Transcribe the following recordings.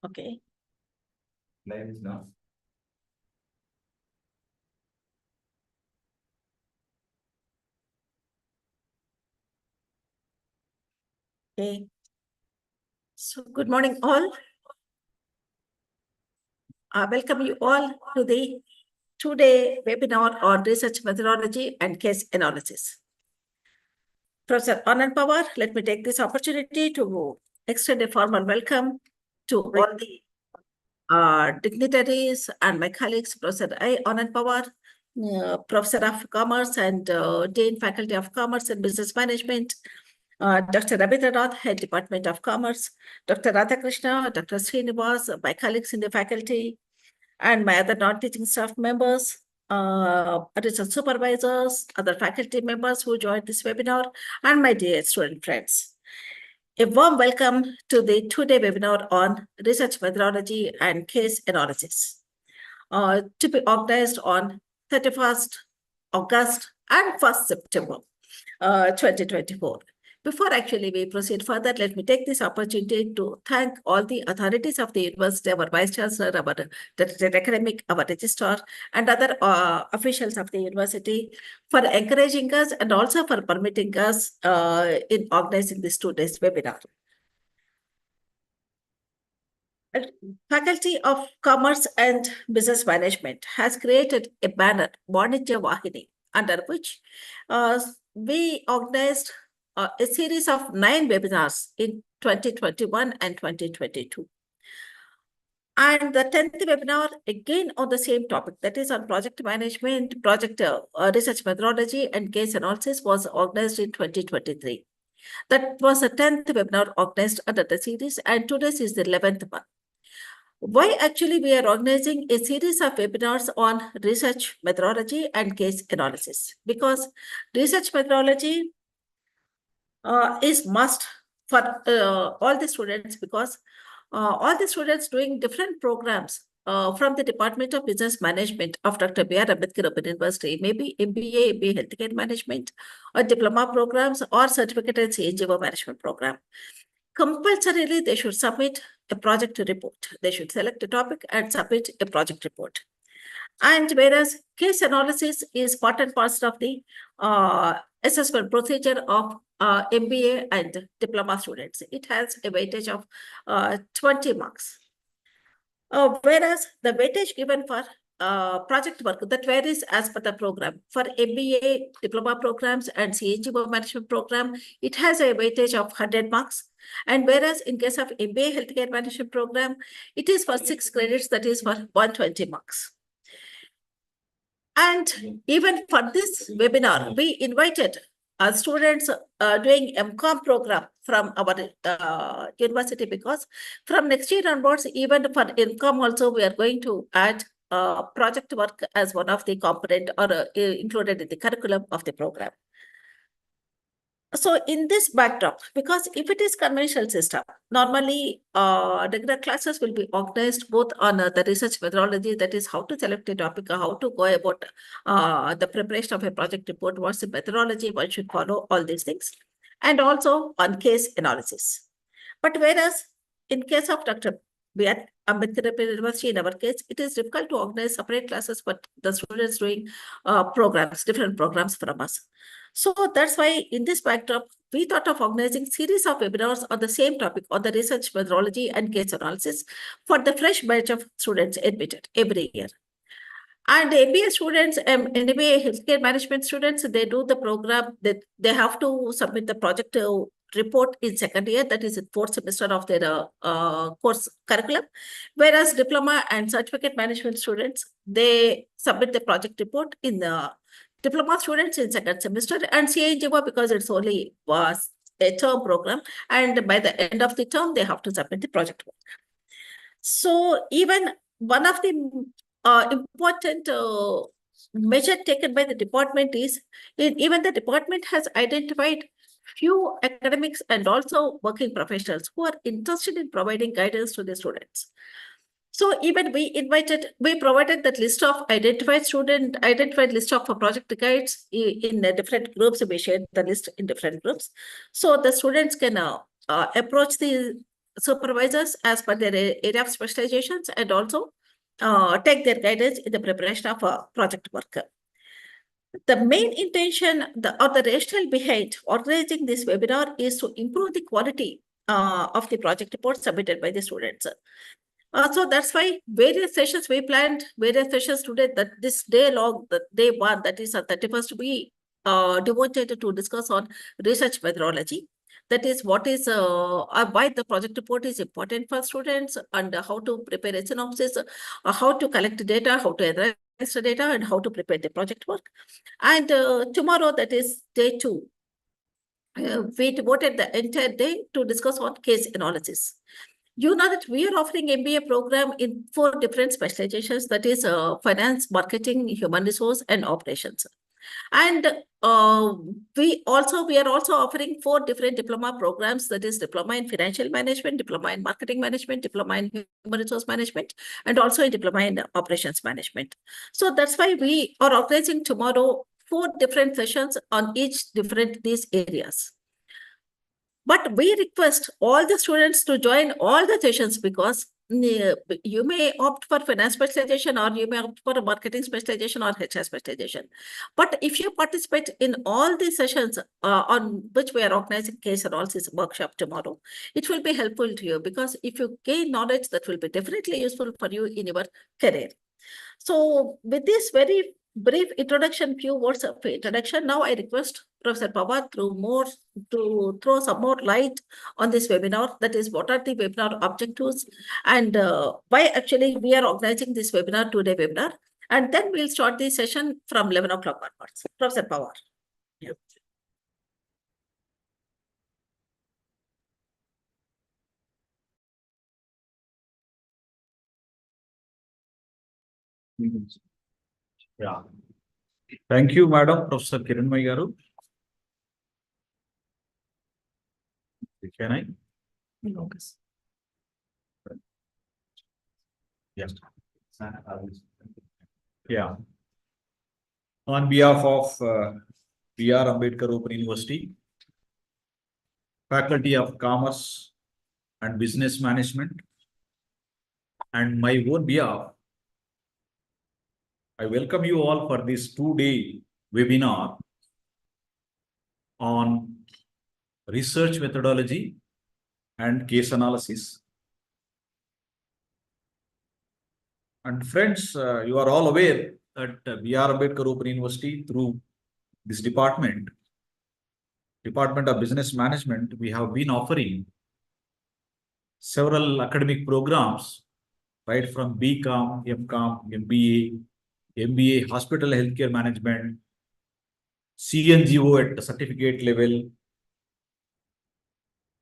Okay. Live is now. Okay. So good morning, all. Welcome you all to the two-day webinar on research methodology and case analysis. Professor Anand Pawar, let me take this opportunity to extend a formal welcome to all the dignitaries and my colleagues, Professor Anand Pawar, Professor of Commerce and Dean Faculty of Commerce and Business Management, Dr. Rabindranath, Head Department of Commerce, Dr. Radhakrishna, Dr. Srinivas, my colleagues in the faculty, and my other non-teaching staff members, research supervisors, other faculty members who joined this webinar, and my dear student friends. A warm welcome to the two-day webinar on research methodology and case analysis, to be organized on 31st August and 1st September 2024. Before actually we proceed further, let me take this opportunity to thank all the authorities of the university, our Vice Chancellor, our Director Academic, our Registrar, and other officials of the university for encouraging us and also for permitting us in organizing this 2 days webinar. Faculty of Commerce and Business Management has created a banner, Vanijya Vahini, under which we organized a series of 9 webinars in 2021 and 2022. And the 10th webinar, again on the same topic, that is on project management, project research methodology, and case analysis, was organized in 2023. That was the 10th webinar organized under the series, and today's is the 11th one. Why actually we are organizing a series of webinars on research methodology and case analysis? Because research methodology is must for all the students, because all the students doing different programs from the Department of Business Management of Dr. B.R. Ambedkar Open University, maybe MBA, MBA Healthcare Management, or diploma programs, or certificate in CNGO management program. Compulsorily, they should submit a project report. They should select a topic and submit a project report. And whereas case analysis is part and parcel of the assessment procedure of MBA and diploma students, it has a weightage of 20 marks. Whereas the weightage given for project work, that varies as per the program. For MBA diploma programs and CNGO management program, it has a weightage of 100 marks. And whereas in case of MBA healthcare management program, it is for 6 credits, that is for 120 marks. And even for this webinar, we invited students doing MCOM program from our university, because from next year onwards, even for MCOM also, we are going to add project work as one of the component or included in the curriculum of the program. So in this backdrop, because if it is conventional system, normally regular classes will be organized both on the research methodology, that is how to select a topic, how to go about the preparation of a project report, what's the methodology one should follow, all these things, and also on case analysis. But whereas in case of Dr. B.R. Ambedkar University, in our case, it is difficult to organize separate classes for the students doing programs, different programs from us. So that's why in this backdrop, we thought of organizing series of webinars on the same topic on the research methodology and case analysis for the fresh batch of students admitted every year. And MBA students, MBA healthcare management students, they do the program that they have to submit the project report in second year, that is in 4th semester of their course curriculum. Whereas diploma and certificate management students, they submit the project report in the diploma students in second semester, and CNGO, because it's only was a term program, and by the end of the term, they have to submit the project work. So even one of the important measure taken by the department is, even the department has identified few academics and also working professionals who are interested in providing guidance to the students. So even we provided that list of identified list of project guides in different groups. We shared the list in different groups. So the students can approach the supervisors as per their area of specializations and also take their guidance in the preparation of project work. The main intention or the rationale behind organizing this webinar is to improve the quality of the project report submitted by the students. So that's why various sessions we planned, various sessions today, that this day long, the day one, that is 31st, we devoted to discuss on research methodology. That is what is why the project report is important for students and how to prepare a synopsis, how to collect data, how to analyze the data, and how to prepare the project work. And tomorrow, that is day two, we devoted the entire day to discuss on case analysis. You know that we are offering MBA program in 4 different specializations, that is finance, marketing, human resource, and operations. And we are also offering 4 different diploma programs, that is diploma in financial management, diploma in marketing management, diploma in human resource management, and also a diploma in operations management. So that's why we are organizing tomorrow 4 different sessions on each different these areas. But we request all the students to join all the sessions because you may opt for finance specialization or you may opt for a marketing specialization or HR specialization. But if you participate in all these sessions on which we are organizing case analysis workshop tomorrow, it will be helpful to you because if you gain knowledge, that will be definitely useful for you in your career. So with this very brief introduction, few words of introduction, now I request Professor Pawar to throw some more light on this webinar. That is, what are the webinar objectives and why actually we are organizing this webinar, two-day webinar. And then we'll start the session from 11 o'clock onwards. Professor Pawar. Yeah. Yeah. Thank you, Madam Professor Kiranmai Garu. Can I? Yes. Yeah. On behalf of B.R. Ambedkar Open University, Faculty of Commerce and Business Management, and my own behalf, I welcome you all for this two-day webinar on research methodology and case analysis. And friends, you are all aware that B.R. Ambedkar Open University, through this Department of Business Management, we have been offering several academic programs, right from BCom, MCom, MBA, Hospital Healthcare Management, CNGO at certificate level.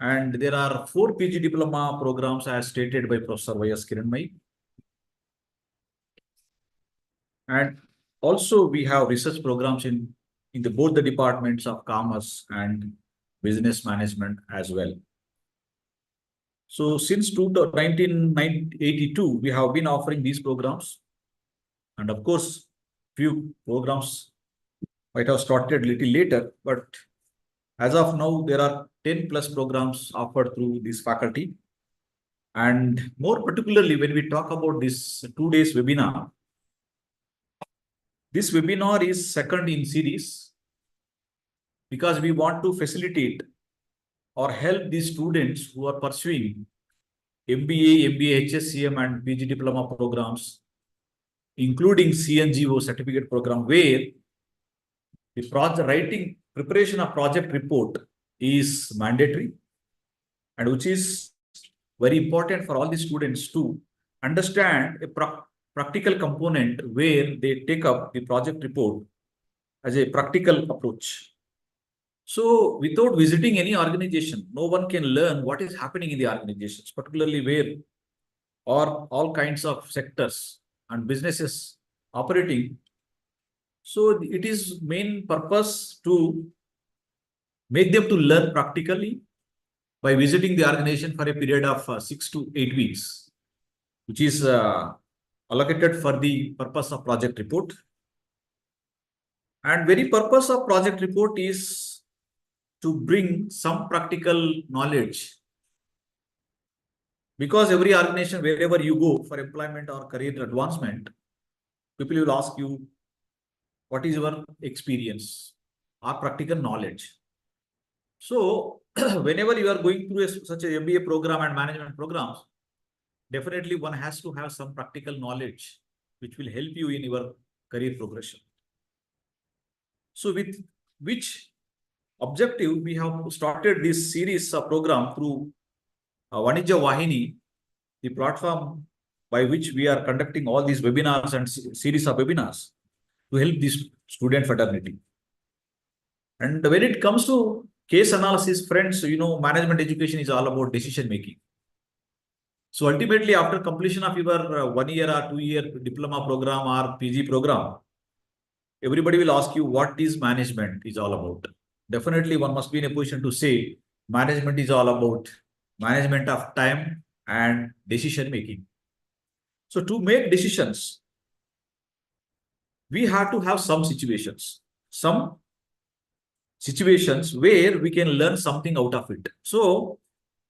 And there are 4 PG diploma programs as stated by Professor Y.S. Kiranmai. And also we have research programs in both the departments of commerce and business management as well. So since 1982, we have been offering these programs. And of course, few programs might have started a little later, but as of now, there are 10 plus programs offered through this faculty. And more particularly, when we talk about this 2 days webinar, this webinar is second in series because we want to facilitate or help these students who are pursuing MBA, HSCM and PG diploma programs, including CNGO certificate program, where the preparation of project report is mandatory and which is very important for all the students to understand a practical component where they take up the project report as a practical approach. So without visiting any organization, no one can learn what is happening in the organizations, particularly where are all kinds of sectors and businesses operating. So it is main purpose to make them to learn practically by visiting the organization for a period of 6 to 8 weeks, which is allocated for the purpose of project report. And very purpose of project report is to bring some practical knowledge Because every organization, wherever you go for employment or career advancement, people will ask you, what is your experience or practical knowledge? So whenever you are going through such a MBA program and management programs, definitely one has to have some practical knowledge which will help you in your career progression. So with which objective we have started this series of program through Vanijya Vahini, the platform by which we are conducting all these webinars and series of webinars to help this student fraternity. And when it comes to case analysis, friends, management education is all about decision making. So ultimately, after completion of your 1 year or 2 year diploma program or PG program, everybody will ask you what is management is all about. Definitely, one must be in a position to say management is all about management of time and decision making. So to make decisions, we have to have some situations where we can learn something out of it. So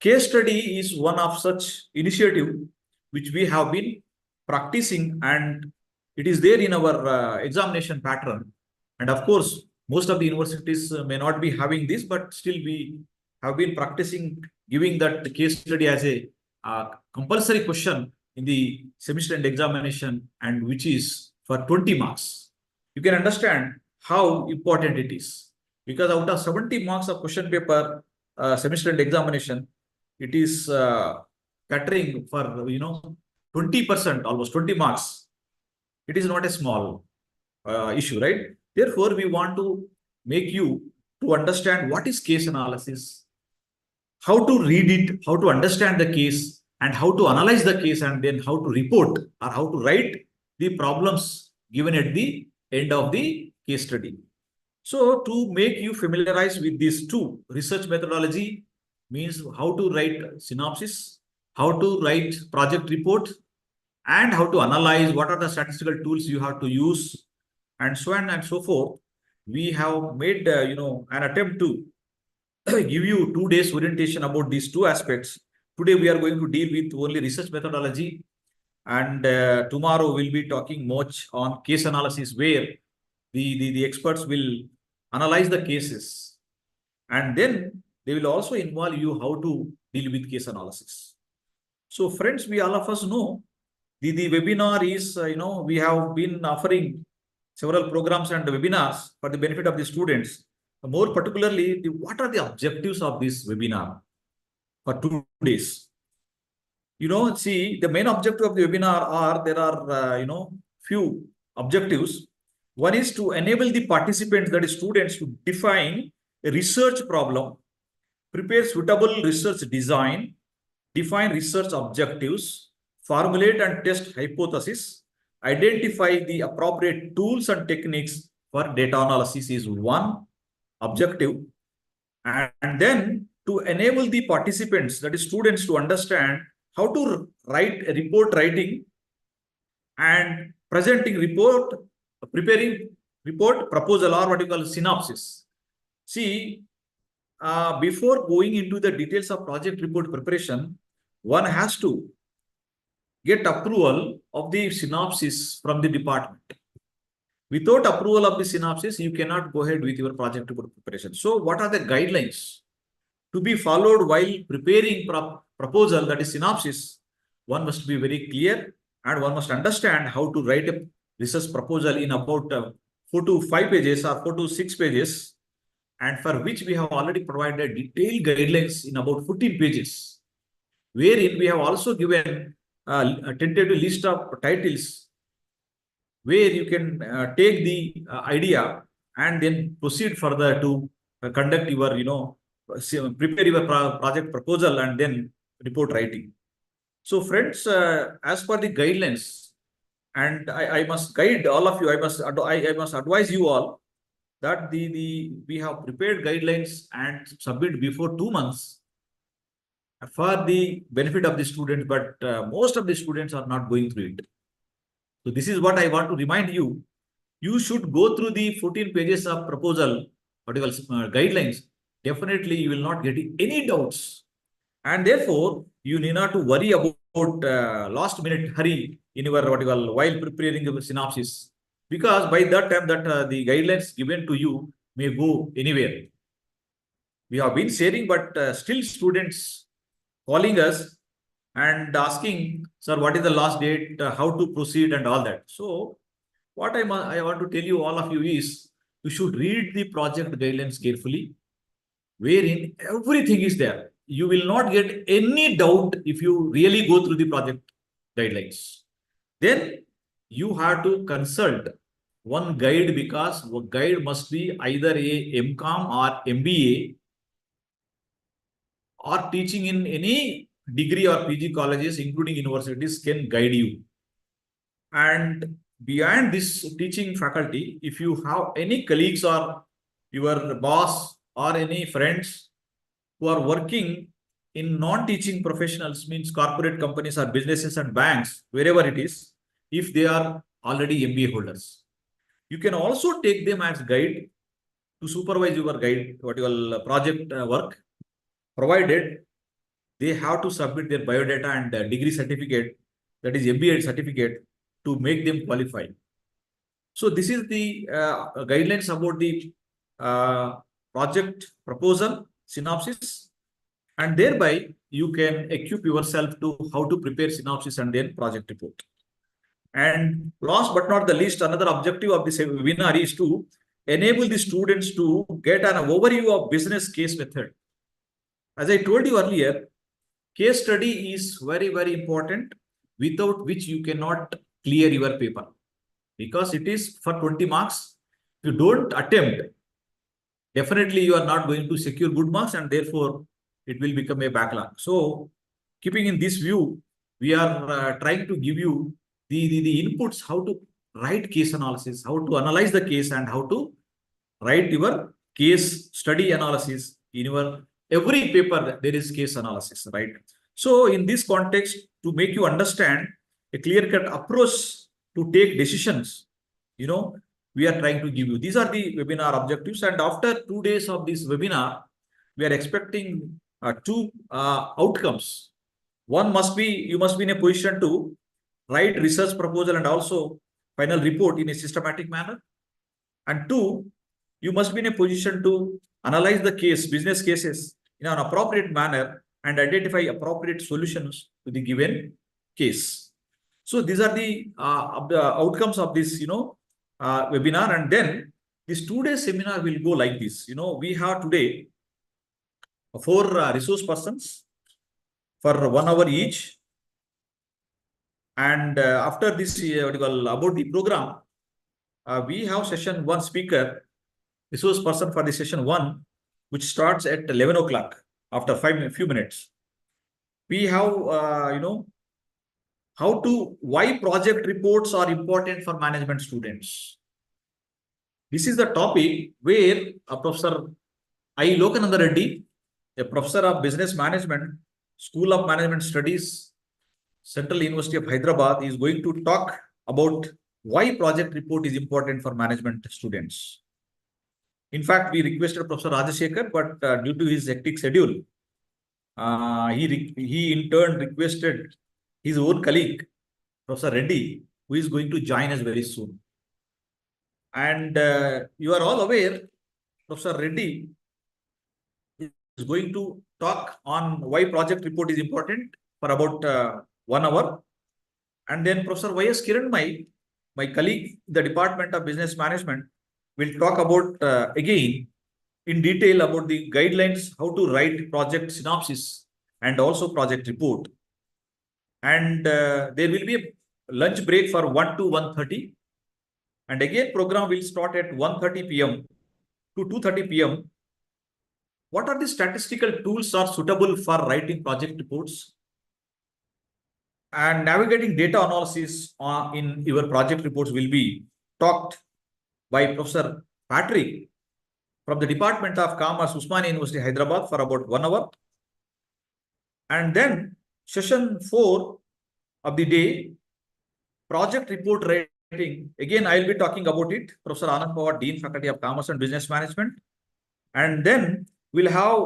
case study is one of such initiative which we have been practicing, and it is there in our examination pattern. And of course, most of the universities may not be having this, but still we have been practicing giving that case study as a compulsory question in the semester end examination, and which is for 20 marks. You can understand how important it is, because out of 70 marks of question paper semester end examination, it is catering for 20%, almost 20 marks. It is not a small issue, right? Therefore, we want to make you to understand what is case analysis, how to read it, how to understand the case, and how to analyze the case, and then how to report or how to write the problems given at the end of the case study. So to make you familiarize with these two, research methodology means how to write synopsis, how to write project report, and how to analyze what are the statistical tools you have to use, and so on and so forth. We have made an attempt to give you 2 days orientation about these two aspects. Today we are going to deal with only research methodology, and tomorrow we'll be talking much on case analysis, where the experts will analyze the cases, and then they will also involve you how to deal with case analysis. So friends, we all of us know the webinar is, we have been offering several programs and webinars for the benefit of the students. More particularly, what are the objectives of this webinar for 2 days? See, the main objective of the webinar there are few objectives. One is to enable the participants, that is students, to define a research problem, prepare suitable research design, define research objectives, formulate and test hypothesis, identify the appropriate tools and techniques for data analysis is one objective. And then to enable the participants, that is students, to understand how to write a report writing and presenting report, preparing report proposal, or what you call synopsis. See, before going into the details of project report preparation, one has to get approval of the synopsis from the department. Without approval of the synopsis, you cannot go ahead with your project report preparation. So what are the guidelines to be followed while preparing proposal, that is synopsis? One must be very clear, and one must understand how to write a research proposal in about 4 to 5 pages or 4 to 6 pages, and for which we have already provided detailed guidelines in about 14 pages, wherein we have also given a tentative list of titles where you can take the idea and then proceed further to conduct your, prepare your project proposal and then report writing. So friends, as per the guidelines, and I must guide all of you, I must advise you all that we have prepared guidelines and submit before 2 months for the benefit of the students, but most of the students are not going through it. So this is what I want to remind you. You should go through the 14 pages of proposal, guidelines. Definitely you will not get any doubts. And therefore, you need not to worry about last minute hurry in your what you call while preparing your synopsis, because by that time that the guidelines given to you may go anywhere. We have been sharing, but still students calling us and asking, sir, what is the last date, how to proceed and all that. So what I want to tell you all of you is you should read the project guidelines carefully, wherein everything is there. You will not get any doubt if you really go through the project guidelines. Then you have to consult one guide, because one guide must be either a MCOM or MBA or teaching in any degree or PG colleges, including universities, can guide you. And beyond this teaching faculty, if you have any colleagues or your boss or any friends who are working in non-teaching professionals, means corporate companies or businesses and banks, wherever it is, if they are already MBA holders, you can also take them as guide to supervise your guide, what you call project work, provided they have to submit their biodata and degree certificate, that is MBA certificate, to make them qualify. So this is the guidelines about the project proposal, synopsis, and thereby you can equip yourself to how to prepare synopsis and then project report. And last but not the least, another objective of this webinar is to enable the students to get an overview of business case method. As I told you earlier, case study is very, very important, without which you cannot clear your paper, because it is for 20 marks. If you don't attempt, definitely you are not going to secure good marks, and therefore it will become a backlog. So keeping in this view, we are trying to give you the inputs, how to write case analysis, how to analyze the case, and how to write your case study analysis. In your every paper, there is case analysis, right? So in this context, to make you understand a clear-cut approach to take decisions, we are trying to give you. These are the webinar objectives. And after 2 days of this webinar, we are expecting two outcomes. One must be, you must be in a position to write research proposal and also final report in a systematic manner. And two, you must be in a position to analyze the case, business cases, in an appropriate manner and identify appropriate solutions to the given case. So these are the outcomes of this, webinar. And then this 2-day seminar will go like this. We have today 4 resource persons for 1 hour each. And after this, about the program, we have session 1 speaker, resource person for the session 1, which starts at 11 o'clock after few minutes. We have, why project reports are important for management students. This is the topic where Professor I. Lokananda Reddy, a professor of business management, School of Management Studies, Central University of Hyderabad, is going to talk about why project report is important for management students. In fact, we requested Professor Rajashekar, but due to his hectic schedule, he in turn requested his own colleague, Professor Reddy, who is going to join us very soon. And you are all aware, Professor Reddy is going to talk on why project report is important for about 1 hour. And then Professor Y.S. Kiranmai, my colleague in the Department of Business Management, will talk about again in detail about the guidelines, how to write project synopsis and also project report. And there will be a lunch break for 1 to 1:30. And again, program will start at 1:30 p.m. to 2:30 p.m. What are the statistical tools are suitable for writing project reports and navigating data analysis in your project reports will be talked by Professor Patrick from the Department of Commerce, Usmania University, Hyderabad, for about 1 hour. And then session 4 of the day, project report writing. Again, I'll be talking about it. Professor Anand Pawar, Dean, Faculty of Commerce and Business Management. And then we'll have,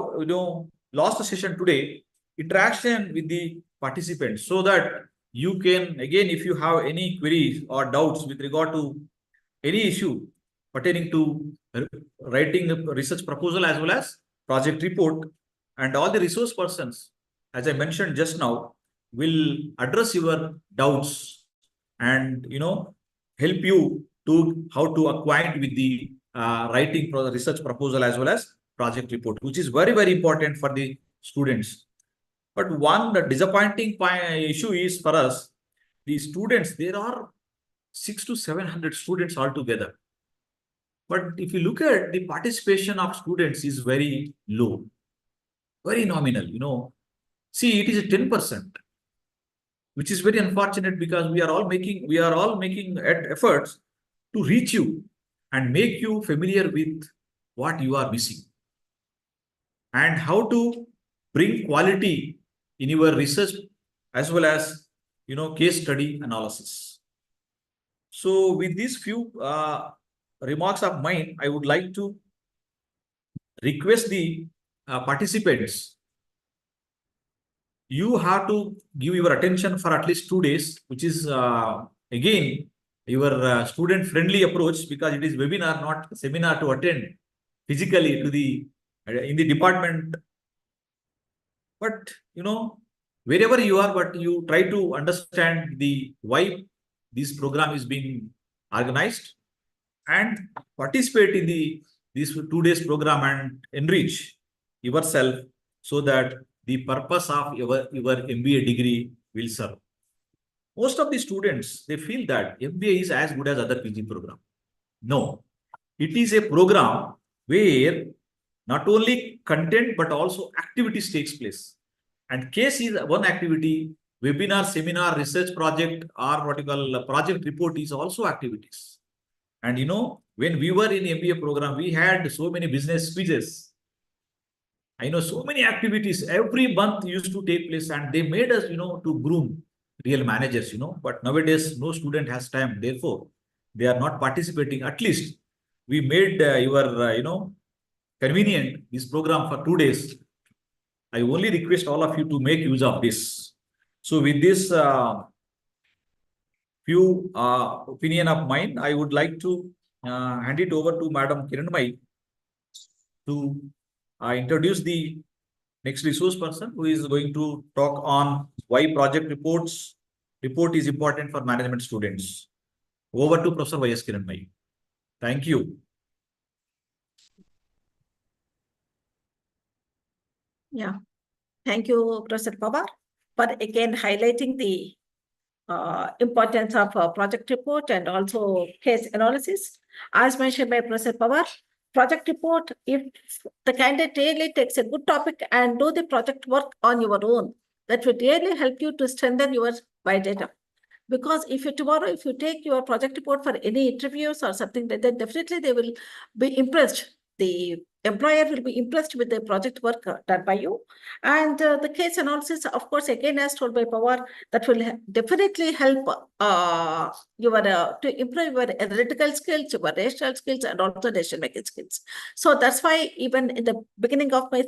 last session today, interaction with the participants so that you can, again, if you have any queries or doubts with regard to any issue pertaining to writing a research proposal as well as project report, and all the resource persons, as I mentioned just now, will address your doubts and help you to how to acquaint with the writing for the research proposal as well as project report, which is very, very important for the students. But one disappointing issue is for us, the students, there are 600 to 700 students altogether. But if you look at the participation of students is very low, very nominal. See, it is a 10%, which is very unfortunate because we are all making efforts to reach you and make you familiar with what you are missing and how to bring quality in your research as well as case study analysis. So with these few remarks of mine, I would like to request the participants. You have to give your attention for at least 2 days, which is again your student friendly approach, because it is webinar, not seminar to attend physically to the in the department. But wherever you are, but you try to understand the why this program is being organized and participate in this 2 days program and enrich yourself so that the purpose of your MBA degree will serve. Most of the students, they feel that MBA is as good as other PG program. No, it is a program where not only content but also activities takes place. And case is one activity, webinar, seminar, research project, or what you call project report is also activities. And when we were in MBA program, we had so many business quizzes. I know so many activities every month used to take place, and they made us, to groom real managers, but nowadays no student has time. Therefore, they are not participating. At least we made your, convenient this program for 2 days. I only request all of you to make use of this. So with this few opinion of mine, I would like to hand it over to Madam Kiranmai to introduce the next resource person who is going to talk on why project report is important for management students. Over to Professor Y.S. Kiranmai. Thank you. Yeah, thank you, Professor Pawar, for again highlighting the importance of project report and also case analysis. As mentioned by Professor Pawar, project report, if the candidate really takes a good topic and do the project work on your own, that would really help you to strengthen your biodata. Because if you take your project report for any interviews or something like that, definitely they will be impressed. The employer will be impressed with the project work done by you. And the case analysis, of course, again, as told by Pawar, that will definitely help to improve your analytical skills, your rational skills, and also decision-making skills. So that's why even in the beginning of the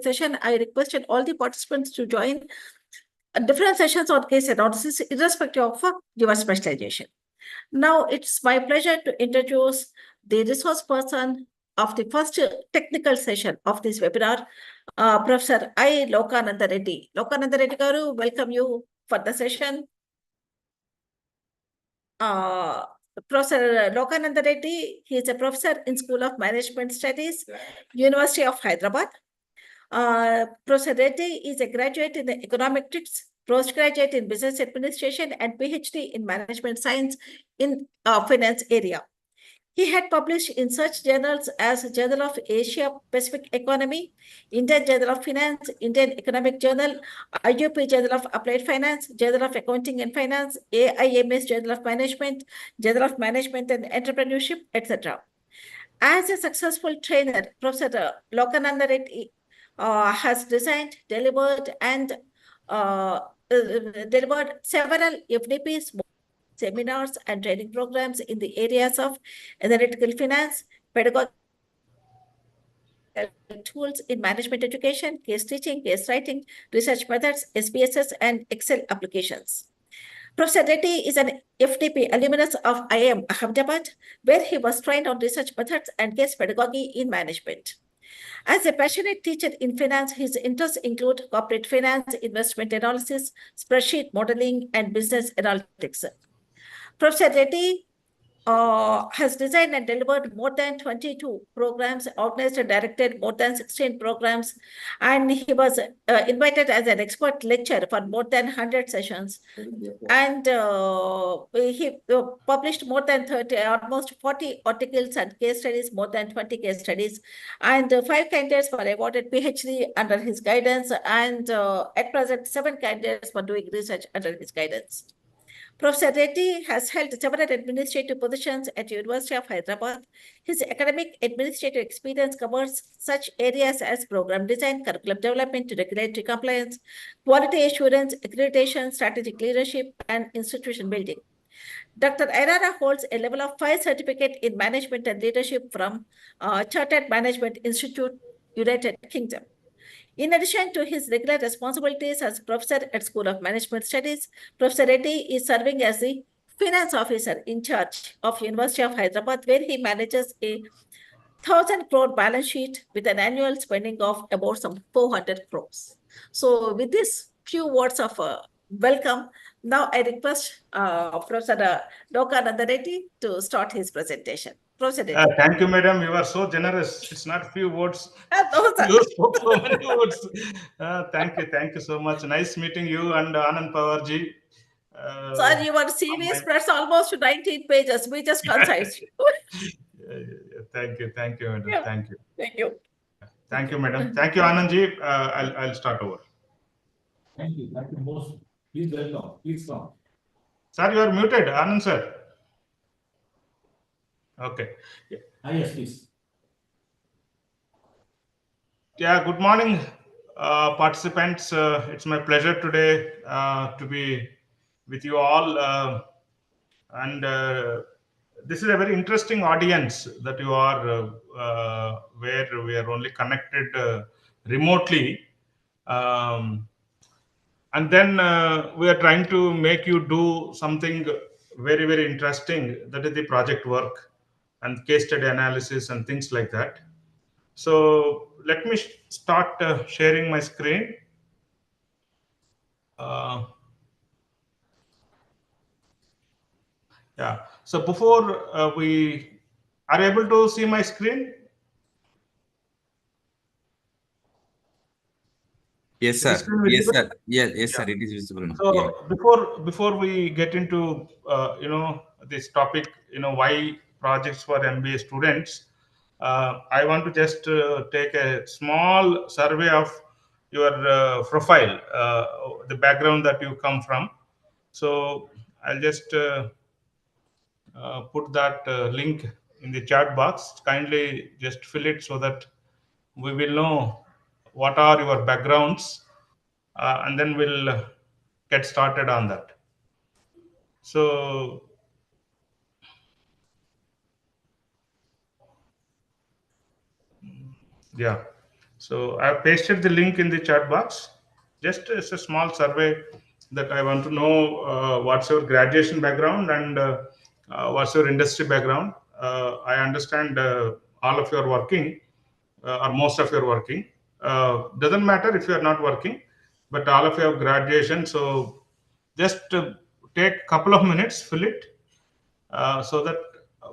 session, I requested all the participants to join different sessions on case analysis, irrespective of your specialization. Now, it's my pleasure to introduce the resource person of the first technical session of this webinar, Professor I. Lokananda Reddy. Lokananda Reddy garu, welcome you for the session. Professor Lokananda Reddy, he is a professor in School of Management Studies, University of Hyderabad. Professor Reddy is a graduate in econometrics, postgraduate in business administration, and PhD in management science in finance area. He had published in such journals as Journal of Asia Pacific Economy, Indian Journal of Finance, Indian Economic Journal, IUP Journal of Applied Finance, Journal of Accounting and Finance, AIMS Journal of Management, Journal of Management and Entrepreneurship, etc. As a successful trainer, Professor Lokananda Reddy has designed, delivered, and delivered several FDPs, seminars, and training programs in the areas of analytical finance, pedagogy, tools in management education, case teaching, case writing, research methods, SPSS, and Excel applications. Professor Reddy is an FDP alumnus of IIM Ahmedabad, where he was trained on research methods and case pedagogy in management. As a passionate teacher in finance, his interests include corporate finance, investment analysis, spreadsheet modeling, and business analytics. Professor Reddy has designed and delivered more than 22 programs, organized and directed more than 16 programs, and he was invited as an expert lecturer for more than 100 sessions. And he published more than 30, almost 40 articles and case studies, more than 20 case studies, and 5 candidates were awarded PhD under his guidance, and at present 7 candidates were doing research under his guidance. Professor Reddy has held several administrative positions at University of Hyderabad. His academic administrative experience covers such areas as program design, curriculum development, regulatory compliance, quality assurance, accreditation, strategic leadership, and institution building. Dr. Airara holds a level of 5 certificate in management and leadership from Chartered Management Institute, United Kingdom. In addition to his regular responsibilities as professor at School of Management Studies, Professor Reddy is serving as the finance officer in charge of University of Hyderabad, where he manages a 1,000 crore balance sheet with an annual spending of about some 400 crores. So with this few words of welcome, now I request Professor Lokananda Reddy to start his presentation. Professor Reddy. Thank you, madam. You are so generous. It's not few words. No, sir. You spoke so many words. Thank you. Thank you so much. Nice meeting you and Anand Pawarji. Sir, your CV spreads almost 19 pages. We just concise you. Thank you. Thank you, madam. Yeah. Thank you. Thank you. Thank you, madam. Thank you, Anandji. I'll start over. Thank you. Thank you most. Please welcome. Please come. Sir, you are muted, Anand sir. Okay. Yes, please. Yeah, good morning, participants. It's my pleasure today to be with you all. And this is a very interesting audience that you are, where we are only connected remotely. And then we are trying to make you do something very, very interesting. That is the project work and case study analysis and things like that. So let me start sharing my screen. Yeah. So before we are able to see my screen. Yes, sir. Yes, sir. Yes, sir. It is visible now. So Yeah. before we get into this topic, why projects for MBA students, I want to just take a small survey of your profile, the background that you come from. So I'll just put that link in the chat box. Kindly just fill it so that we will know what are your backgrounds, and then we'll get started on that. So yeah, so I pasted the link in the chat box. Just as a small survey that I want to know what's your graduation background and what's your industry background. I understand all of you are working, or most of you are working. Doesn't matter if you are not working, but all of you have graduation. So just take a couple of minutes, fill it, so that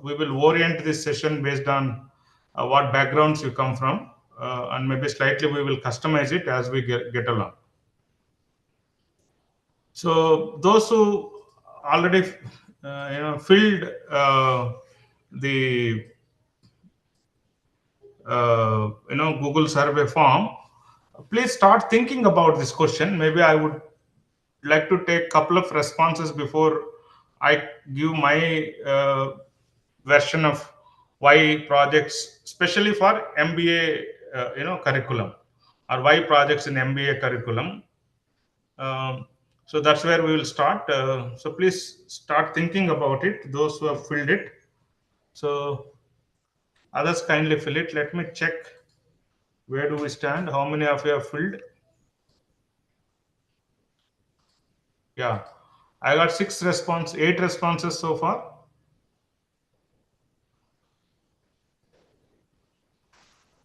we will orient this session based on what backgrounds you come from, and maybe slightly we will customize it as we get along. So those who already filled the Google survey form, please start thinking about this question. Maybe I would like to take a couple of responses before I give my version of why projects, especially for MBA, curriculum, or why projects in MBA curriculum. So that's where we will start. So please start thinking about it, those who have filled it. So others kindly fill it. Let me check Where do we stand? How many of you have filled? Yeah, I got 8 responses so far.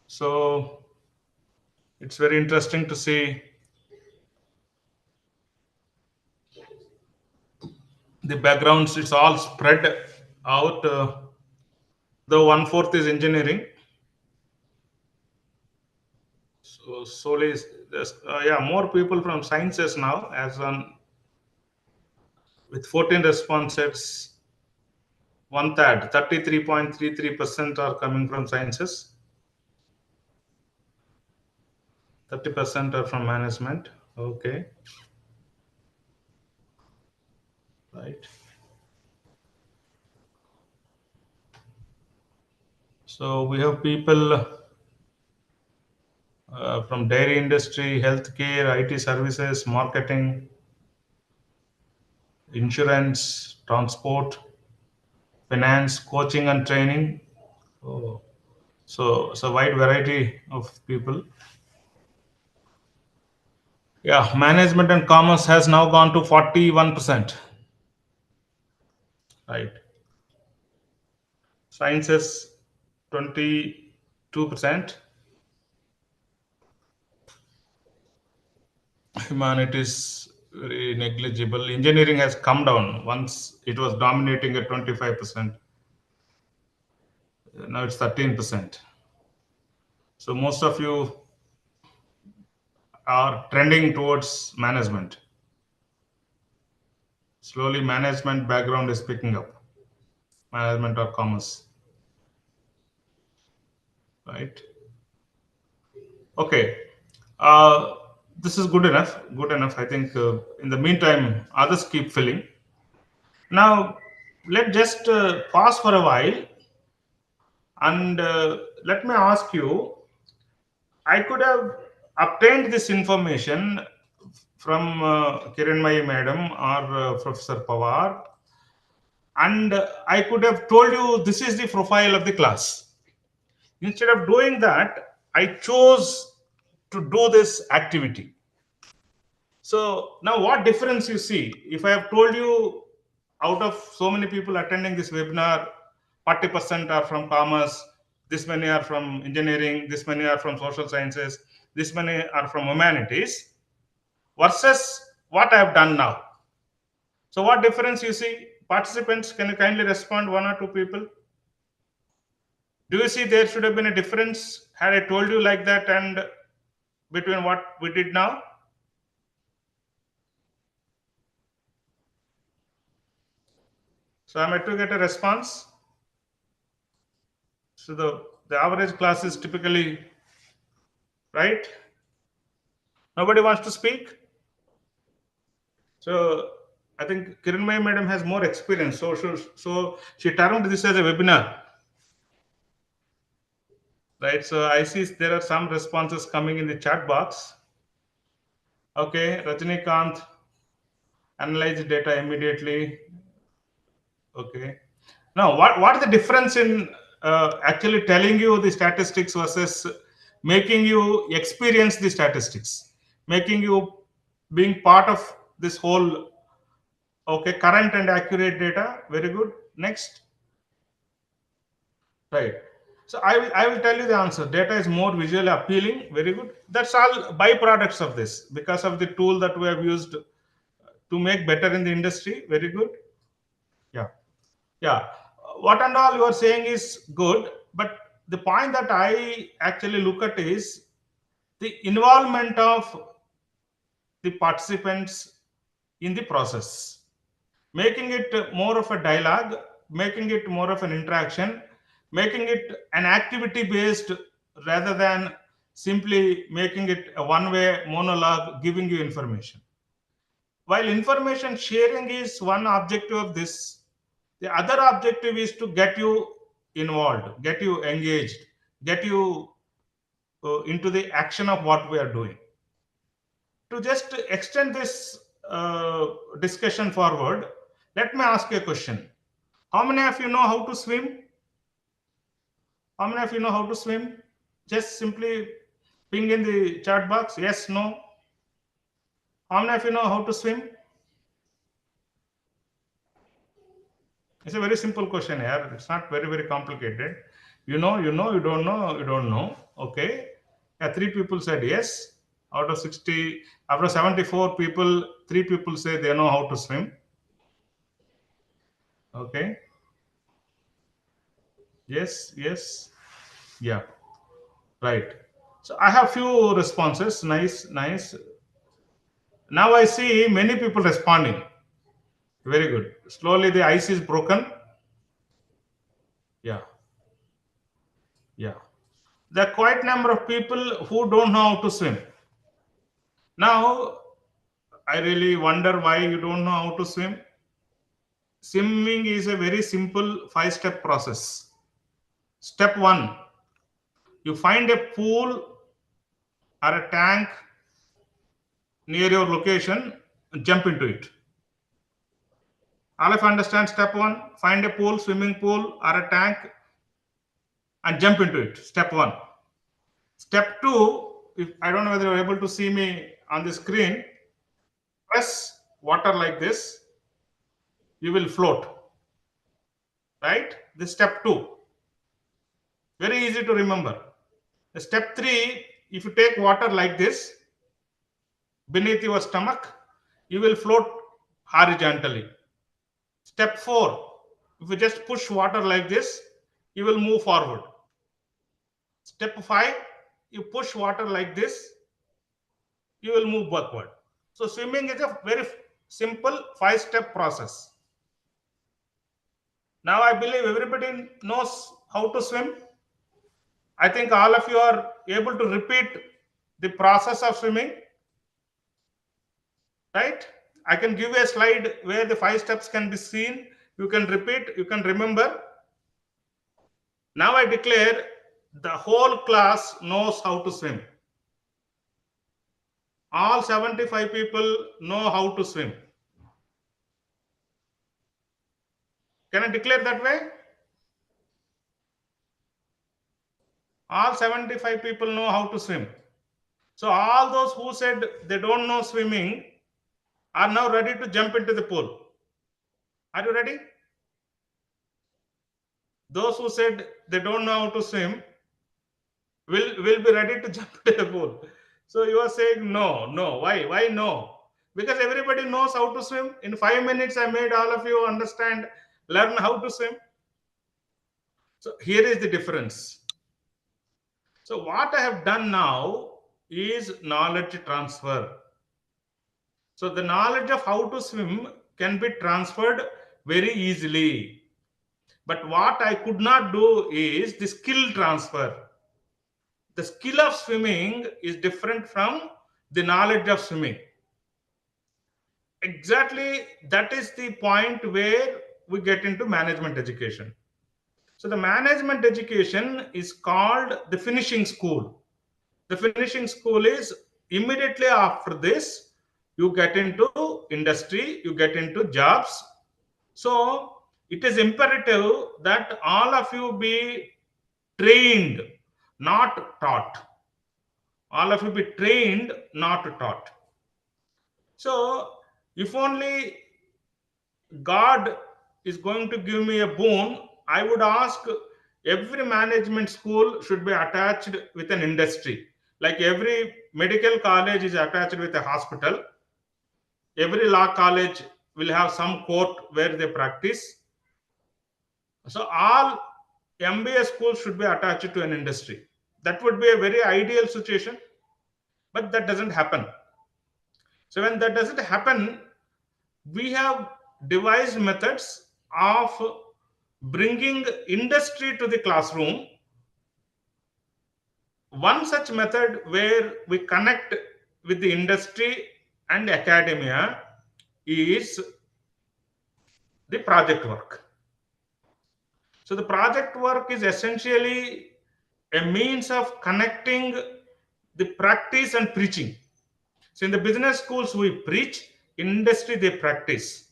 So it's very interesting to see the backgrounds. It's all spread out. The 1/4 is engineering. So solely, yeah, more people from sciences now, as on with 14 responses, 1/3, 33.33% are coming from sciences. 30% are from management. Okay. Right. So we have people from dairy industry, healthcare, IT services, marketing, insurance, transport, finance, coaching and training. Oh, so it's a wide variety of people. Yeah, management and commerce has now gone to 41%. Right. Sciences 22%. Humanities very negligible. Engineering has come down. Once it was dominating at 25%. Now it's 13%. So most of you are trending towards management. Slowly, management background is picking up. Management or commerce. Right. Okay. Uh, this is good enough. Good enough. I think in the meantime, others keep filling. Now, let's just pause for a while and let me ask you. I could have obtained this information from Kiranmai madam or Professor Pawar, and I could have told you this is the profile of the class. Instead of doing that, I chose to do this activity. So now what difference you see? If I have told you out of so many people attending this webinar, 40% are from commerce, this many are from engineering, this many are from social sciences, this many are from humanities, versus what I have done now. So what difference you see? Participants, can you kindly respond, one or two people? Do you see there should have been a difference had I told you like that and between what we did now? So I'm yet to get a response. So the average class is typically, right? Nobody wants to speak. So I think Kiranmai madam has more experience. So she termed this as a webinar. Right. So I see there are some responses coming in the chat box. Okay, Rajnikant, analyze data immediately. Okay. Now, what is the difference in actually telling you the statistics versus making you experience the statistics, making you being part of this whole, okay, current and accurate data? Very good. Next. Right. So I will tell you the answer. Data is more visually appealing. Very good. That's all byproducts of this because of the tool that we have used to make better in the industry. Very good. Yeah. Yeah. What and all you are saying is good, but the point that I actually look at is the involvement of the participants in the process, making it more of a dialogue, making it more of an interaction, making it an activity based rather than simply making it a one way monologue giving you information. While information sharing is one objective of this, the other objective is to get you involved, get you engaged, get you into the action of what we are doing. To just extend this discussion forward, let me ask you a question. How many of you know how to swim? How many of you know how to swim? Just simply Ping in the chat box. Yes, no. How many of you know how to swim? It's a very simple question here. It's not very, very complicated. You know, you don't know, you don't know. Okay. 3 people said yes. Out of 60, after 74 people, 3 people say they know how to swim. Okay. Yes, yes. Yeah. Right. So I have few responses. Nice, nice. Now I see many people responding. Very good. Slowly the ice is broken. Yeah. Yeah. There are quite number of people who don't know how to swim. Now, I really wonder why you don't know how to swim. Swimming is a very simple 5-step process. Step 1, you find a pool or a tank near your location, jump into it. All of you understand step 1? Find a pool, swimming pool or a tank and jump into it. Step 1. Step 2, if I don't know whether you're able to see me on the screen, press water like this, you will float. Right? This step 2. Very easy to remember. Step 3, if you take water like this beneath your stomach, you will float horizontally. Step 4, if you just push water like this, you will move forward. Step 5, you push water like this, you will move backward. So swimming is a very simple 5-step process. Now I believe everybody knows how to swim. I think all of you are able to repeat the process of swimming. Right? I can give you a slide where the 5 steps can be seen. You can repeat, you can remember. Now I declare the whole class knows how to swim. All 75 people know how to swim. Can I declare that way? All 75 people know how to swim. So all those who said they don't know swimming are now ready to jump into the pool. Are you ready? Those who said they don't know how to swim will be ready to jump into the pool. So you are saying no, no. Why no? Because everybody knows how to swim. In 5 minutes, I made all of you understand, learn how to swim. So here is the difference. So what I have done now is knowledge transfer. So the knowledge of how to swim can be transferred very easily. But what I could not do is the skill transfer. The skill of swimming is different from the knowledge of swimming. Exactly, that is the point where we get into management education. So the management education is called the finishing school. The finishing school is immediately after this, you get into industry, you get into jobs. So it is imperative that all of you be trained, not taught. All of you be trained, not taught. So if only God is going to give me a boon, I would ask every management school should be attached with an industry. Like every medical college is attached with a hospital. Every law college will have some court where they practice. So all MBA schools should be attached to an industry. That would be a very ideal situation, but that doesn't happen. So when that doesn't happen, we have devised methods of bringing industry to the classroom. One such method where we connect with the industry and academia is the project work. So the project work is essentially a means of connecting the practice and preaching. So in the business schools, we preach, in industry, they practice.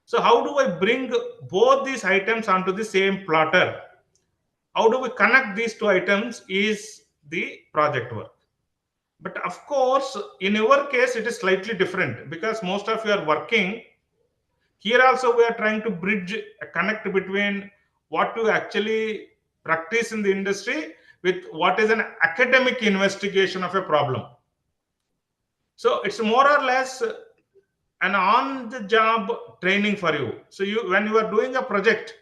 So how do I bring both these items onto the same platter? How do we connect these two items is the project work. But of course, in your case, it is slightly different because most of you are working. Here also, we are trying to bridge a connect between what you actually practice in the industry with what is an academic investigation of a problem. So it's more or less an on-the-job training for you. So when you are doing a project,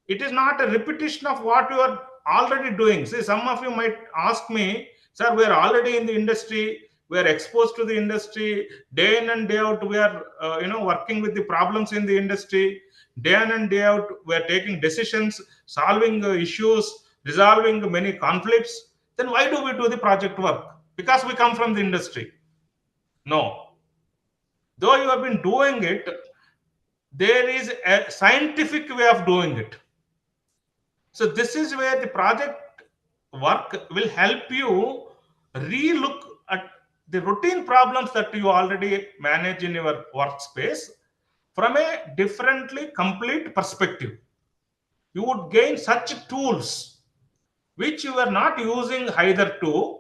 it is not a repetition of what you are already doing. See, some of you might ask me, sir, we are already in the industry, we are exposed to the industry, day in and day out, we are working with the problems in the industry, day in and day out, we are taking decisions, solving issues, resolving many conflicts. Then why do we do the project work? Because we come from the industry. No. Though you have been doing it, there is a scientific way of doing it. So this is where the project work will help you relook at the routine problems that you already manage in your workspace from a differently complete perspective. You would gain such tools which you are not using hitherto,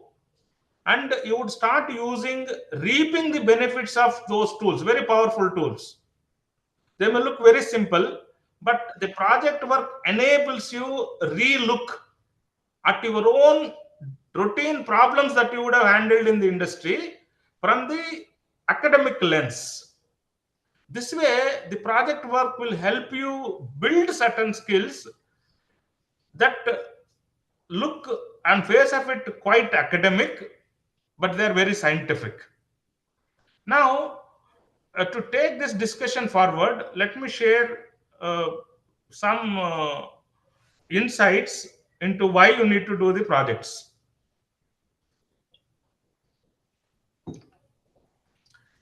and you would start reaping the benefits of those tools, very powerful tools. They may look very simple, but the project work enables you relook at your own routine problems that you would have handled in the industry from the academic lens. This way, the project work will help you build certain skills that look on face of it quite academic, but they're very scientific. Now, to take this discussion forward, let me share some insights into why you need to do the projects.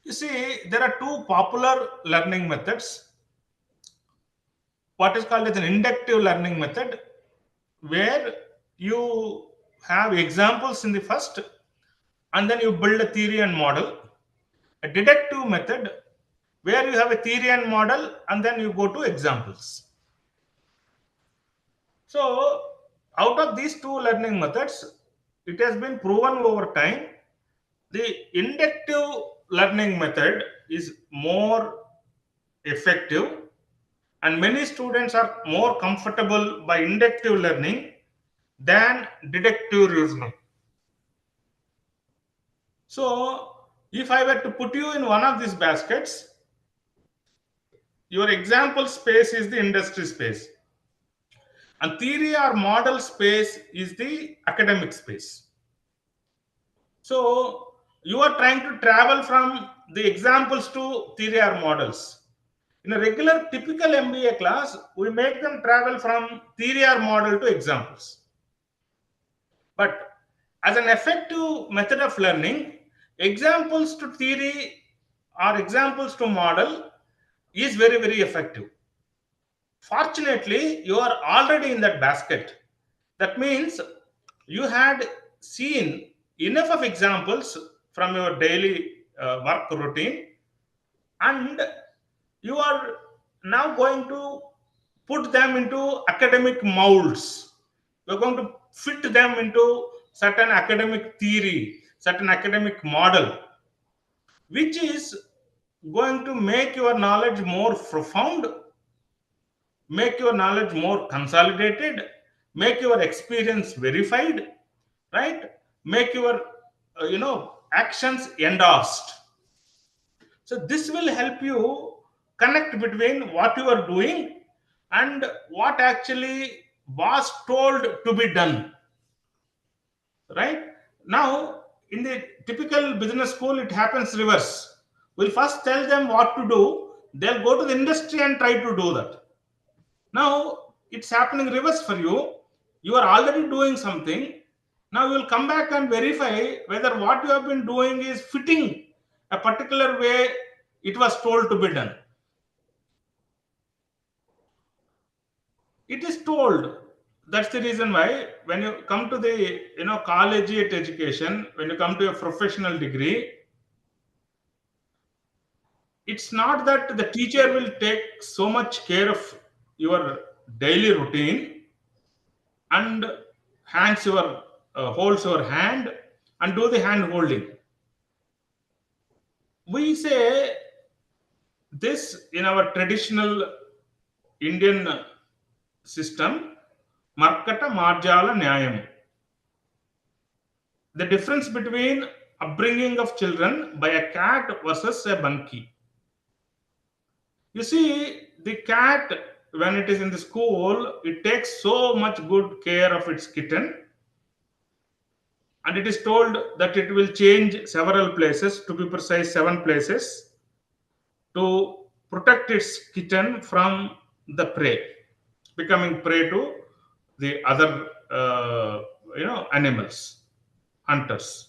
You see, there are two popular learning methods. What is called as an inductive learning method, where you have examples in the first, and then you build a theory and model. A deductive method, where you have a theory and model, and then you go to examples. So, out of these two learning methods, it has been proven over time, the inductive learning method is more effective, and many students are more comfortable by inductive learning than deductive reasoning. So, if I were to put you in one of these baskets, your example space is the industry space, and theory or model space is the academic space. So you are trying to travel from the examples to theory or models. In a regular typical MBA class, we make them travel from theory or model to examples. But as an effective method of learning, examples to theory or examples to model is very, very effective. Fortunately, you are already in that basket. That means you had seen enough of examples from your daily work routine, and you are now going to put them into academic molds. You're going to fit them into certain academic theory, certain academic model, which is going to make your knowledge more profound, make your knowledge more consolidated, make your experience verified, right? Make your actions endorsed. So this will help you connect between what you are doing and what actually was told to be done, right? Now, in the typical business school, it happens reverse. We'll first tell them what to do, they'll go to the industry and try to do that. Now it's happening reverse for you. You are already doing something. Now you will come back and verify whether what you have been doing is fitting a particular way it was told to be done. It is told. That's the reason why when you come to the collegiate education, when you come to a professional degree, it's not that the teacher will take so much care of your daily routine and holds your hand and do the hand holding. We say this in our traditional Indian system, Markata Marjala Nyayam. The difference between upbringing of children by a cat versus a monkey. You see, the cat, when it is in the school, it takes so much good care of its kitten. And it is told that it will change several places, to be precise, 7 places, to protect its kitten from the prey, becoming prey to the other, animals, hunters.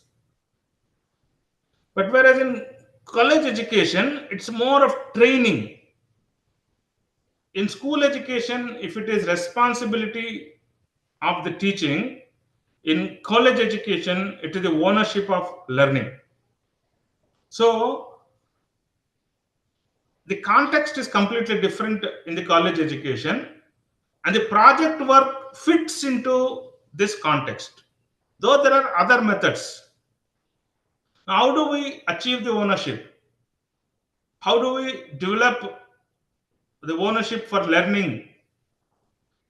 But whereas in college education, it's more of training. In school education, if it is responsibility of the teaching, in college education, it is the ownership of learning. So the context is completely different in the college education, and the project work fits into this context. Though there are other methods. How do we achieve the ownership? How do we develop the ownership for learning?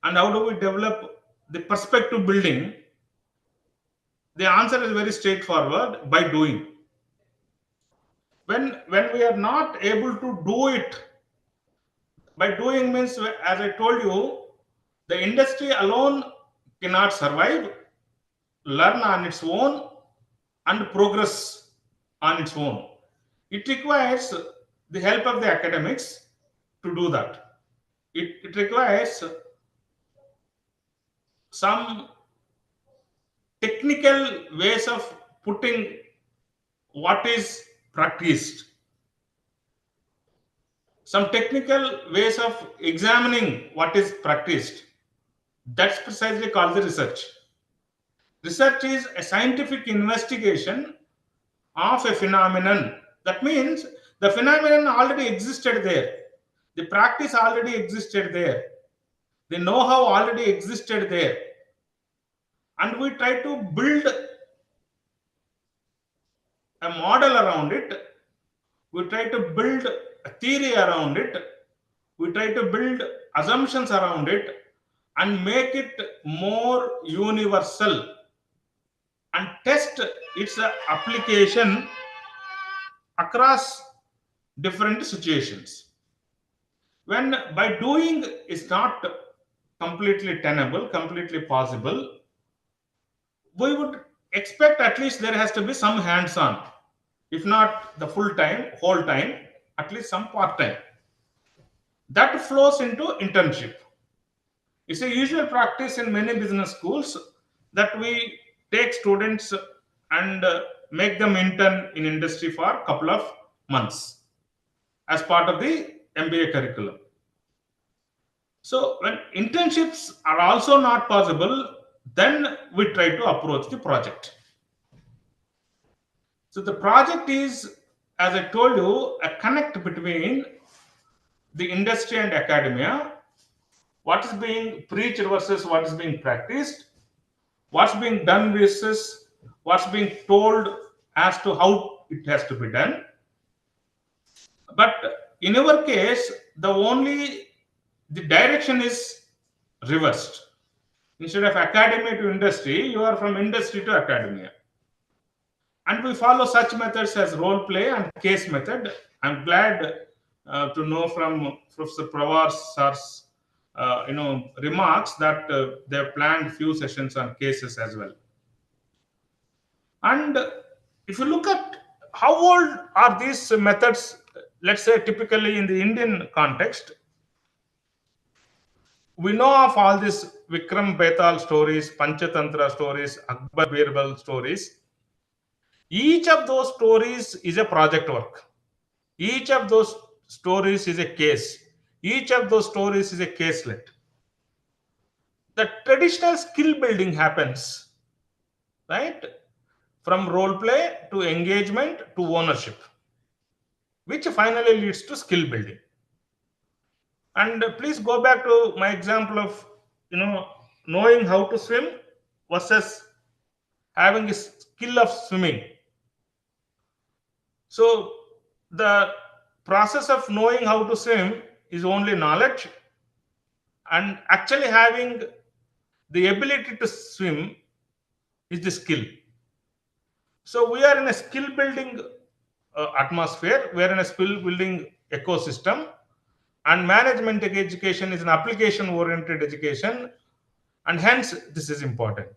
And how do we develop the perspective building? The answer is very straightforward: by doing. When we are not able to do it, by doing means, as I told you, the industry alone cannot survive, learn on its own, and progress on its own. It requires the help of the academics to do that. It requires some technical ways of putting what is practiced, some technical ways of examining what is practiced. That's precisely called the research. Research is a scientific investigation of a phenomenon. That means the phenomenon already existed there, the practice already existed there, the know-how already existed there, and we try to build a model around it, we try to build a theory around it, we try to build assumptions around it, and make it more universal, and test its application across different situations. When by doing is not completely tenable, completely possible, we would expect at least there has to be some hands-on, if not the full time, whole time, at least some part-time. That flows into internship. It's a usual practice in many business schools that we take students and make them intern in industry for a couple of months as part of the MBA curriculum. So when internships are also not possible, then we try to approach the project. So the project is, as I told you, a connect between the industry and academia, what is being preached versus what is being practiced, what's being done versus what's being told as to how it has to be done. But in our case, the direction is reversed. Instead of academia to industry, you are from industry to academia. And we follow such methods as role play and case method. I'm glad to know from Professor Pawar sir's remarks that they have planned few sessions on cases as well. And if you look at how old are these methods, let's say typically in the Indian context, we know of all these Vikram Betal stories, Panchatantra stories, Akbar Birbal stories. Each of those stories is a project work. Each of those stories is a case. Each of those stories is a caselet. The traditional skill building happens, right? From role play to engagement to ownership, which finally leads to skill building. And please go back to my example of knowing how to swim versus having a skill of swimming. So the process of knowing how to swim is only knowledge, and actually having the ability to swim is the skill. So we are in a skill building atmosphere, we are in a skill building ecosystem, and management education is an application oriented education, and hence this is important.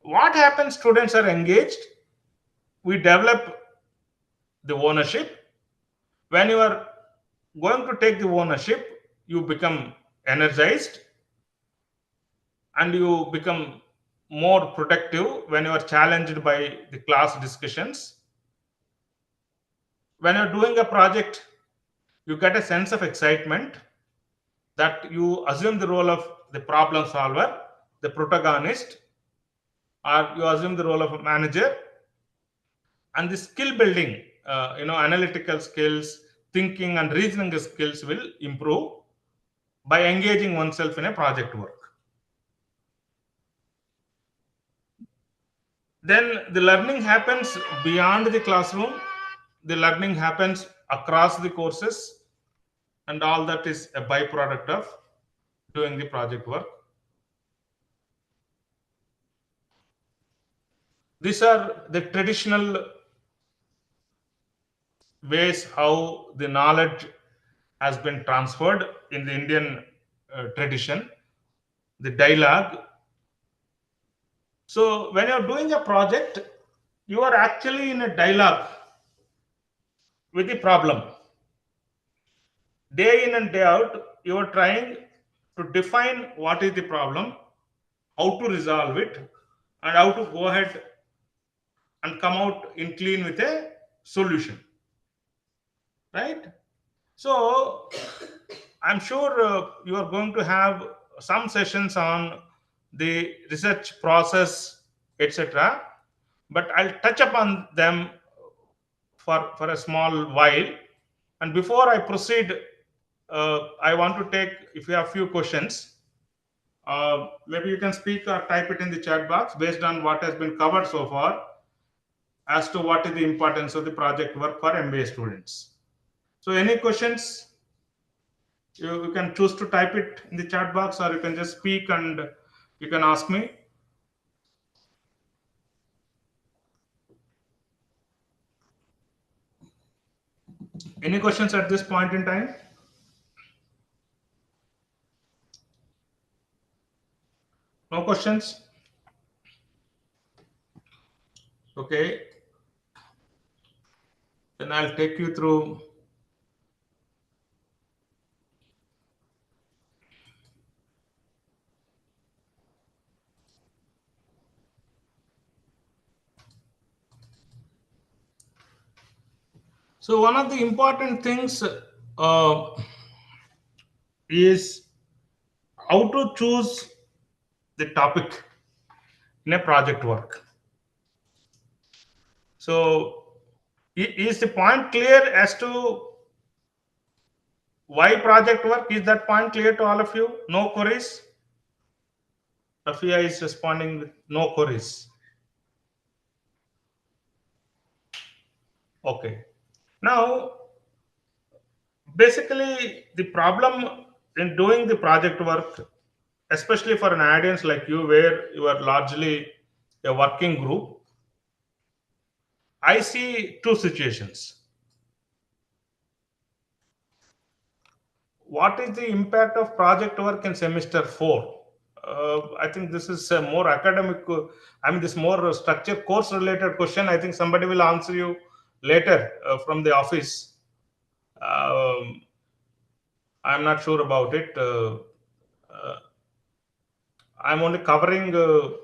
What happens? Students are engaged, we develop the ownership. When you are going to take the ownership, you become energized and you become more productive when you are challenged by the class discussions. When you're doing a project, you get a sense of excitement that you assume the role of the problem solver, the protagonist, or you assume the role of a manager. And the skill building, analytical skills, thinking and reasoning skills will improve by engaging oneself in a project work. Then the learning happens beyond the classroom. The learning happens across the courses, and all that is a byproduct of doing the project work. These are the traditional ways how the knowledge has been transferred in the Indian tradition, the dialogue. So when you're doing a project, you are actually in a dialogue with the problem. Day in and day out, you are trying to define what is the problem, how to resolve it, and how to go ahead and come out in clean with a solution. Right? So I'm sure you are going to have some sessions on the research process, etc. But I'll touch upon them for a small while. And before I proceed, I want to take, if you have few questions, maybe you can speak or type it in the chat box based on what has been covered so far as to what is the importance of the project work for MBA students. So any questions? You can choose to type it in the chat box, or you can just speak and you can ask me. Any questions at this point in time? No questions? Okay. Then I'll take you through. So one of the important things is how to choose the topic in a project work. So is the point clear as to why project work? Is that point clear to all of you? No queries? Rafia is responding with no queries. Okay. Now, basically, the problem in doing the project work, especially for an audience like you, where you are largely a working group, I see two situations. What is the impact of project work in semester 4? I think this is a more academic, this more structured course related question. I think somebody will answer you later from the office. I'm not sure about it. I'm only covering, the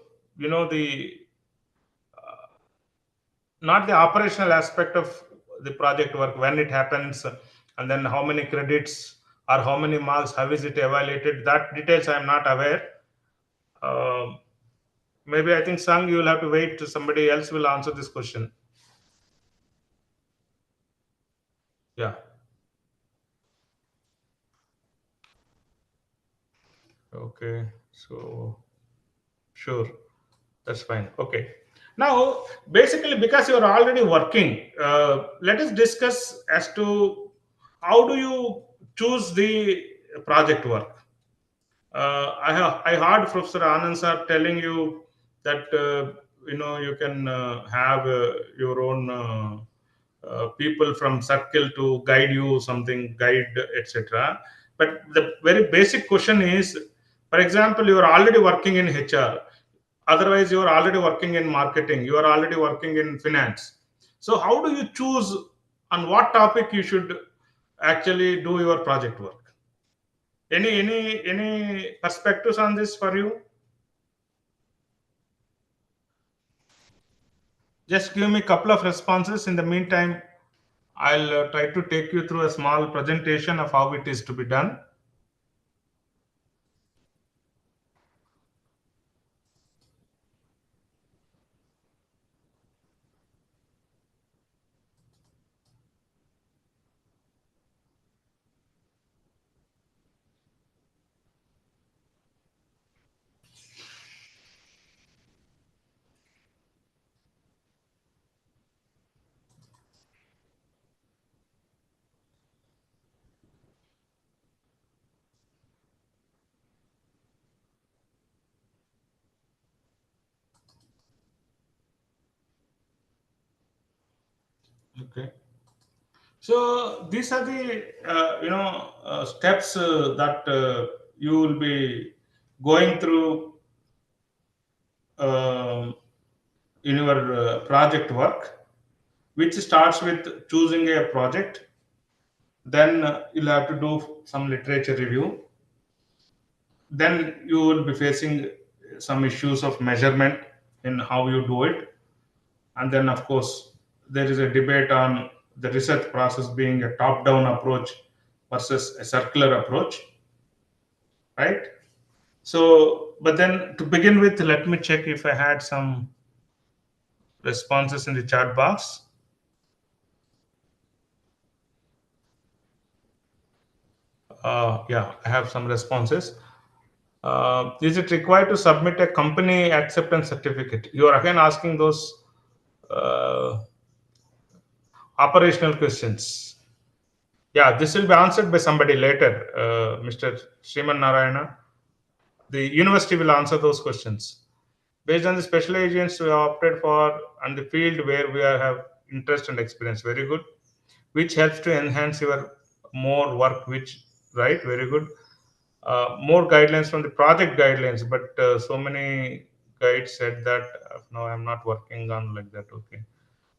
not the operational aspect of the project work, when it happens, and then how many credits or how many marks, how is it evaluated. That details I'm not aware. Maybe I think, Sang, you will have to wait to somebody else will answer this question. Yeah. Okay. So, sure. That's fine. Okay. Now, basically, because you are already working, let us discuss as to how do you choose the project work. I heard Professor Anand sir telling you that you can have your own people from circle to guide you something, guide, etc. But the very basic question is, for example, you are already working in HR. Otherwise, you are already working in marketing. You are already working in finance. So, how do you choose on what topic you should actually do your project work? Any perspectives on this for you? Just give me a couple of responses. In the meantime, I'll try to take you through a small presentation of how it is to be done. Okay. So these are the steps that you will be going through um in your project work, which starts with choosing a project. Then you'll have to do some literature review. Then you will be facing some issues of measurement in how you do it. And then, of course, there is a debate on the research process being a top down approach versus a circular approach, right? So, but then to begin with, let me check if I had some responses in the chat box. Yeah, I have some responses. Is it required to submit a company acceptance certificate? You are again asking those uh, operational questions. Yeah, this will be answered by somebody later, Mr. Sriman Narayana. The university will answer those questions. Based on the specializations we opted for and the field where we have interest and experience, very good. Which helps to enhance your more work, which, right, very good. More guidelines from the project guidelines, but so many guides said that no, I'm not working on like that. Okay,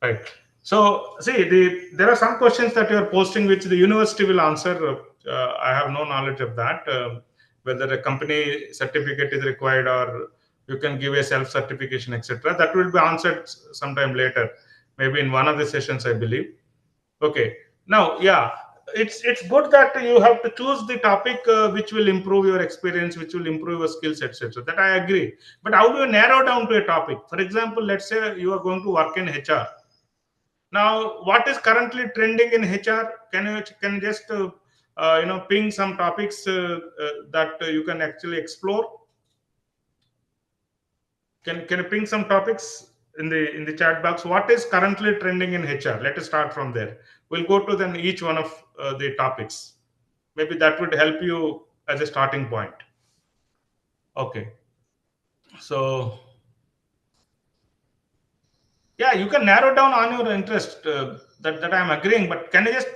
right. So see, there are some questions that you are posting which the university will answer. I have no knowledge of that. Whether a company certificate is required or you can give a self certification, etc. That will be answered sometime later, maybe in one of the sessions, I believe. Okay. Now, yeah, it's good that you have to choose the topic which will improve your experience, which will improve your skills, etc. That I agree. But how do you narrow down to a topic? For example, let's say you are going to work in HR. Now, what is currently trending in HR? Can you just ping some topics that you can actually explore? Can you ping some topics in the chat box? What is currently trending in HR? Let us start from there. We'll go to then each one of the topics. Maybe that would help you as a starting point. Okay. So yeah, you can narrow down on your interest. That I'm agreeing, but can you just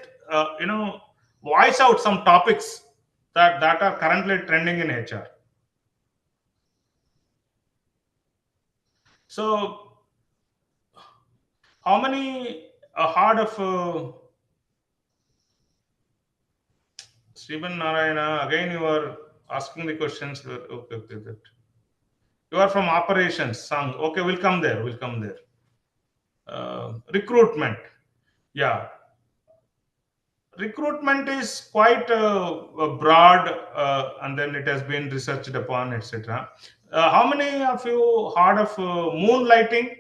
voice out some topics that are currently trending in HR? So how many hard of Srivan Narayana, again you are asking the questions. Okay, that. You are from operations, Sang. Okay, we'll come there. We'll come there. Recruitment. Yeah. Recruitment is quite broad and then it has been researched upon, etc. How many of you heard of moonlighting?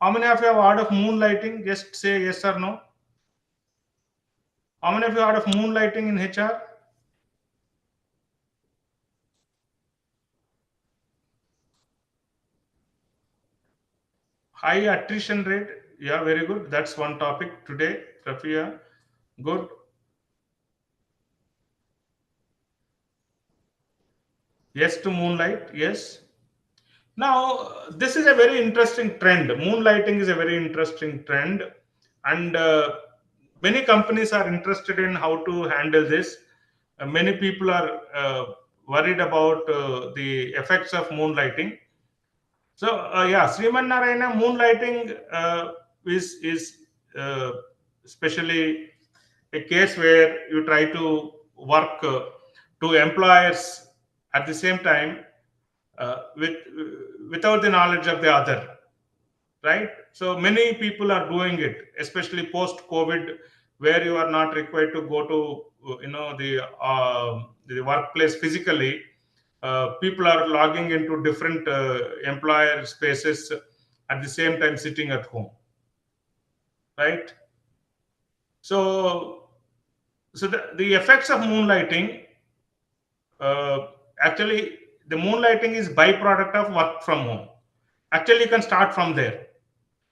How many of you have heard of moonlighting? Just say yes or no. How many of you heard of moonlighting in HR? High attrition rate. Yeah, very good. That's one topic today, Rafia. Good. Yes to moonlight. Yes. Now, this is a very interesting trend. Moonlighting is a very interesting trend, and many companies are interested in how to handle this. Many people are worried about the effects of moonlighting. So, yeah, Sriman Narayana, moonlighting is especially a case where you try to work to employers at the same time without the knowledge of the other, right? So many people are doing it, especially post COVID, where you are not required to go to the workplace physically. People are logging into different employer spaces at the same time sitting at home, right? So the effects of moonlighting, uh, actually the moonlighting is byproduct of work from home. Actually, you can start from there.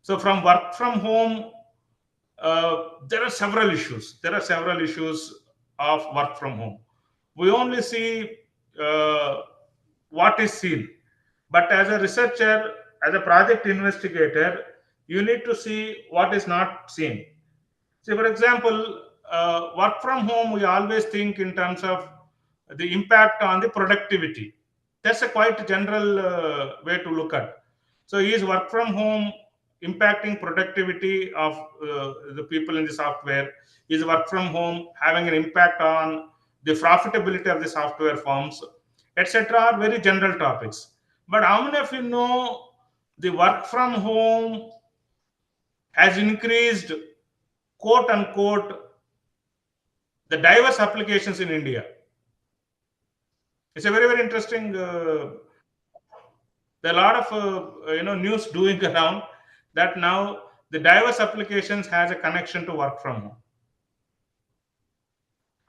So from work from home, there are several issues. There are several issues of work from home. We only see uh, what is seen, but as a researcher, as a project investigator, you need to see what is not seen. See, for example, work from home, we always think in terms of the impact on the productivity. That's a quite general way to look at. So, is work from home impacting productivity of the people in the software? Is work from home having an impact on the profitability of the software firms, etc.? Are very general topics. But how many of you know the work from home has increased, quote unquote, the diverse applications in India? It's a very, very interesting. There are a lot of news doing around that now the diverse applications has a connection to work from home.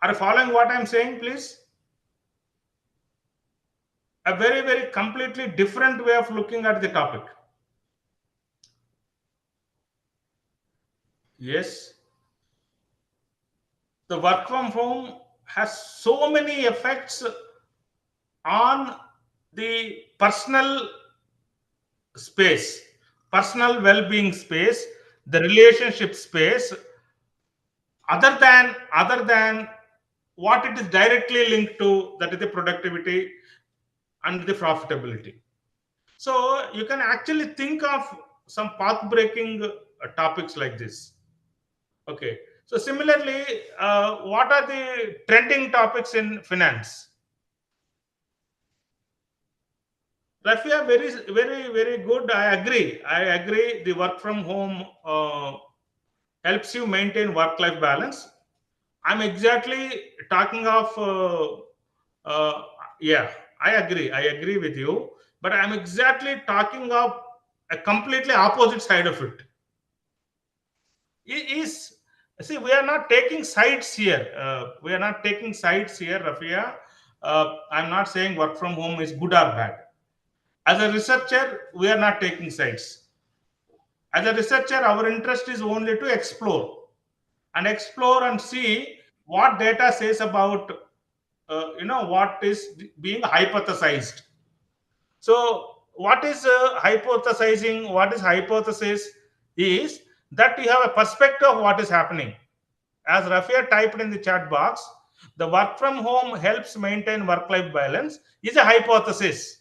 Are you following what I'm saying, please? A very, very completely different way of looking at the topic. Yes, the work from home has so many effects on the personal space, personal well-being space, the relationship space, other than what it is directly linked to, that is the productivity and the profitability. So you can actually think of some path breaking topics like this. Okay, so similarly, what are the trending topics in finance? Rafia, very, very, very good. I agree. I agree. The work from home helps you maintain work-life balance. I'm exactly talking of. Uh, yeah, I agree. I agree with you. But I'm exactly talking of a completely opposite side of it. Is see, we are not taking sides here. We are not taking sides here, Rafia. I'm not saying work from home is good or bad. As a researcher, we are not taking sides. As a researcher, our interest is only to explore and see what data says about what is being hypothesized. So what is hypothesizing, what is hypothesis, is that you have a perspective of what is happening. As Rafia typed in the chat box, the work from home helps maintain work life balance is a hypothesis,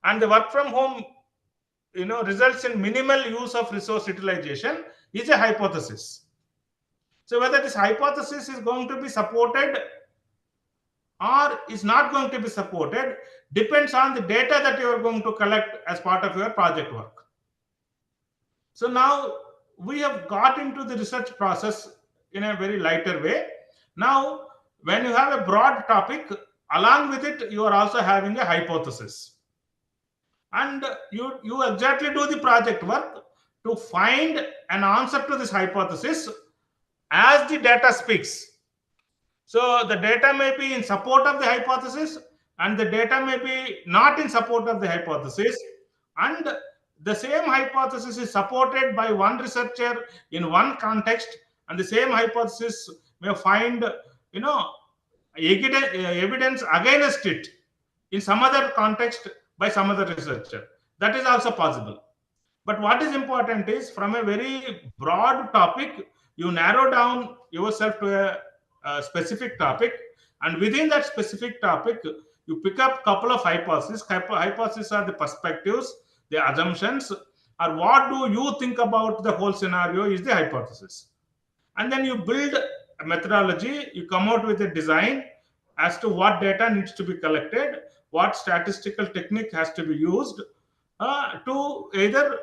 and the work from home results in minimal use of resource utilization is a hypothesis. So whether this hypothesis is going to be supported or is not going to be supported depends on the data that you are going to collect as part of your project work. So now we have got into the research process in a very lighter way. Now, when you have a broad topic, along with it, you are also having a hypothesis. And you exactly do the project work to find an answer to this hypothesis as the data speaks. So the data may be in support of the hypothesis, and the data may be not in support of the hypothesis. And the same hypothesis is supported by one researcher in one context, and the same hypothesis may find, evidence against it in some other context by some other researcher. That is also possible. But what is important is, from a very broad topic, you narrow down yourself to a specific topic, and within that specific topic, you pick up a couple of hypotheses. Hypotheses are the perspectives, the assumptions, or what do you think about the whole scenario is the hypothesis. And then you build a methodology, you come out with a design as to what data needs to be collected, what statistical technique has to be used to either,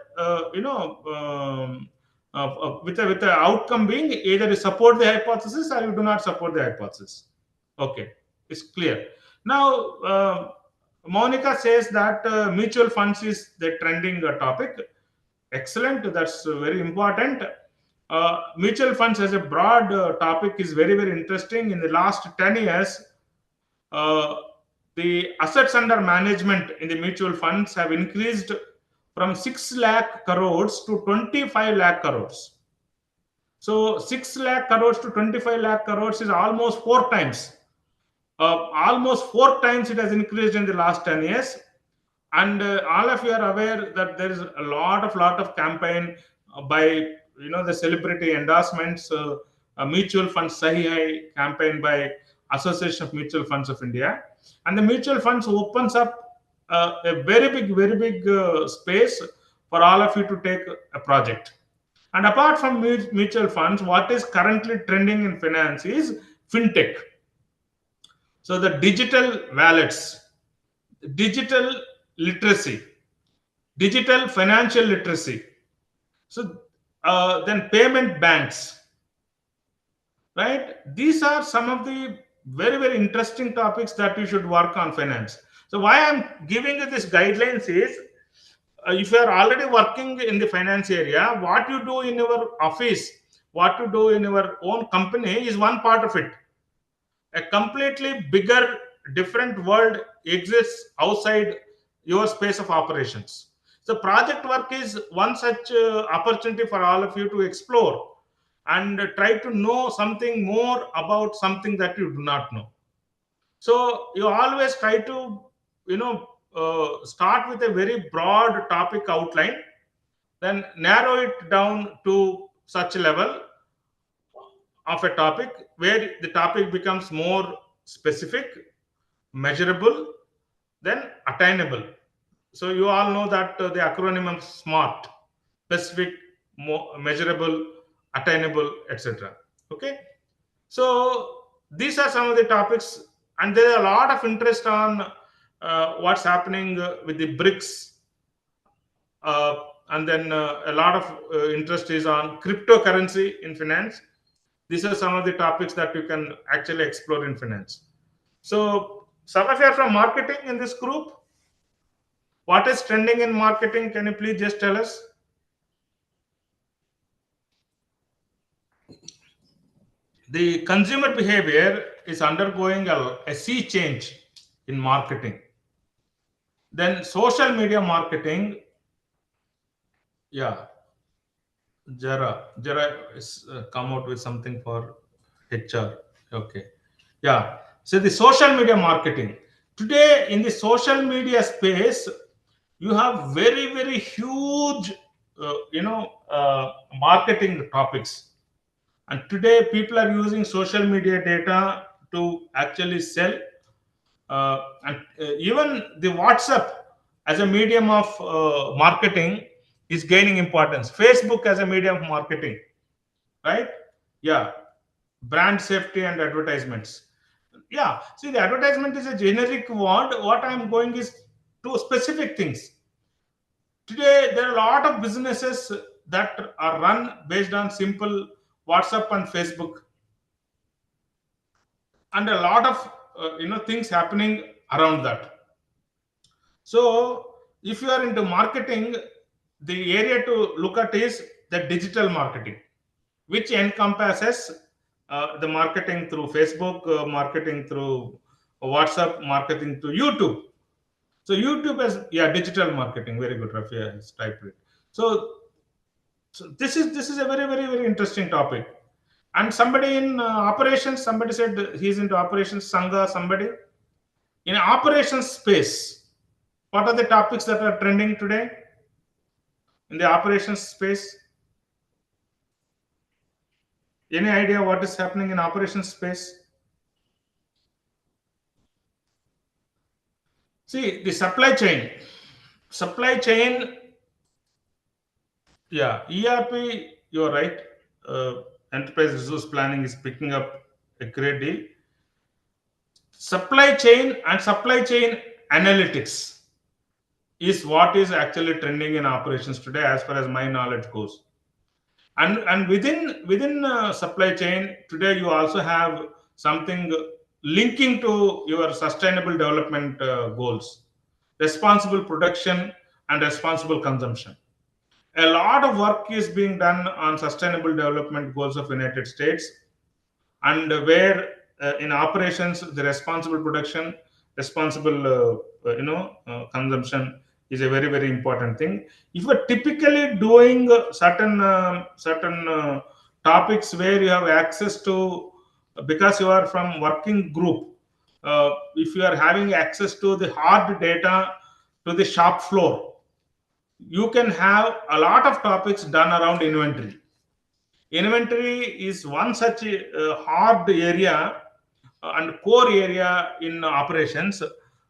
with the outcome being either you support the hypothesis or you do not support the hypothesis. Okay, it's clear. Now, Monica says that mutual funds is the trending topic. Excellent, that's very important. Mutual funds as a broad topic is very, very interesting. In the last 10 years, the assets under management in the mutual funds have increased from 6 lakh crores to 25 lakh crores. So 6 lakh crores to 25 lakh crores is almost 4 times. Almost 4 times it has increased in the last 10 years. And all of you are aware that there is a lot of campaign by the celebrity endorsements, mutual fund Sahi Hai campaign by Association of Mutual Funds of India, and the mutual funds opens up a very big space for all of you to take a project. And apart from mutual funds, what is currently trending in finance is fintech. So the digital wallets, digital literacy, digital financial literacy. So then payment banks, right? These are some of the very interesting topics that you should work on finance. So why I'm giving you this guidelines is, if you are already working in the finance area, what you do in your office, what you do in your own company is one part of it. A completely bigger, different world exists outside your space of operations. So project work is one such opportunity for all of you to explore and try to know something more about something that you do not know. So you always try to, start with a very broad topic outline, then narrow it down to such a level of a topic where the topic becomes more specific, measurable, then attainable. So you all know that the acronym of SMART: specific, measurable, attainable, etc. Okay, so these are some of the topics, and there is a lot of interest on what's happening with the BRICS, and then a lot of interest is on cryptocurrency in finance. These are some of the topics that you can actually explore in finance. So some of you are from marketing in this group. What is trending in marketing? Can you please just tell us? The consumer behavior is undergoing a sea change in marketing. Then social media marketing. Yeah, Jara is come out with something for HR. Okay, yeah. So the social media marketing today, in the social media space, you have very huge, marketing topics. And today, people are using social media data to actually sell. And even the WhatsApp as a medium of marketing is gaining importance. Facebook as a medium of marketing, right? Yeah. Brand safety and advertisements. Yeah. See, the advertisement is a generic word. What I'm going is to specific things. Today, there are a lot of businesses that are run based on simple WhatsApp and Facebook, and a lot of things happening around that. So if you are into marketing, the area to look at is the digital marketing, which encompasses the marketing through Facebook, marketing through WhatsApp, marketing through YouTube. So YouTube has, digital marketing. Very good, Rafia has typed it. So this is a very interesting topic. And somebody in operations, somebody said he's into operations. Sangha, somebody in operations space. What are the topics that are trending today in the operations space? Any idea what is happening in operations space? See, the supply chain. Supply chain, ERP, you're right. Enterprise resource planning is picking up a great deal. Supply chain and supply chain analytics is what is actually trending in operations today, as far as my knowledge goes. And within supply chain today, you also have something linking to your sustainable development goals, responsible production and responsible consumption. A lot of work is being done on sustainable development goals of United States, and where in operations the responsible production, responsible consumption is a very important thing. If you're typically doing certain topics where you have access to, because you are from working group, if you are having access to the hard data, to the shop floor, you can have a lot of topics done around inventory. Inventory is one such hard area and core area in operations,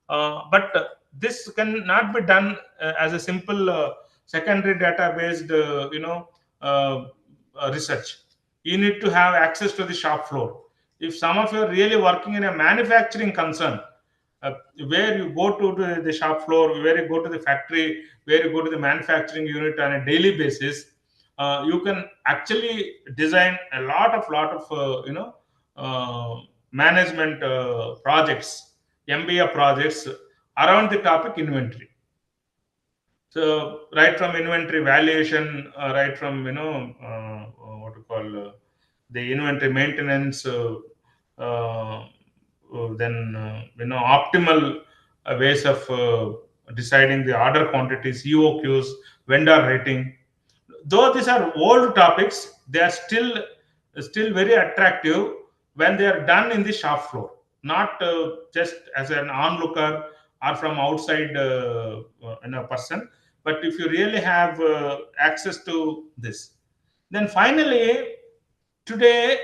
but this cannot be done as a simple secondary data based research. You need to have access to the shop floor. If some of you are really working in a manufacturing concern, where you go to the shop floor, where you go to the factory, where you go to the manufacturing unit on a daily basis, you can actually design a lot of management projects, MBA projects around the topic inventory. So right from inventory valuation, right from what to call the inventory maintenance, then optimal ways of deciding the order quantities, EOQs, vendor rating. Though these are old topics, they are still very attractive when they are done in the shop floor, not just as an onlooker or from outside person. But if you really have access to this, then finally today,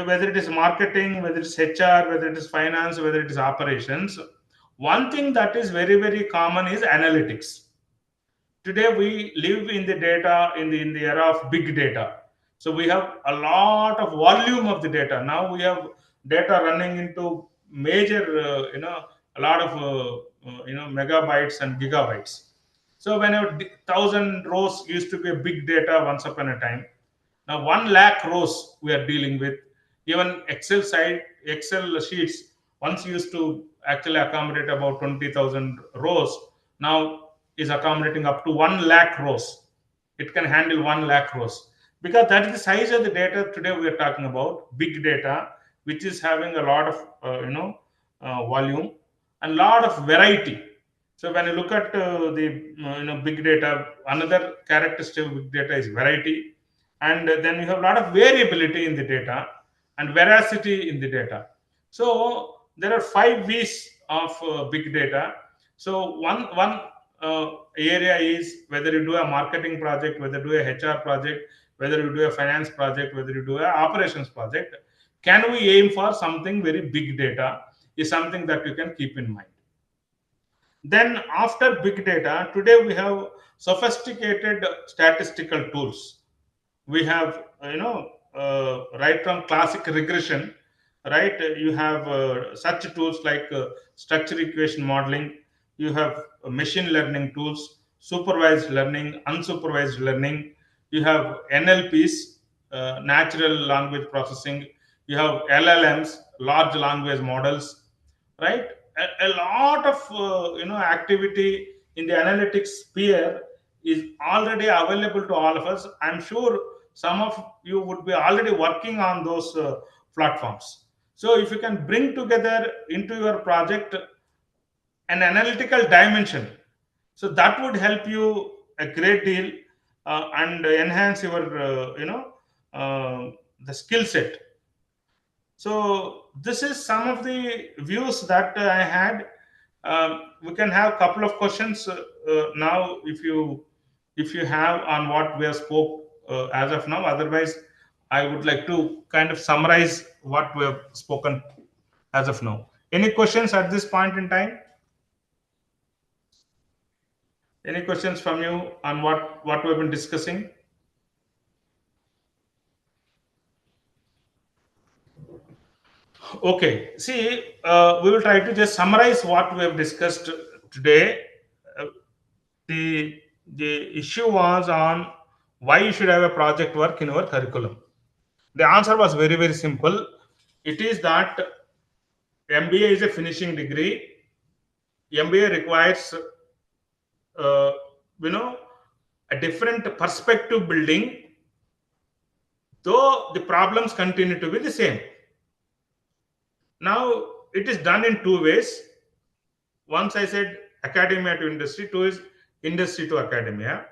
whether it is marketing, whether it's HR, whether it is finance, whether it is operations, one thing that is very common is analytics. Today we live in the data, in the era of big data. So we have a lot of volume of the data. Now we have data running into major a lot of megabytes and gigabytes. So when 1,000 rows used to be a big data once upon a time, now 1 lakh rows we are dealing with. Even Excel sheets once used to actually accommodate about 20,000 rows. Now is accommodating up to 1 lakh rows. It can handle 1 lakh rows, because that is the size of the data today we are talking about, big data, which is having a lot of volume and lot of variety. So when you look at the big data, another characteristic of big data is variety, and then you have a lot of variability in the data and veracity in the data. So there are 5 V's of big data. So one area is whether you do a marketing project, whether you do a HR project, whether you do a finance project, whether you do a operations project, can we aim for something very big data is something that you can keep in mind. Then after big data, today we have sophisticated statistical tools. We have right from classic regression, right? You have such tools like structure equation modeling. You have machine learning tools, supervised learning, unsupervised learning. You have NLPs, natural language processing. You have LLMs, large language models, right? A lot of activity in the analytics sphere is already available to all of us. I'm sure some of you would be already working on those platforms. So if you can bring together into your project an analytical dimension. So that would help you a great deal and enhance your, the skill set. So this is some of the views that I had. We can have a couple of questions now if you have on what we have spoke as of now. Otherwise, I would like to kind of summarize what we have spoken as of now. Any questions at this point in time? Any questions from you on what we've been discussing? Okay, see, we will try to just summarize what we have discussed today. Uh, the issue was on why you should have a project work in our curriculum. The answer was very, very simple. It is that MBA is a finishing degree. MBA requires, a different perspective building, though the problems continue to be the same. Now, it is done in two ways. Once I said academia to industry, two is industry to academia.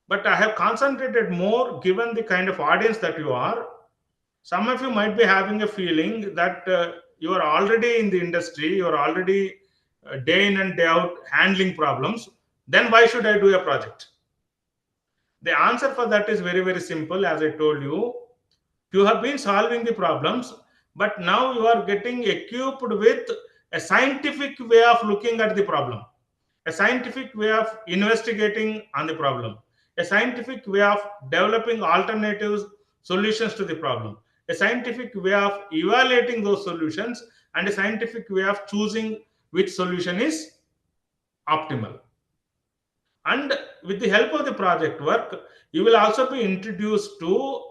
But I have concentrated more given the kind of audience that you are. Some of you might be having a feeling that you are already in the industry, you are already day in and day out handling problems. Then why should I do a project? The answer for that is very, very simple. As I told you, you have been solving the problems, but now you are getting equipped with a scientific way of looking at the problem, a scientific way of investigating on the problem, a scientific way of developing alternative solutions to the problem, a scientific way of evaluating those solutions, and a scientific way of choosing which solution is optimal. And with the help of the project work, you will also be introduced to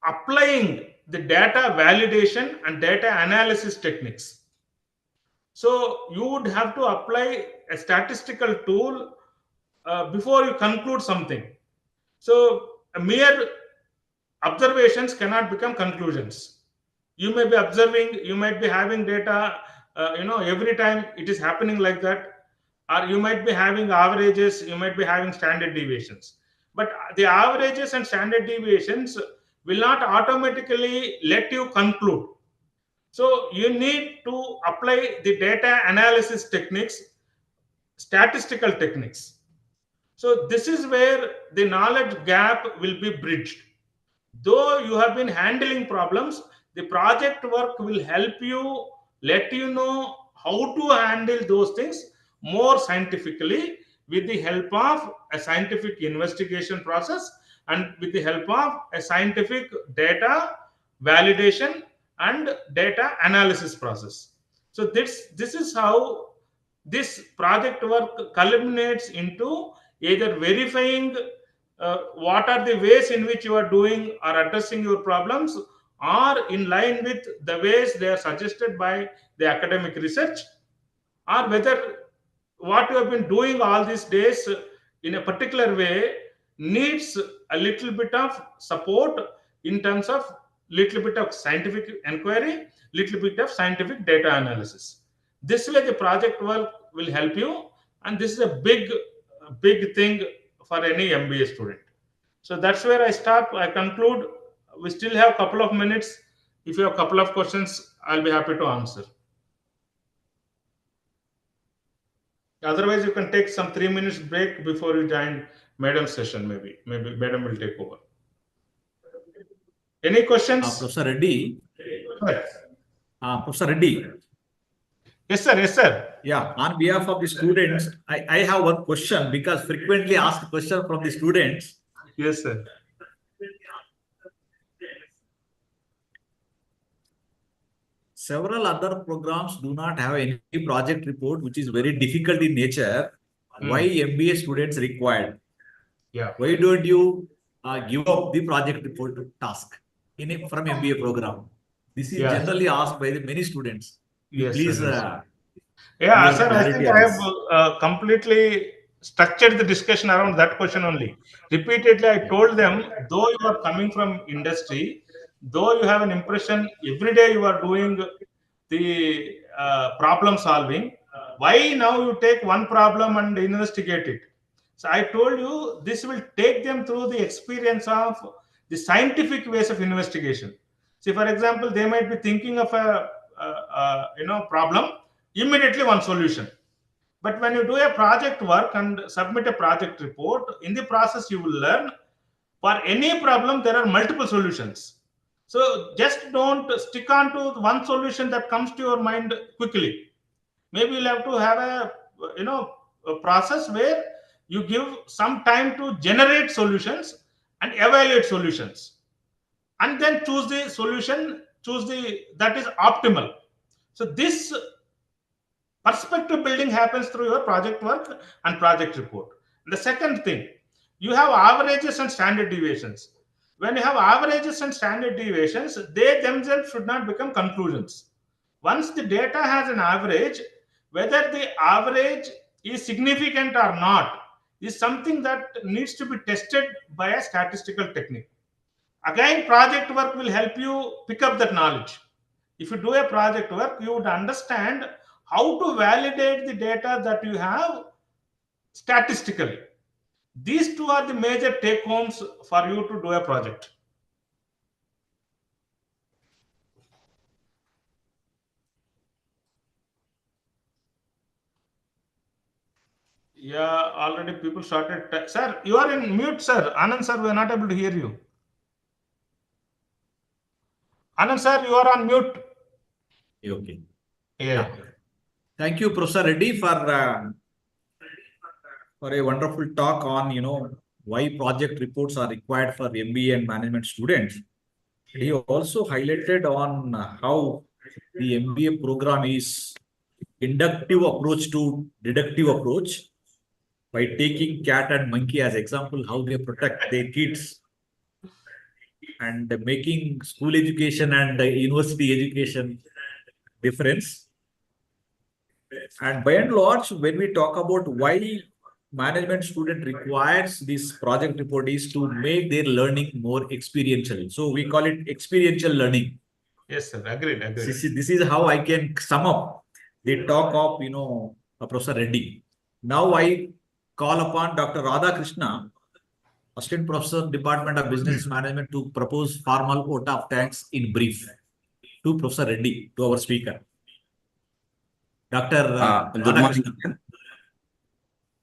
applying the data validation and data analysis techniques. So you would have to apply a statistical tool before you conclude something. So mere observations cannot become conclusions. You may be observing, you might be having data, every time it is happening like that, or you might be having averages, you might be having standard deviations. But the averages and standard deviations will not automatically let you conclude. So you need to apply the data analysis techniques, statistical techniques. So this is where the knowledge gap will be bridged. Though you have been handling problems, the project work will help you, let you know how to handle those things more scientifically with the help of a scientific investigation process and with the help of a scientific data validation and data analysis process. So this is how this project work culminates into either verifying what are the ways in which you are doing or addressing your problems, or in line with the ways they are suggested by the academic research, or whether what you have been doing all these days in a particular way needs a little bit of support in terms of little bit of scientific inquiry, little bit of scientific data analysis. This way the project work will help you, and this is a big thing for any MBA student. So that's where I stop. I conclude. We still have a couple of minutes. If you have a couple of questions, I'll be happy to answer. Otherwise, you can take some 3 minutes break before you join Madam's session. Maybe Madam will take over. Any questions? Professor Reddy. Yes. Professor Reddy. Yes, sir. Yes, sir. Yeah, on behalf of the students, I have one question because frequently asked question from the students. Yes, sir. Several other programs do not have any project report, which is very difficult in nature. Why MBA students required? Yeah. Why don't you give up the project report task from MBA program? This is generally asked by the many students. Yes, please. sir. Yeah, sir. I think I have completely structured the discussion around that question only. Repeatedly, I told them, though you are coming from industry, though you have an impression every day you are doing the problem solving, why now you take one problem and investigate it? So I told you this will take them through the experience of the scientific ways of investigation. See, for example, they might be thinking of a problem, immediately one solution. But when you do a project work and submit a project report, in the process you will learn for any problem there are multiple solutions. So just don't stick on to one solution that comes to your mind quickly. Maybe you'll have to have a process where you give some time to generate solutions and evaluate solutions, and then choose the solution, choose the that is optimal. So this perspective building happens through your project work and project report. The second thing, you have averages and standard deviations. When you have averages and standard deviations, they themselves should not become conclusions. Once the data has an average, whether the average is significant or not is something that needs to be tested by a statistical technique. Again, project work will help you pick up that knowledge. If you do a project work, you would understand how to validate the data that you have statistically. These two are the major take homes for you to do a project. Yeah, already people started. Sir, you are in mute, sir. Anand sir, we are not able to hear you. Anand sir, you are on mute. Okay. Yeah. Thank you, Professor Reddy, for a wonderful talk on, why project reports are required for MBA and management students. He also highlighted on how the MBA program is inductive approach to deductive approach by taking cat and monkey as example, how they protect their kids and making school education and university education difference. And by and large, when we talk about why management student requires this project report is to make their learning more experiential. So we call it experiential learning. Yes, sir. Agreed. This is how I can sum up the talk of, Professor Reddy. Now I call upon Dr. Radhakrishna, Assistant Professor, Department of Business Management, to propose formal vote of thanks in brief to Professor Reddy, to our speaker. Dr. Good morning.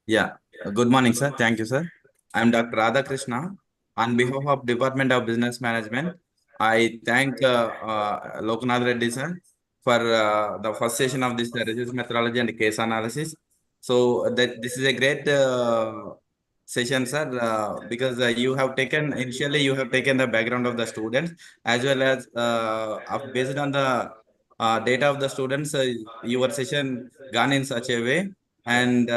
Yeah, good morning, sir. Thank you, sir. I'm Dr. Radhakrishna. On behalf of Department of Business Management, I thank Lokanath Reddy, sir, for the first session of this research methodology and case analysis. So that this is a great session, sir, because you have taken the background of the students as well as based on the data of the students, your session gone in such a way. And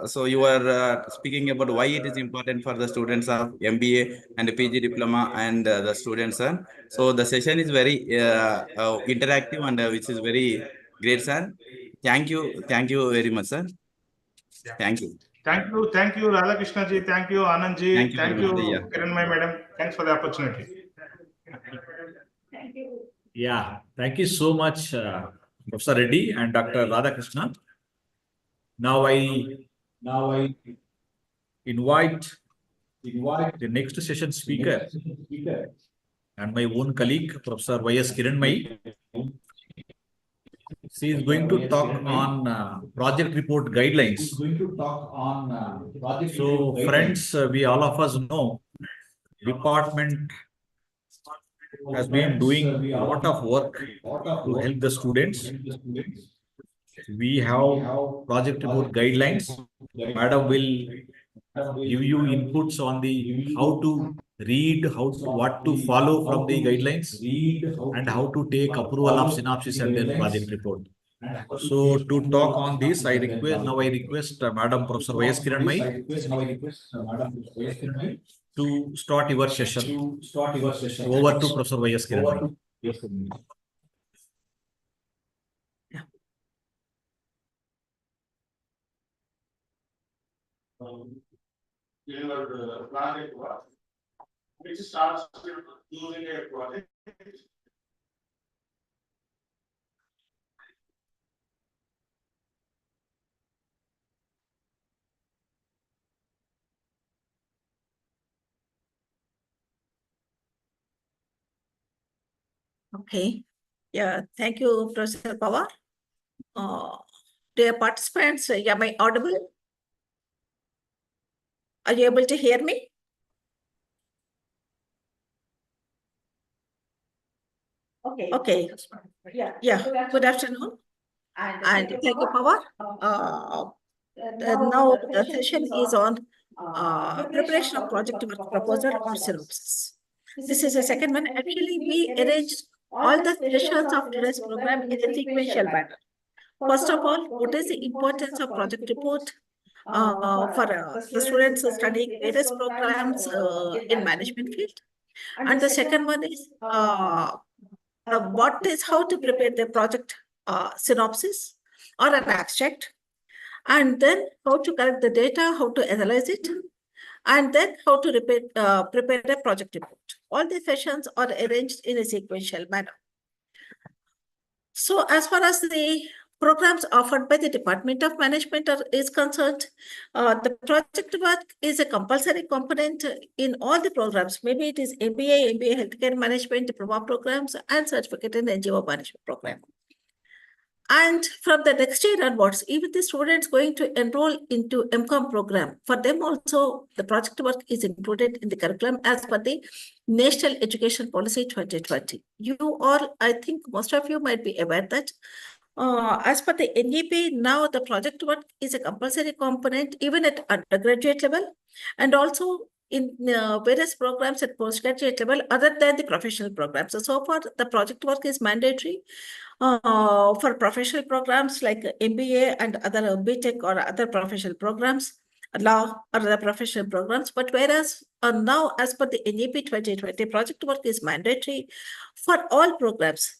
so you are speaking about why it is important for the students of MBA and PG diploma and the students, sir. So the session is very interactive and which is very great, sir. Thank you very much, sir. Thank you. Thank you, Radhakrishna ji. Thank you, Anand ji. Thank you very much, yeah. Kiranmai madam. Thanks for the opportunity. Yeah, thank you so much, Professor Reddy and Dr. Radhakrishna. Now I invite the next session speaker and my own colleague, Professor Y.S. Kiranmai. She is going to talk on project report guidelines. So, friends, we all of us know department has been doing a lot of work to help the students. We have project report guidelines. Madam will give you inputs on the how to read, what to follow from the guidelines, and how to take approval of synopsis and then project report. So to talk on this, I request Madam Professor Y.S. Kiranmai to start your session. Over to Professor Y.S. Kiranmai. Your project work, which starts using a project. Okay. Yeah, thank you, Professor Pawar. Dear participants, am I audible? Are you able to hear me? Okay. Yeah. Good afternoon. And thank you, Pawar. Now the session is on preparation of project work proposal or synopsis. This is the second one. Actually, we arranged all the sessions of today's program in a sequential manner. First of all, what is the importance of project report for the students studying various programs in management field? And the second one is what is how to prepare the project synopsis or an abstract, and then how to collect the data, how to analyze it, and then how to prepare a project report. All the sessions are arranged in a sequential manner. So as far as the programs offered by the Department of Management is concerned, the project work is a compulsory component in all the programs. Maybe it is MBA, MBA Healthcare Management, diploma programs, and certificate in NGO management program. And from the next year onwards, even the students going to enroll into MCOM program, for them also the project work is included in the curriculum as per the National Education Policy 2020. You all, I think most of you might be aware that as per the NEP, now the project work is a compulsory component even at undergraduate level and also in various programs at postgraduate level other than the professional programs. So far, the project work is mandatory for professional programs like MBA and other BTech or other professional programs, law or other professional programs. But whereas now, as per the NEP 2020, project work is mandatory for all programs.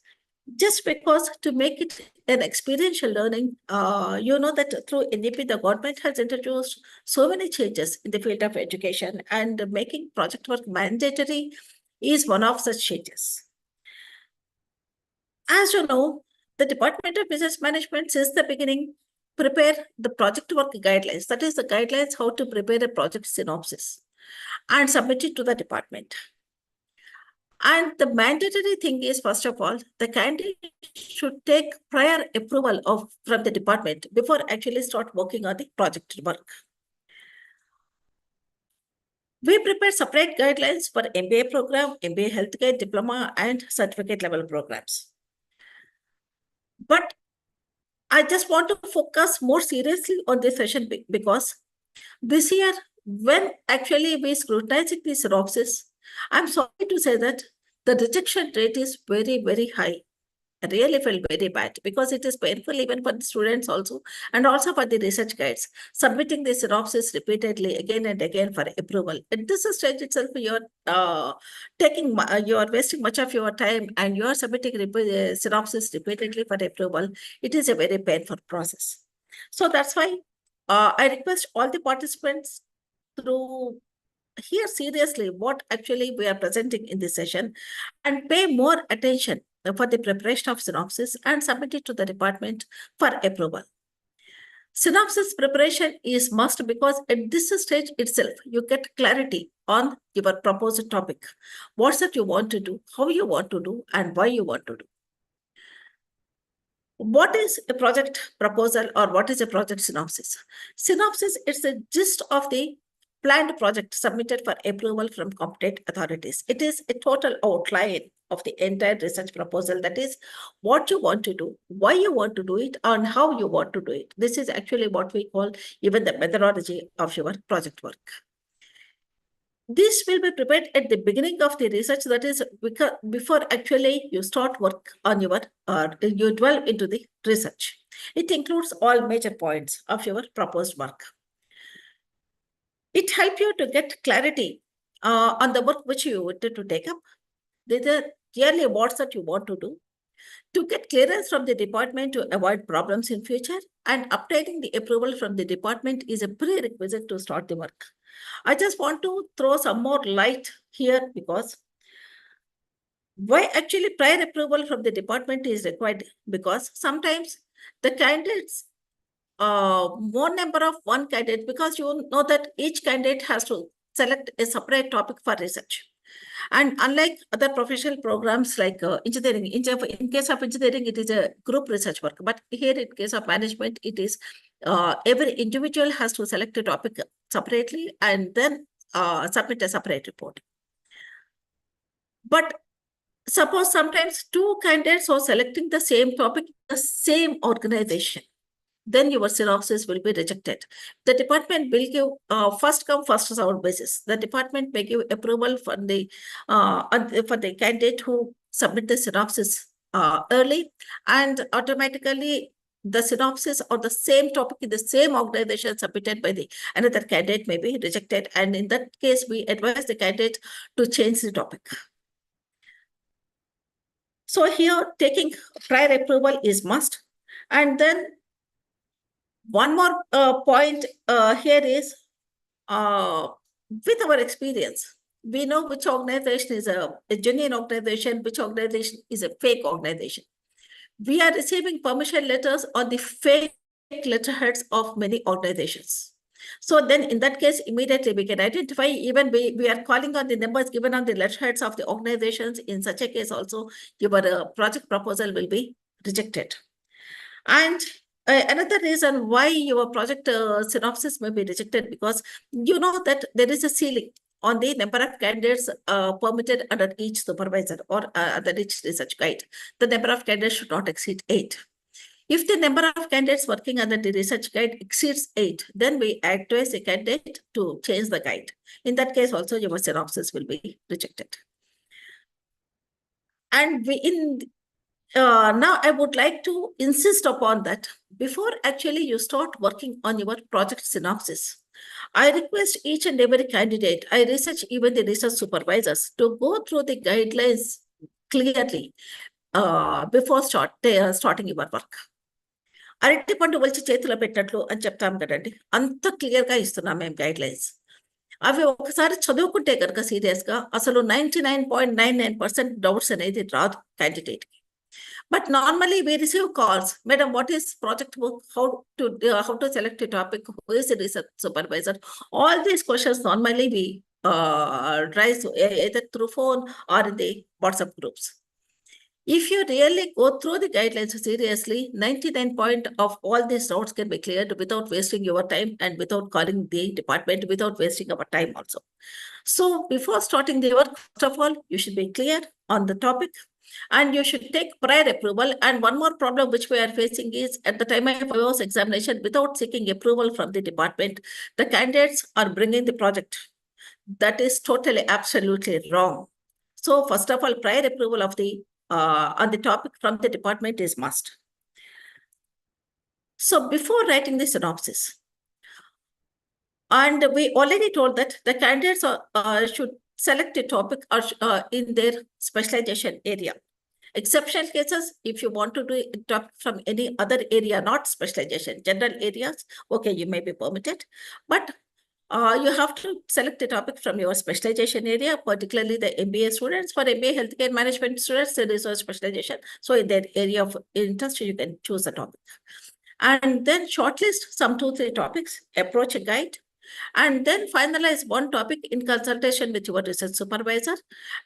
Just because to make it an experiential learning, you know that through NEP, the government has introduced so many changes in the field of education, and making project work mandatory is one of such changes. As you know, the Department of Business Management since the beginning prepare the project work guidelines. That is the guidelines how to prepare a project synopsis and submit it to the department. And the mandatory thing is, first of all, the candidate should take prior approval from the department before actually start working on the project work. We prepare separate guidelines for MBA program, MBA Healthcare, Diploma, and certificate level programs. But I just want to focus more seriously on this session because this year, when actually we scrutinizing the synopsis, I'm sorry to say that the rejection rate is very, very high. I really felt very bad because it is painful even for the students also, and also for the research guides, submitting the synopsis repeatedly again and again for approval. At this stage itself, you're wasting much of your time and you're submitting synopsis repeatedly for approval. It is a very painful process. So that's why I request all the participants to hear seriously what actually we are presenting in this session and pay more attention for the preparation of synopsis and submit it to the department for approval. Synopsis preparation is must because at this stage itself, you get clarity on your proposed topic. What's that you want to do, how you want to do, and why you want to do. What is a project proposal or what is a project synopsis? Synopsis is the gist of the planned project submitted for approval from competent authorities. It is a total outline of the entire research proposal. That is what you want to do, why you want to do it, and how you want to do it. This is actually what we call even the methodology of your project work. This will be prepared at the beginning of the research, that is before actually you start work on your, you delve into the research. It includes all major points of your proposed work. It helps you to get clarity on the work which you wanted to take up. These are clearly what that you want to do. To get clearance from the department to avoid problems in future, and obtaining the approval from the department is a prerequisite to start the work. I just want to throw some more light here because why actually prior approval from the department is required, because sometimes the candidates more number of one candidate, because you know that each candidate has to select a separate topic for research. And unlike other professional programs like engineering, in case of engineering, it is a group research work. But here in case of management, it is every individual has to select a topic separately and then submit a separate report. But suppose sometimes two candidates are selecting the same topic, the same organization, then your synopsis will be rejected. The department will give first come, first served basis. The department may give approval for the candidate who submit the synopsis early, and automatically the synopsis or the same topic in the same organization submitted by the another candidate may be rejected. And in that case, we advise the candidate to change the topic. So here, taking prior approval is must. And then one more point here is, with our experience, we know which organization is a genuine organization, which organization is a fake organization. We are receiving permission letters on the fake letterheads of many organizations. So then in that case, immediately we can identify, even we are calling on the numbers given on the letterheads of the organizations. In such a case also, your project proposal will be rejected. And another reason why your project synopsis may be rejected, because you know that there is a ceiling on the number of candidates permitted under each supervisor or under each research guide. The number of candidates should not exceed 8. If the number of candidates working under the research guide exceeds 8, then we advise a candidate to change the guide. In that case also, your synopsis will be rejected. And now I would like to insist upon that before actually you start working on your project synopsis, I request each and every candidate, I research even the research supervisors, to go through the guidelines clearly before starting your work. అరటి పండు వచ్చి చేతిలో పెట్టినట్లు అని చెప్తాం కదండి, అంత క్లియర్గా ఇస్తున్నాం మేము గైడ్లైన్స్. అవి ఒకసారి చదువుకుంటే కనుక సీరియస్గా అసలు 99.99% డౌట్స్ అనేది రాదు క్యాండిడేట్కి. But normally we receive calls, madam, what is project work? How to select a topic? Who is the research supervisor? All these questions normally we raise either through phone or in the WhatsApp groups. If you really go through the guidelines seriously, 99% of all these doubts can be cleared without wasting your time and without calling the department, without wasting our time also. So before starting the work, first of all, you should be clear on the topic. And you should take prior approval. And one more problem which we are facing is, at the time of our examination, without seeking approval from the department, the candidates are bringing the project. That is totally, absolutely wrong. So first of all, prior approval of the on the topic from the department is must. So before writing the synopsis, and we already told that the candidates should select a topic in their specialization area. Exceptional cases, if you want to do a topic from any other area, not specialization, general areas, okay, you may be permitted. But you have to select a topic from your specialization area, particularly the MBA students. For MBA healthcare management students, there is a specialization. So in their area of interest, you can choose a topic. And then shortlist some 2-3 topics, approach a guide, and then finalize one topic in consultation with your research supervisor,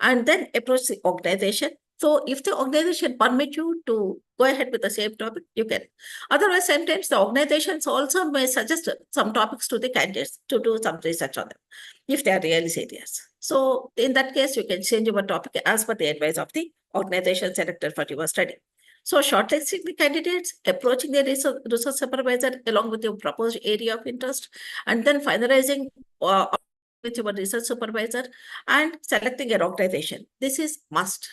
and then approach the organization. So if the organization permit you to go ahead with the same topic, you can. Otherwise, sometimes the organizations also may suggest some topics to the candidates to do some research on them, if they are really serious. So in that case, you can change your topic as per the advice of the organization selected for your study. So shortlisting the candidates, approaching the research supervisor along with your proposed area of interest, and then finalizing with your research supervisor and selecting an organization. This is must.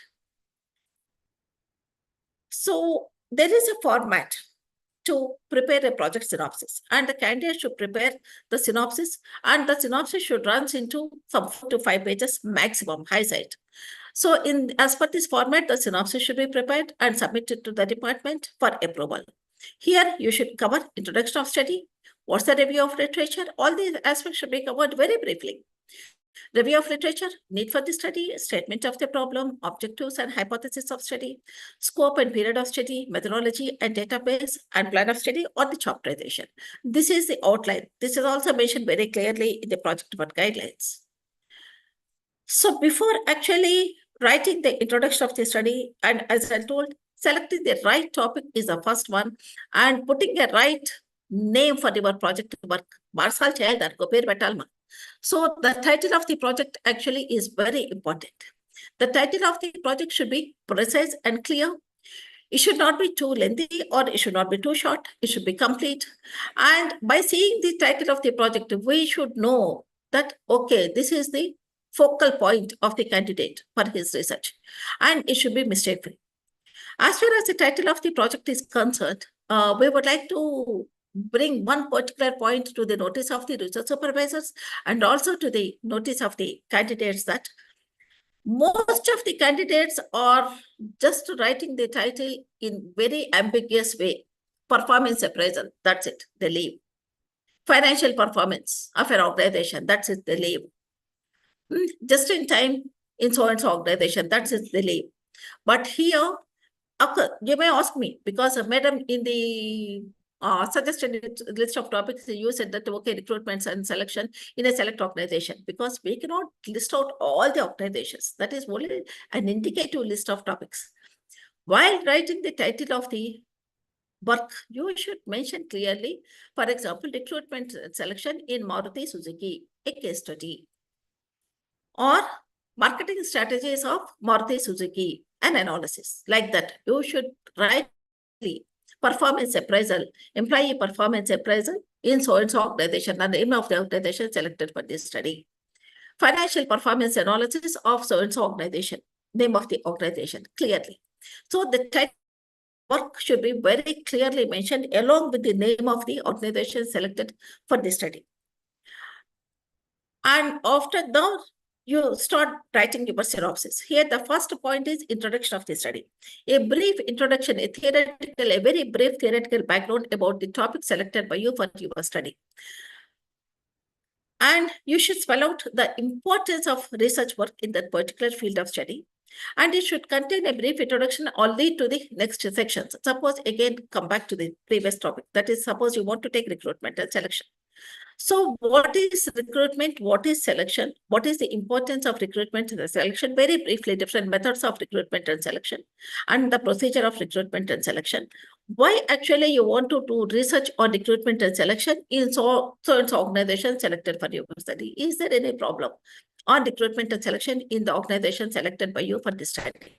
So there is a format to prepare a project synopsis, and the candidate should prepare the synopsis, and the synopsis should run into some 4 to 5 pages maximum, high side. So as per this format, the synopsis should be prepared and submitted to the department for approval. Here, you should cover introduction of study, what's the review of literature, all these aspects should be covered very briefly. Review of literature, need for the study, statement of the problem, objectives and hypothesis of study, scope and period of study, methodology and database, and plan of study or the chapterization. This is the outline. This is also mentioned very clearly in the project work guidelines. So before actually writing the introduction of the study, and as I told, selecting the right topic is the first one, and putting a right name for your project work. Barsal cheyaldaru, ko peru pettalma. So the title of the project actually is very important. The title of the project should be precise and clear. It should not be too lengthy or it should not be too short. It should be complete. And by seeing the title of the project, we should know that, okay, this is the focal point of the candidate for his research, and it should be mistake-free. As far as the title of the project is concerned, we would like to bring one particular point to the notice of the research supervisors and also to the notice of the candidates that most of the candidates are just writing the title in very ambiguous way. Performance appraisal, that's it, they leave. Financial performance of an organization, that's it, they leave. Just in time in so-and-so organization, that's it, they leave. But here, you may ask me, because madam, in the suggested list of topics, you said that, okay, recruitment and selection in a select organization, because we cannot list out all the organizations. That is only an indicative list of topics. While writing the title of the work, you should mention clearly, for example, recruitment and selection in Maruti Suzuki, a case study, or marketing strategies of Maruti Suzuki, an analysis. Like that, you should write the performance appraisal, employee performance appraisal in so-and-so organization, the name of the organization selected for this study. Financial performance analysis of so-and-so organization, name of the organization, clearly. So the title work should be very clearly mentioned along with the name of the organization selected for this study. And after that, you start writing your synopsis. Here, the first point is introduction of the study. A brief introduction, a very brief theoretical background about the topic selected by you for your study. And you should spell out the importance of research work in that particular field of study. And it should contain a brief introduction or lead to the next sections. Suppose, again, come back to the previous topic. That is, suppose you want to take recruitment and selection. So what is recruitment? What is selection? What is the importance of recruitment and selection? Very briefly, different methods of recruitment and selection and the procedure of recruitment and selection. Why actually you want to do research on recruitment and selection in so-and-so organization selected for your study? Is there any problem on recruitment and selection in the organization selected by you for this study?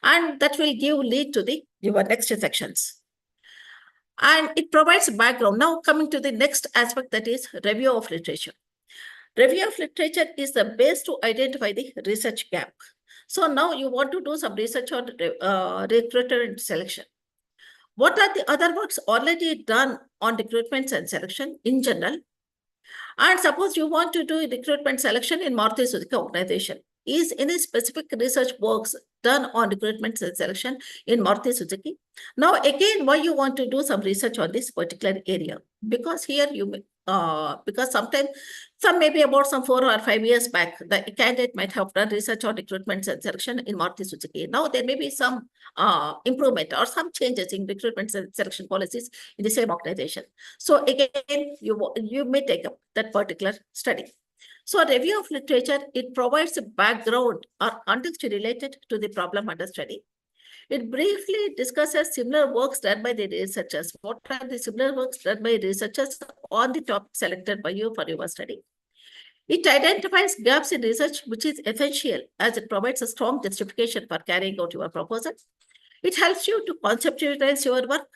And that will lead to your next sections. And it provides background. Now coming to the next aspect, that is review of literature. Review of literature is the base to identify the research gap. So now you want to do some research on recruitment and selection. What are the other works already done on recruitment and selection in general? And suppose you want to do recruitment selection in Maruti Suzuki organization. Is any specific research works done on recruitment and selection in Maruti Suzuki? Now, again, why you want to do some research on this particular area? Because here you may, because sometimes, maybe about some 4 or 5 years back, the candidate might have done research on recruitment and selection in Maruti Suzuki. Now there may be some improvement or some changes in recruitment and selection policies in the same organization. So again, you may take up that particular study. So review of literature, it provides a background or context related to the problem under study. It briefly discusses similar works done by the researchers. What are the similar works done by researchers on the topic selected by you for your study? It identifies gaps in research, which is essential as it provides a strong justification for carrying out your proposal. It helps you to conceptualize your work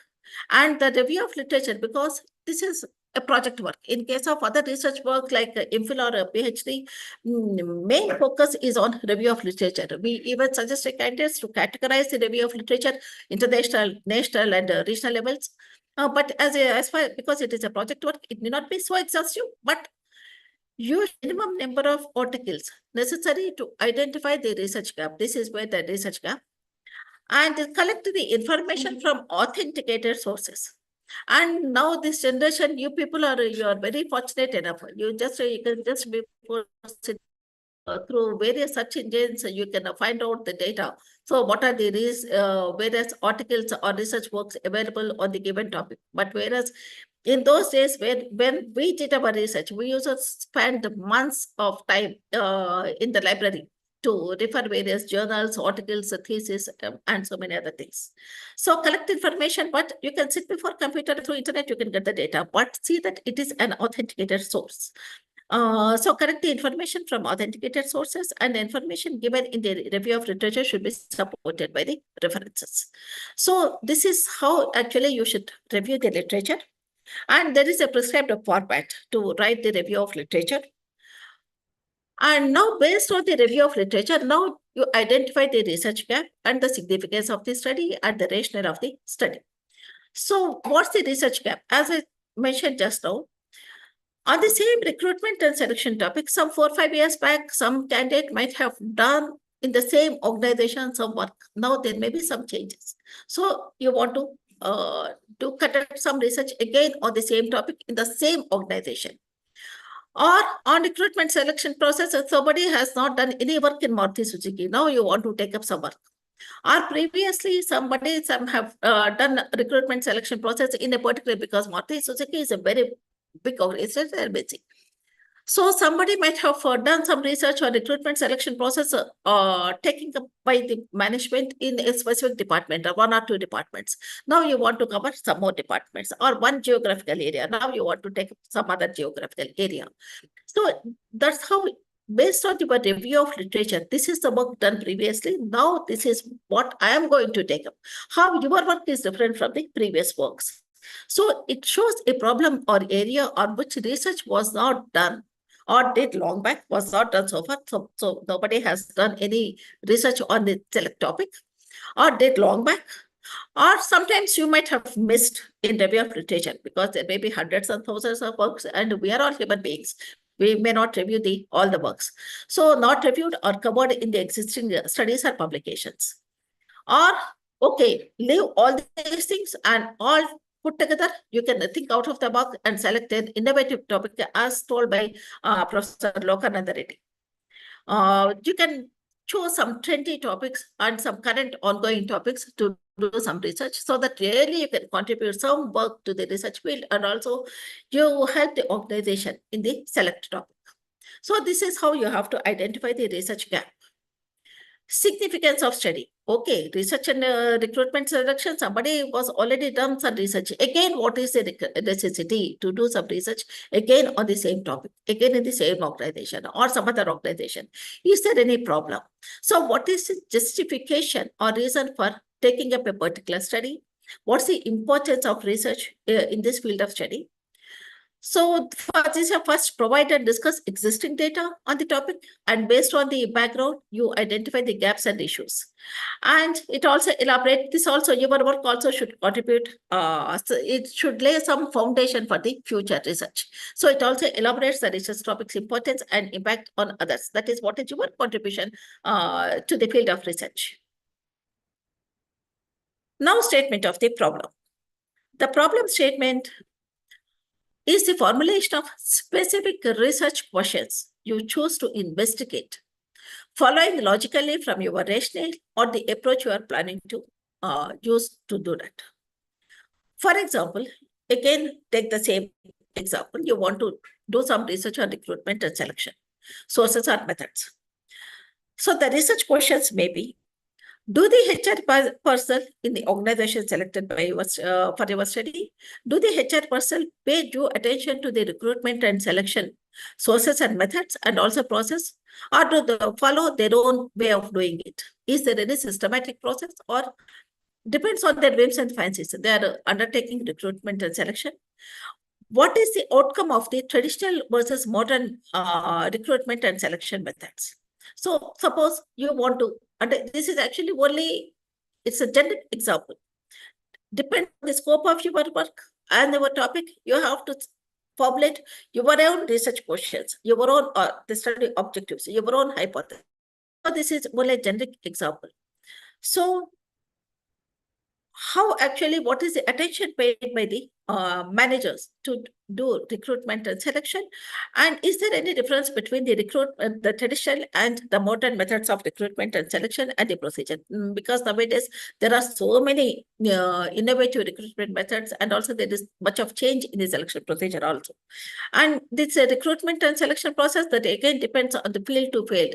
and the review of literature, because this is a project work. In case of other research work like MPhil or a PhD, main focus is on review of literature. We even suggest candidates to categorize the review of literature international, national, and regional levels. But because it is a project work, it may not be so exhaustive, but use minimum number of articles necessary to identify the research gap. This is where the research gap. And collect the information from authenticated sources. And now this generation, you people you are very fortunate enough. You can just be through various search engines, you can find out the data. So what are the various articles or research works available on the given topic? But whereas In those days, when we did our research, we used to spend months of time in the library to refer various journals, articles, theses, and so many other things. So collect information, but you can sit before computer through internet, you can get the data, but see that it is an authenticated source. So correct the information from authenticated sources, and the information given in the review of literature should be supported by the references. So this is how actually you should review the literature. And there is a prescribed format to write the review of literature. And now, based on the review of literature, now you identify the research gap and the significance of the study and the rationale of the study. So what's the research gap? As I mentioned just now, on the same recruitment and selection topic, some 4 or 5 years back, some candidate might have done in the same organization some work. Now there may be some changes. So you want to conduct some research again on the same topic in the same organization. Or on recruitment selection process, if somebody has not done any work in Maruti Suzuki, now you want to take up some work. Or previously, some have done recruitment selection process in a particular, because Maruti Suzuki is a very big organization, they're busy. So somebody might have done some research on recruitment selection process taken up by the management in a specific department or 1 or 2 departments. Now you want to cover some more departments or one geographical area. Now you want to take up some other geographical area. So that's how, based on your review of literature, this is the work done previously. Now this is what I am going to take up. How your work is different from the previous works. So it shows a problem or area on which research was not done or did long back, was not done so far. So nobody has done any research on the select topic, or did long back, or sometimes you might have missed in review of literature, because there may be hundreds and thousands of works and we are all human beings. We may not review all the works. So not reviewed or covered in the existing studies or publications. Or, okay, leave all these things and all put together, you can think out of the box and select an innovative topic as told by Professor Lokananda Reddy. You can choose some trendy topics and some current ongoing topics to do some research, so that really you can contribute some work to the research field, and also you help the organization in the select topic. So this is how you have to identify the research gap. Significance of study. Okay, research and recruitment selection, somebody was already done some research. Again, what is the necessity to do some research again on the same topic, again in the same organization or some other organization? Is there any problem? So what is the justification or reason for taking up a particular study? What's the importance of research in this field of study? So for this, first provide and discuss existing data on the topic, and based on the background, you identify the gaps and issues. And it also elaborate this also, your work also should contribute, so it should lay some foundation for the future research. So it also elaborates the research topic's importance and impact on others. That is what is your contribution to the field of research. Now, statement of the problem. The problem statement is the formulation of specific research questions you choose to investigate, following logically from your rationale or the approach you are planning to use to do that. For example, again, take the same example. You want to do some research on recruitment and selection, sources or methods. So the research questions may be, do the HR personnel in the organization selected by for your study, do the HR personnel pay due attention to the recruitment and selection sources and methods and also process, or do they follow their own way of doing it? Is there any systematic process, or depends on their whims and fancies? They are undertaking recruitment and selection. What is the outcome of the traditional versus modern recruitment and selection methods? So suppose you want to, and this is actually only, it's a generic example. Depending on the scope of your work and your topic, you have to formulate your own research questions, your own the study objectives, your own hypothesis. So this is only a generic example. So how actually, what is the attention paid by the managers to do recruitment and selection? And is there any difference between the recruitment, the traditional and the modern methods of recruitment and selection and the procedure? Because nowadays there are so many innovative recruitment methods, and also there is much of change in the selection procedure also. And this recruitment and selection process that again depends on the field to field.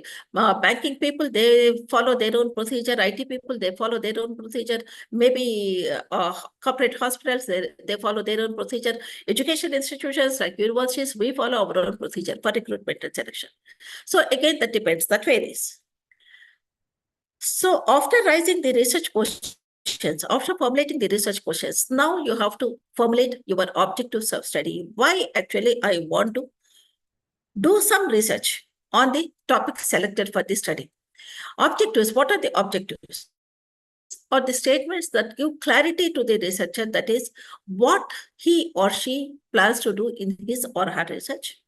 Banking people, they follow their own procedure. IT people, they follow their own procedure. Maybe corporate hospitals, they follow their own procedure. Education institutions like universities, we follow our own procedure for recruitment and selection. So again, that depends, that varies. So after raising the research questions, after formulating the research questions, now you have to formulate your objectives of study. Why actually I want to do some research on the topic selected for the study. Objectives, what are the objectives? Or the statements that give clarity to the researcher, that is what he or she plans to do in his or her research.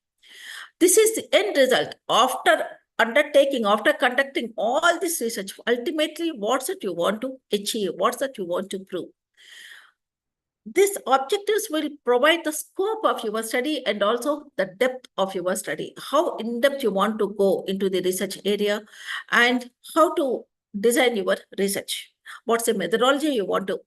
This is the end result after undertaking, after conducting all this research. Ultimately, what's it you want to achieve? What's that you want to prove? These objectives will provide the scope of your study and also the depth of your study, how in-depth you want to go into the research area and how to design your research. What's the methodology you want to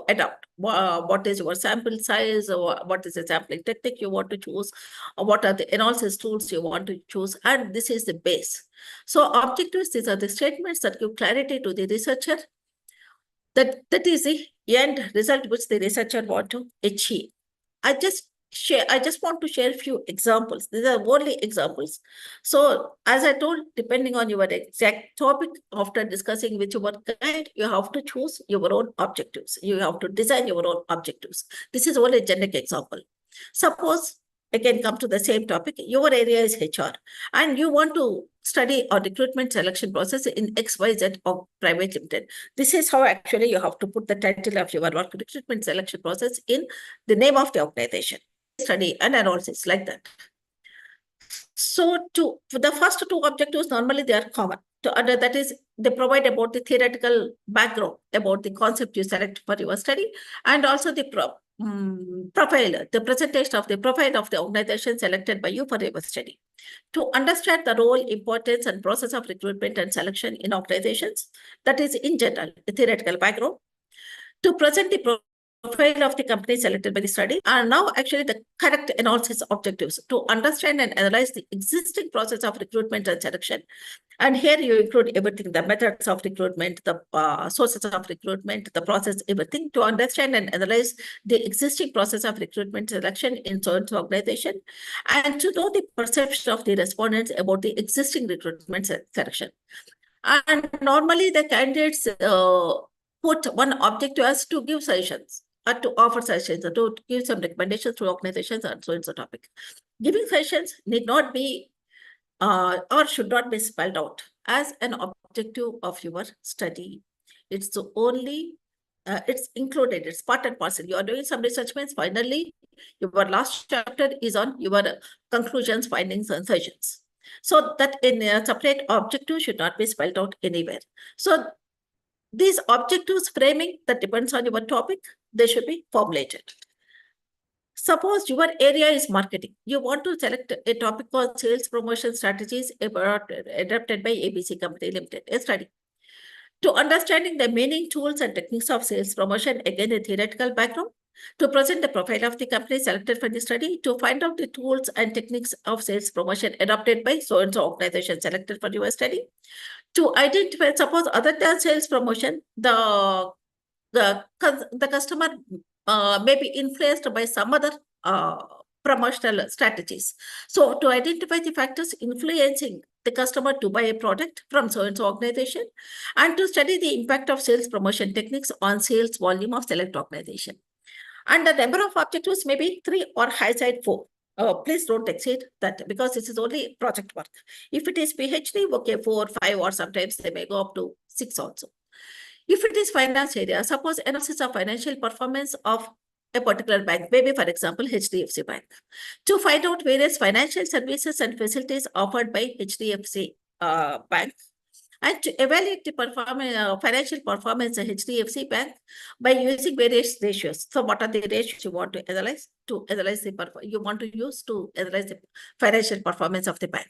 adopt? What is your sample size? Or what is the sampling technique you want to choose? Or what are the analysis tools you want to choose? And this is the base. So objectives, these are the statements that give clarity to the researcher. That is the end result which the researcher want to achieve. I just want to share a few examples. These are only examples. So as I told, depending on your exact topic, after discussing with your guide, you have to choose your own objectives. You have to design your own objectives. This is only a generic example. Suppose, again, come to the same topic, your area is HR, and you want to study or recruitment selection process in XYZ or private limited. This is how actually you have to put the title of your work, recruitment selection process, in the name of the organization. Study and analysis like that. So for the first two objectives, normally they are common. That is, they provide about the theoretical background about the concept you select for your study, and also the profile, the presentation of the profile of the organization selected by you for your study. To understand the role, importance, and process of recruitment and selection in organizations, that is in general, the theoretical background. To present the profile of the company selected by the study, and now actually the correct analysis objectives to understand and analyze the existing process of recruitment and selection. And here you include everything, the methods of recruitment, the sources of recruitment, the process, everything, to understand and analyze the existing process of recruitment selection in so-and-so organization, and to know the perception of the respondents about the existing recruitment selection. And normally the candidates put one objective as to give suggestions, or to offer suggestions, or to give some recommendations to organizations, and so it's a topic. Giving suggestions need not be or should not be spelled out as an objective of your study. It's only, it's included, it's part and parcel. You are doing some research, means finally your last chapter is on your conclusions, findings, and suggestions. So that in a separate objective should not be spelled out anywhere. So these objectives framing, that depends on your topic, they should be formulated. Suppose your area is marketing. You want to select a topic called sales promotion strategies adapted by ABC Company Limited, a study. To understanding the meaning, tools, and techniques of sales promotion, again a theoretical background. To present the profile of the company selected for the study. To find out the tools and techniques of sales promotion adopted by so-and-so organization selected for your study. To identify, suppose other than sales promotion, the customer may be influenced by some other promotional strategies. So to identify the factors influencing the customer to buy a product from so-and-so organization, and to study the impact of sales promotion techniques on sales volume of select organization. And the number of objectives may be 3 or high side 4. Please don't exceed that, because this is only project work. If it is PhD, okay, 4, 5, or sometimes they may go up to 6 also. If it is finance area, suppose analysis of financial performance of a particular bank, maybe for example, HDFC Bank, to find out various financial services and facilities offered by HDFC Bank, and to evaluate the financial performance of HDFC Bank by using various ratios. So what are the ratios you want to analyze? You want to use to analyze the financial performance of the bank.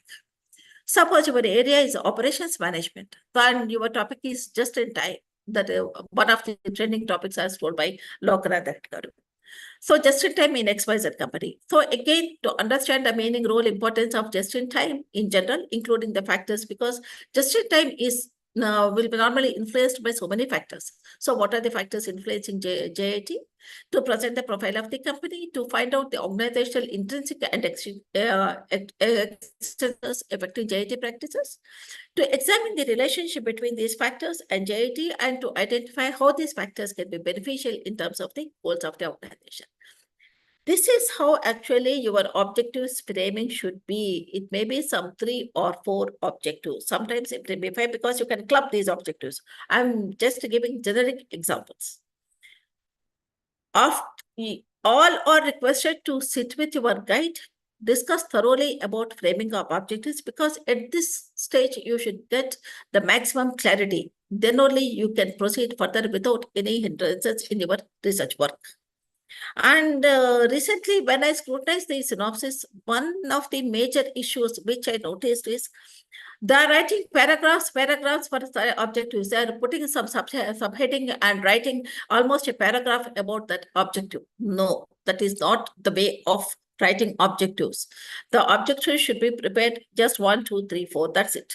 Suppose your area is operations management, and your topic is just in time. That one of the trending topics as told by Lokanatha Garu. So just in time in XYZ company. So again, to understand the meaning, role, importance of just in time in general, including the factors, because just in time is will be normally influenced by so many factors. So what are the factors influencing JIT? To present the profile of the company, to find out the organizational intrinsic and external affecting JIT practices, to examine the relationship between these factors and JIT, and to identify how these factors can be beneficial in terms of the goals of the organization. This is how actually your objectives framing should be. It may be some 3 or 4 objectives. Sometimes it may be 5 because you can club these objectives. I'm just giving generic examples. All are requested to sit with your guide, discuss thoroughly about framing of objectives, because at this stage you should get the maximum clarity. Then only you can proceed further without any hindrances in your research work. And recently, when I scrutinized the synopsis, one of the major issues which I noticed is they're writing paragraphs for the objectives. They're putting some subheading and writing almost a paragraph about that objective. No, that is not the way of writing objectives. The objectives should be prepared just 1, 2, 3, 4. That's it.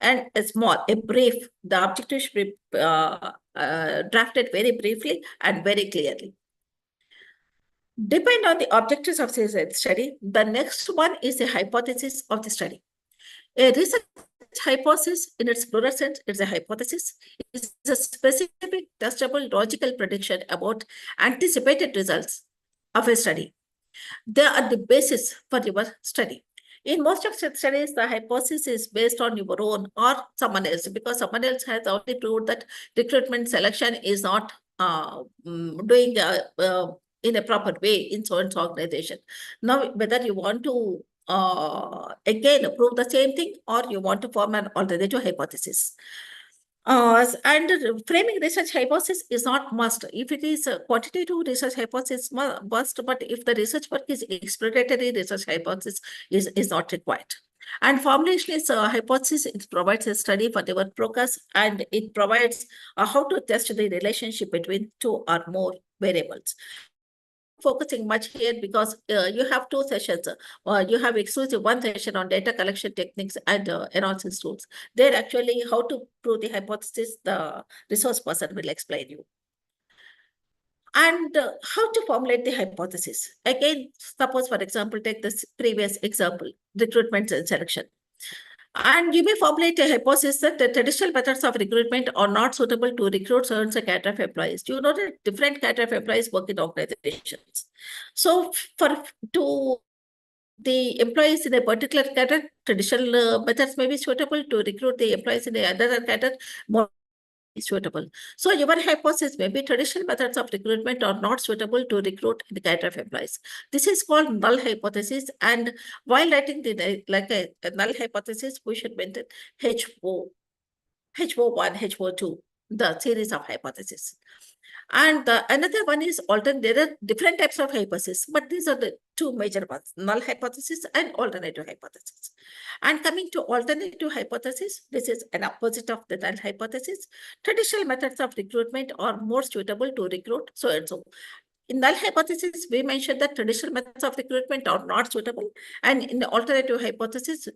And a brief. The objective should be drafted very briefly and very clearly. Depend on the objectives of the study. The next one is the hypothesis of the study. A research hypothesis, in its plural sense, is a hypothesis. It's a specific, testable, logical prediction about anticipated results of a study. They are the basis for your study. In most of the studies, the hypothesis is based on your own or someone else, because someone else has already proved that recruitment selection is not doing in a proper way in so-and-so organization. Now, whether you want to again prove the same thing or you want to form an alternative hypothesis. And framing research hypothesis is not must. If it is a quantitative research hypothesis must, but if the research work is exploratory research hypothesis is not required. And formulation is a hypothesis. It provides a study for the work progress, and it provides how to test the relationship between 2 or more variables. Focusing much here because you have 2 sessions. You have exclusive 1 session on data collection techniques and analysis tools. There actually how to prove the hypothesis, the resource person will explain you. And how to formulate the hypothesis. Again, suppose for example, take this previous example, recruitment and selection. And you may formulate a hypothesis that the traditional methods of recruitment are not suitable to recruit certain cadre of employees. You know that different cadre of employees work in organizations. So to the employees in a particular cadre, traditional methods may be suitable. To recruit the employees in another cadre, more suitable. So your hypothesis may be traditional methods of recruitment are not suitable to recruit the cadre of employees. This is called null hypothesis. And while writing the a null hypothesis, we should maintain HO1, HO2, the series of hypotheses. And another one is alternate. There are different types of hypotheses, but these are the 2 major ones: null hypothesis and alternative hypothesis. And coming to alternative hypothesis, this is an opposite of the null hypothesis. Traditional methods of recruitment are more suitable to recruit so and so. In null hypothesis, we mentioned that traditional methods of recruitment are not suitable, and in the alternative hypothesis,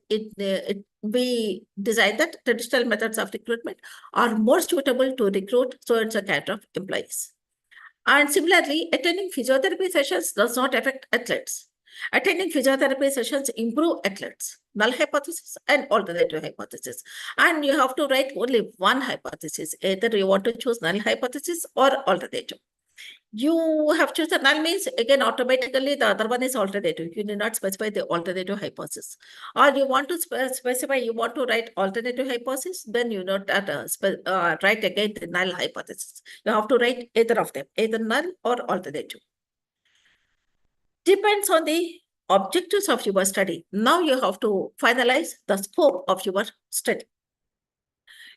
we decided that traditional methods of recruitment are more suitable to recruit so and so cadre of employees. And similarly, attending physiotherapy sessions does not affect athletes. Attending physiotherapy sessions improve athletes. Null hypothesis and alternative hypothesis. And you have to write only one hypothesis. Either you want to choose null hypothesis or alternative. You have chosen null means again automatically the other one is alternative. You need not specify the alternative hypothesis. Or you want to specify, you want to write alternative hypothesis, then you not write again the null hypothesis. You have to write either of them, either null or alternative. Depends on the objectives of your study. Now you have to finalize the scope of your study.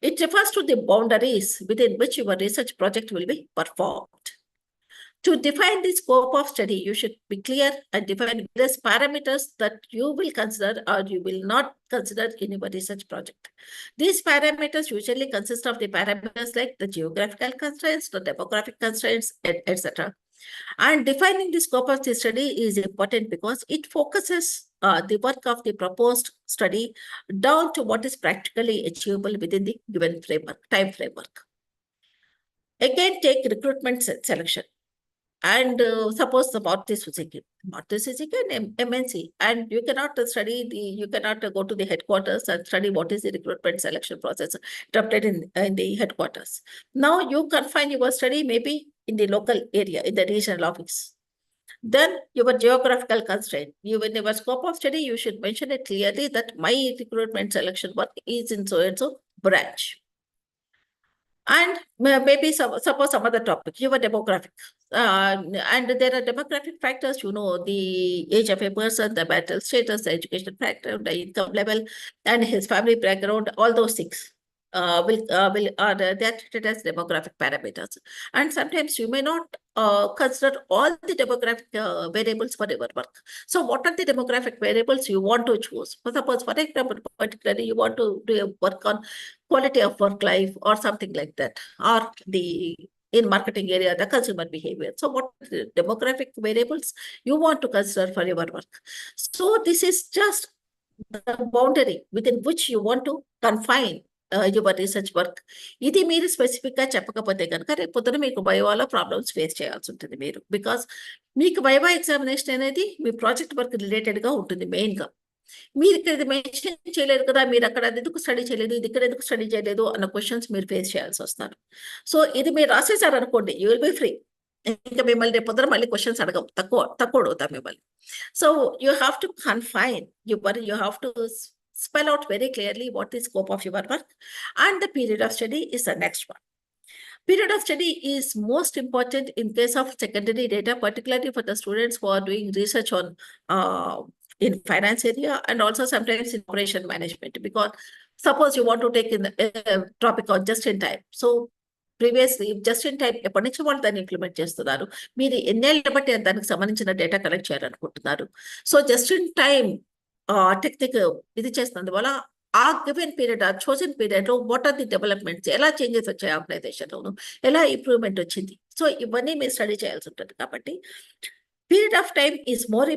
It refers to the boundaries within which your research project will be performed. To define the scope of study, you should be clear and define various parameters that you will consider or you will not consider in your research project. These parameters usually consist of the parameters like the geographical constraints, the demographic constraints, etc. And defining the scope of the study is important because it focuses the work of the proposed study down to what is practically achievable within the given time framework. Again, take recruitment selection. And suppose the Maruti Suzuki and MNC, and you cannot you cannot go to the headquarters and study what is the recruitment selection process adopted in the headquarters. Now you confine your study maybe in the local area, in the regional office. Then your geographical constraint. In your scope of study, you should mention it clearly that my recruitment selection work is in so and so branch. And maybe suppose some other topic, your demographic. And there are demographic factors, the age of a person, the marital status, the education factor, the income level, and his family background, all those things they're treated as demographic parameters. And sometimes you may not consider all the demographic variables for your work. So what are the demographic variables you want to choose? Suppose, for example, particularly you want to do a work on quality of work life or something like that, or in marketing area, the consumer behavior. So what are the demographic variables you want to consider for your work? So this is just the boundary within which you want to confine your research work. ఇది మీరు specific గా చెప్పకపోతే కనుక రేపు పొద్దున మీకు వైవాలో problems face చేయాల్సి ఉంటుంది మీరు, బికాస్ మీకు వైవా ఎగ్జామినేషన్ అనేది మీ ప్రాజెక్ట్ వర్క్ రిలేటెడ్ గా ఉంటుంది మెయిన్ గా. మీరు ఇక్కడ మెన్షన్ చేయలేదు కదా, మీరు అక్కడ ఎందుకు స్టడీ చేయలేదు, ఇది ఇక్కడ ఎందుకు స్టడీ చేయలేదు అన్న క్వశ్చన్స్ మీరు ఫేస్ చేయాల్సి వస్తారు. సో ఇది మీరు రాసేసారు అనుకోండి, యూ విల్ బి ఫ్రీ. ఇంకా మిమ్మల్ని రేపు పొద్దున మళ్ళీ క్వశ్చన్స్ అడగం, తక్కువ అడుగుతాం మిమ్మల్ని. So you have to confine you have to spell out very clearly what is scope of your work, and the period of study is the next one. Period of study is most important in case of secondary data, particularly for the students who are doing research on in finance area and also sometimes in operation management, because suppose you want to take in the topic on just in time. So previously just in time ఎప్పటి నుంచి వాళ్ళు దాన్ని implement చేస్తున్నారు, మీరు ఎన్నేళ్ళ బట్టి దానికి సంబంధించిన data collect చేయాలనుకుంటున్నారు. So just in time technique ఇది చేస్తుంది వల్ల ఆ గివెన్ పీరియడ్, ఆ చోజన్ పీరియడ్ లో వాట్ ఆర్ ది డెవలప్మెంట్స్, ఎలా చేంజెస్ వచ్చాయి ఆర్గనైజేషన్ లోను, ఎలా ఇంప్రూవ్మెంట్ వచ్చింది. సో ఇవన్నీ మీరు స్టడీ చేయాల్సి ఉంటుంది. కాబట్టి period of time is more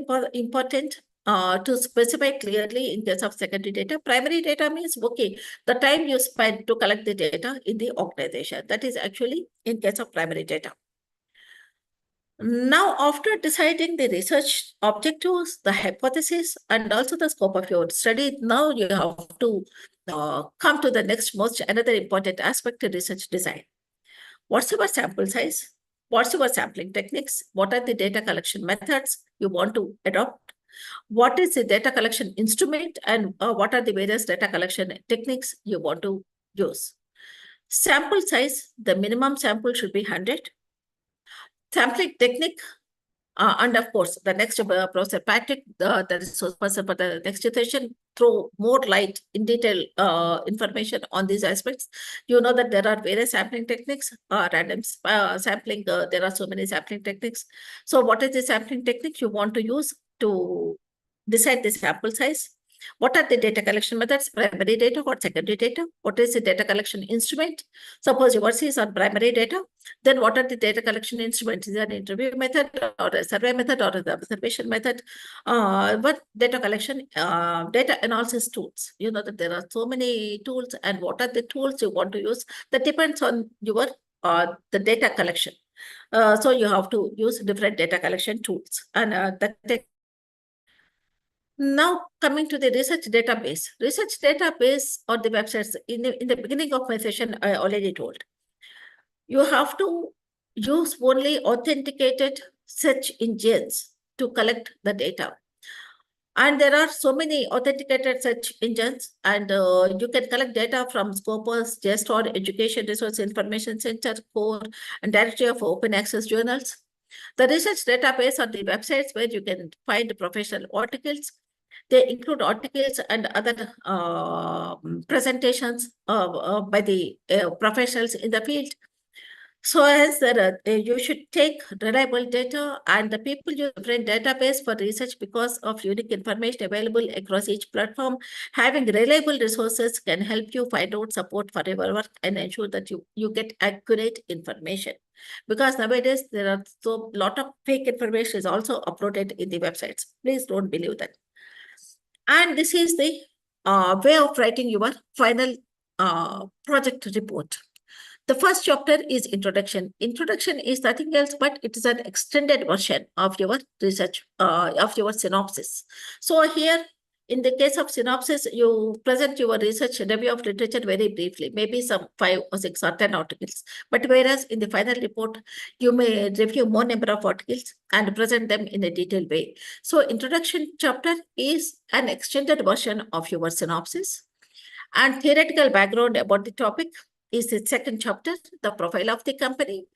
important to specify clearly in case of secondary data. Primary data means, okay, the time you spend to collect the data in the organization. That is actually in case of primary data. Now, after deciding the research objectives, the hypothesis, and also the scope of your study, now you have to come to the next another important aspect of research design. What's your sample size? What's your sampling techniques? What are the data collection methods you want to adopt? What is the data collection instrument, and what are the various data collection techniques you want to use? Sample size, the minimum sample should be 100. Sampling technique, and of course, the next process, Patrick, the resource person for the next session, throw more light in detail information on these aspects. You know that there are various sampling techniques, random sampling, there are so many sampling techniques. So what is the sampling technique you want to use to decide the sample size? What are the data collection methods, primary data or secondary data? What is the data collection instrument? Suppose yours is on primary data, then what are the data collection instruments? Is it an interview method or a survey method or the observation method? But data collection, data analysis tools. You know that there are so many tools, and what are the tools you want to use? That depends on your the data collection. So you have to use different data collection tools, and now coming to the research database. Research database or the websites, in the beginning of my session, I already told. You have to use only authenticated search engines to collect the data. And there are so many authenticated search engines, and you can collect data from Scopus, JSTOR, Education Resource Information Center, CORE, and Directory of Open Access Journals. The research database are the websites where you can find professional articles. They include articles and other presentations by the professionals in the field. So as you should take reliable data, and the people use different database for research because of unique information available across each platform. Having reliable resources can help you find out support for your work and ensure that you get accurate information. Because nowadays there are so lot of fake information is also uploaded in the websites. Please don't believe that. And this is the way of writing your final project report. The first chapter is introduction. Introduction is nothing else but it is an extended version of your research, of your synopsis. So here, in the case of synopsis, you present your research review of literature very briefly, maybe some 5 or 6 or 10 articles. But whereas in the final report, you may review more number of articles and present them in a detailed way. So introduction chapter is an extended version of your synopsis. And theoretical background about the topic is the second chapter, the profile of the company.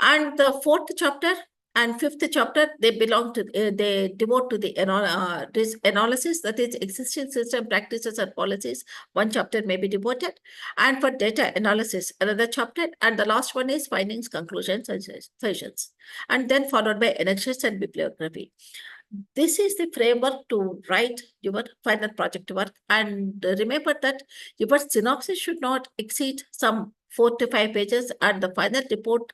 And the fourth chapter and fifth chapter, they belong to, they devote to the analysis, that is existing system practices and policies. One chapter may be devoted. And for data analysis, another chapter. And the last one is findings, conclusions, and suggestions. And then followed by annexes and bibliography. This is the framework to write your final project work. And remember that your synopsis should not exceed some 4 to 5 pages, and the final report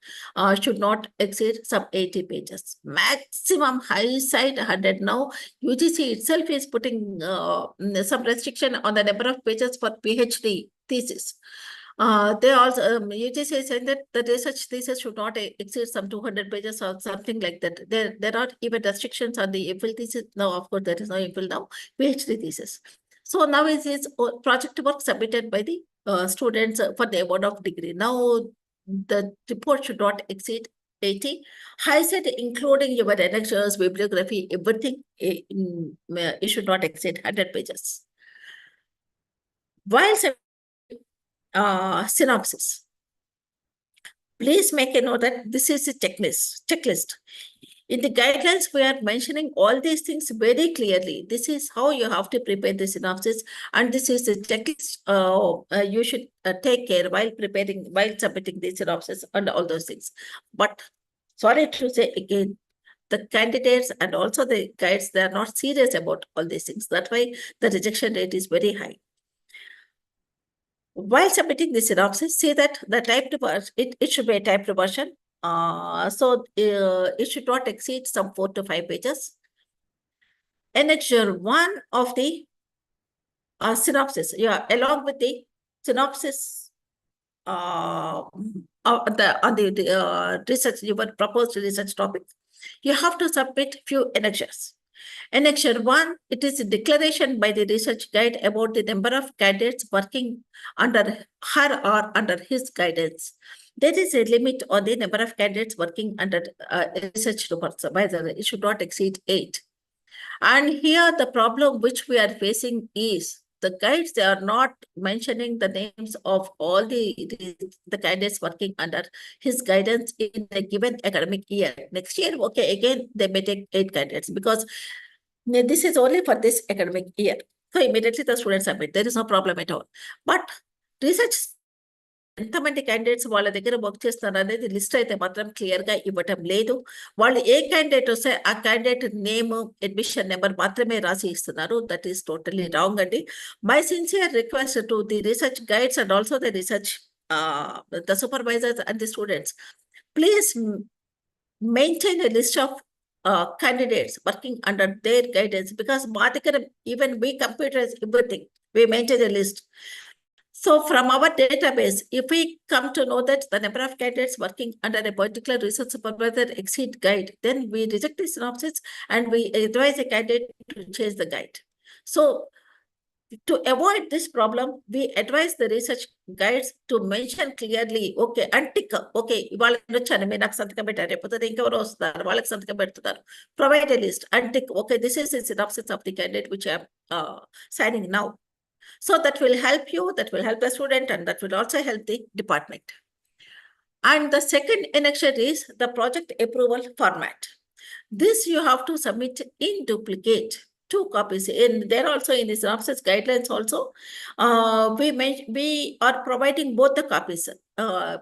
should not exceed some 80 pages. Maximum high side 100. Now, UGC itself is putting some restriction on the number of pages for PhD thesis. They also, UGC is saying that the research thesis should not exceed some 200 pages or something like that. There are even restrictions on the MPhil thesis. Now, of course, there is no MPhil now, PhD thesis. So now it is project work submitted by the students for the award of degree. Now, the report should not exceed 80. High set, including your annexures, bibliography, everything, it should not exceed 100 pages. While synopsis, please make a note that this is a checklist. In the guidelines, we are mentioning all these things very clearly. This is how you have to prepare the synopsis, and this is the checklist you should take care while preparing, while submitting the synopsis and all those things. But sorry to say again, the candidates and also the guides, they are not serious about all these things. That's why the rejection rate is very high. While submitting the synopsis, say that the typed version, it should be a typed version. So it should not exceed some 4 to 5 pages. Annexure 1 of the synopsis, along with the synopsis on the research, your proposed research topic, you have to submit few annexures. Annexure 1, it is a declaration by the research guide about the number of candidates working under her or under his guidance. There is a limit on the number of candidates working under research supervisor. It should not exceed 8. And here the problem which we are facing is the guides, they are not mentioning the names of all the candidates working under his guidance in a given academic year. Next year, okay, again, they may take 8 candidates because this is only for this academic year. So immediately the students submit. There is no problem at all. But research ఎంతమంది candidates వాళ్ళ దగ్గర work చేస్తున్నారు అనేది list అయితే మాత్రం clear గా ఇవ్వటం లేదు. వాళ్ళు ఏ క్యాండిడేట్ వస్తే ఆ క్యాండిడేట్ నేమ్, అడ్మిషన్ నెంబర్ మాత్రమే రాసి ఇస్తున్నారు. దట్ ఈస్ టోటలీ రాంగ్ అండి. My sincere request to the research guides and also the research the supervisors and the students, please maintain a list of candidates working under their guidance, because even we computers everything, we maintain a list. So from our database, if we come to know that the number of candidates working under a particular research supervisor exceed guide, then we reject the synopsis and we advise a candidate to change the guide. So to avoid this problem, we advise the research guides to mention clearly, okay, untick, okay, provide a list, untick, okay, this is the synopsis of the candidate which I am signing now. So that will help you, that will help the student, and that will also help the department. And the second annexure is the project approval format. This you have to submit in duplicate. 2 copies. In there also in the synopsis guidelines also, we are providing both the copies,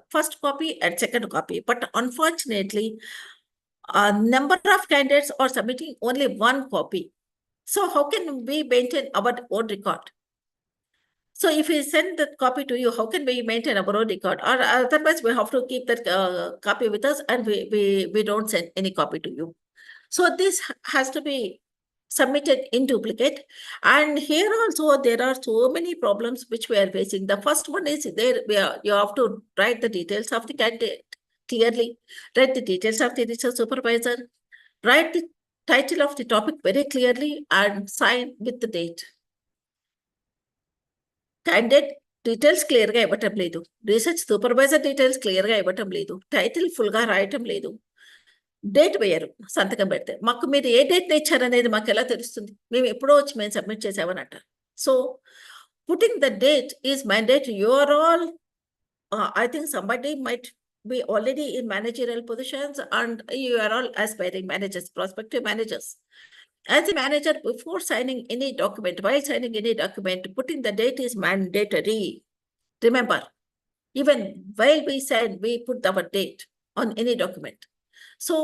first copy and second copy. But unfortunately, a number of candidates are submitting only 1 copy. So how can we maintain our own record? So if we send that copy to you, how can we maintain our own record? Or otherwise, we have to keep that copy with us, and we don't send any copy to you. So this has to be submitted in duplicate. And here also there are so many problems which we are facing. The first one is you have to write the details of the candidate clearly, write the details of the research supervisor, write the title of the topic very clearly, and sign with the date. Candidate details clear గా ఇవ్వటం లేదు, research supervisor details clear గా ఇవ్వటం లేదు, title full గా రాయటం లేదు, date వేయరు సంతకం పెడితే. మాకు మీరు ఏ డేట్ ఇచ్చారనేది మాకు ఎలా తెలుస్తుంది? మేము ఎప్పుడో వచ్చి మేము సబ్మిట్ చేసామని అంటారు. So putting the date is mandatory. You are all, I think somebody might be already in managerial positions, and you are all aspiring managers, prospective managers. As a manager, before signing any document, while signing any document, putting the date is mandatory. Remember, even while we sign, we put our date on any document. So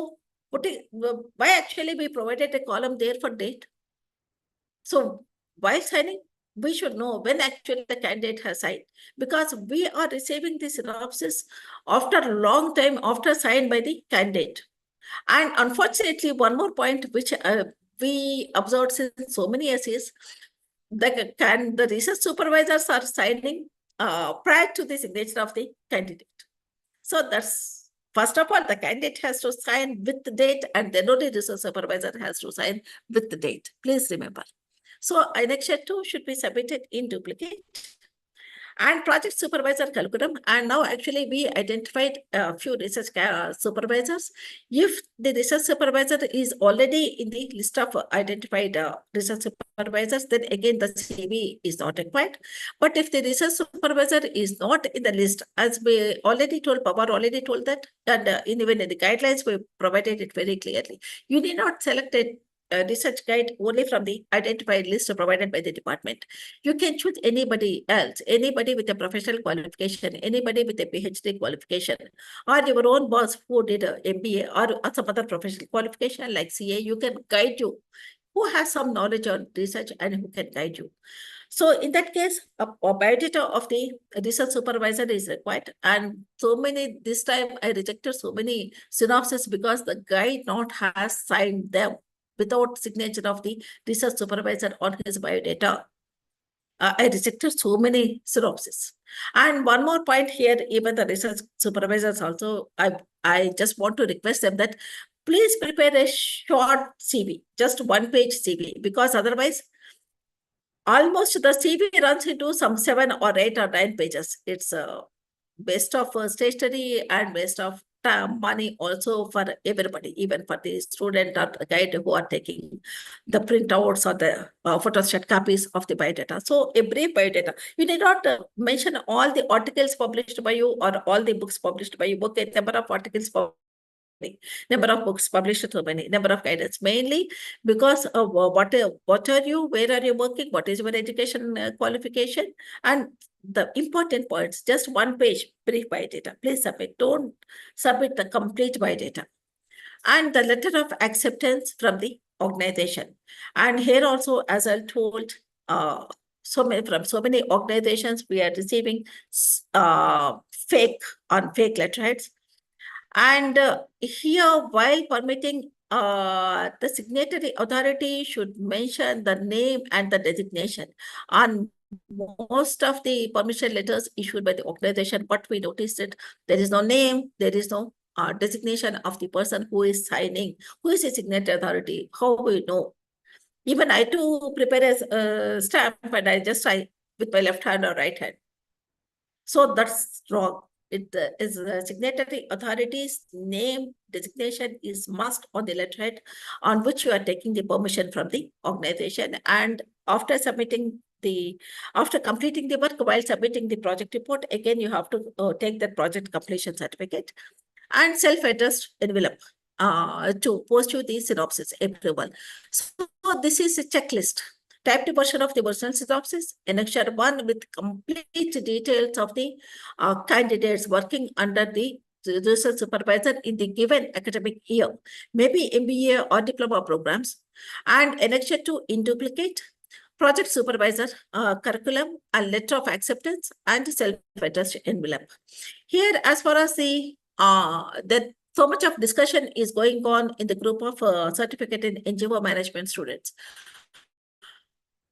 why actually we provided a column there for date? So while signing, we should know when actually the candidate has signed, because we are receiving the synopsis after a long time after signed by the candidate. And unfortunately, one more point which we observed since so many years is the research supervisors are signing prior to the signature of the candidate. So that's, first of all, the candidate has to sign with the date, and then only the research supervisor has to sign with the date. Please remember. So annexure 2 should be submitted in duplicate. And project supervisor calculum, and now actually we identified a few research supervisors. If the research supervisor is already in the list of identified research supervisors, then again the CV is not required. But if the research supervisor is not in the list, as we already told, Pawar already told that, and even in the guidelines we provided it very clearly. You need not select a research guide only from the identified list provided by the department. You can choose anybody else, anybody with a professional qualification, anybody with a PhD qualification, or your own boss who did a MBA or some other professional qualification like CA. You can guide you, who has some knowledge on research and who can guide you. So in that case, a biodata of the research supervisor is required. And so many, this time I rejected so many synopses because the guide not has signed them without signature of the research supervisor on his biodata. I rejected so many synopses. And one more point here, even the research supervisors also, I just want to request them that please prepare a short CV, just 1-page CV, because otherwise almost the CV runs into some 7 or 8 or 9 pages. It's a waste of stationery and waste of time, money also for everybody, even for the student or the guide who are taking the printouts or the photostat copies of the biodata. So a brief biodata. You need not mention all the articles published by you or all the books published by you. Book a number of articles published, number of books published, so many, number of guidance, mainly because of what are you, where are you working, what is your education qualification, and the important points. Just 1-page brief biodata. Please submit. Don't submit the complete biodata. And the letter of acceptance from the organization. And here also, as I told, from so many organizations, we are receiving fake letterheads. And here, while permitting, the signatory authority should mention the name and the designation on most of the permission letters issued by the organization. But we noticed that there is no name, there is no designation of the person who is signing, who is a signatory authority. How we know? Even I too prepare a stamp, and I just sign with my left hand or right hand. So that's wrong. It is the signatory authority's name, designation is must on the letterhead on which you are taking the permission from the organization. And after completing the work, while submitting the project report, again, you have to take that project completion certificate and self-addressed envelope. to pursue the synopsis approval. So this is a checklist. Type 2 version of the original synopsis, annexure 1 with complete details of the candidates working under the research supervisor in the given academic year, maybe MBA or diploma programs, and annexure 2 in duplicate, project supervisor, curriculum, and letter of acceptance, and self-addressed envelope. Here, as far as the so much of discussion is going on in the group of certificate in NGO management students.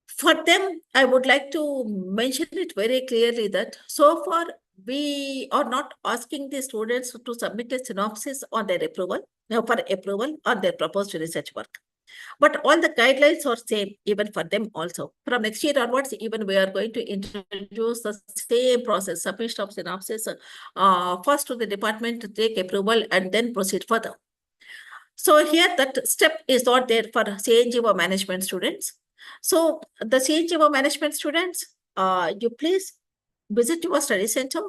For them, I would like to mention it very clearly that so far we are not asking the students to submit a synopsis on their approval, for approval on their proposed research work. But all the guidelines are same even for them also. From next year onwards, even we are going to introduce the same process, submission of synopsis first to the department to take approval and then proceed further. So here that step is not there for CNGO management students. So the CNGO management students, you please visit your study center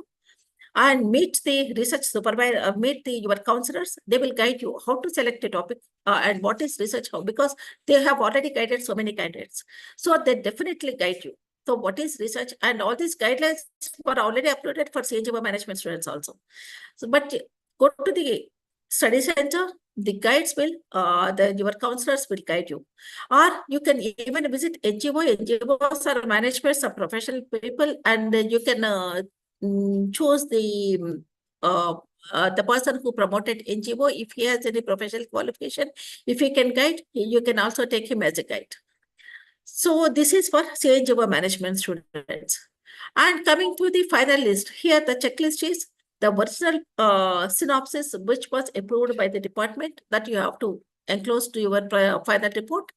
and meet the research supervisor, meet your counselors. They will guide you how to select a topic and what is research, how, because they have already guided so many candidates. So they definitely guide you. So what is research, and all these guidelines were already uploaded for CNGO management students also. So, but go to the study center, the guides will, your counselors will guide you. Or you can even visit NGO. NGOs are management of professional people, and you can choose the person who promoted NGO. If he has any professional qualification, if he can guide, you can also take him as a guide. So this is for CNGO management students. And coming to the final list, here the checklist is the original synopsis, which was approved by the department, that you have to enclose to your final report,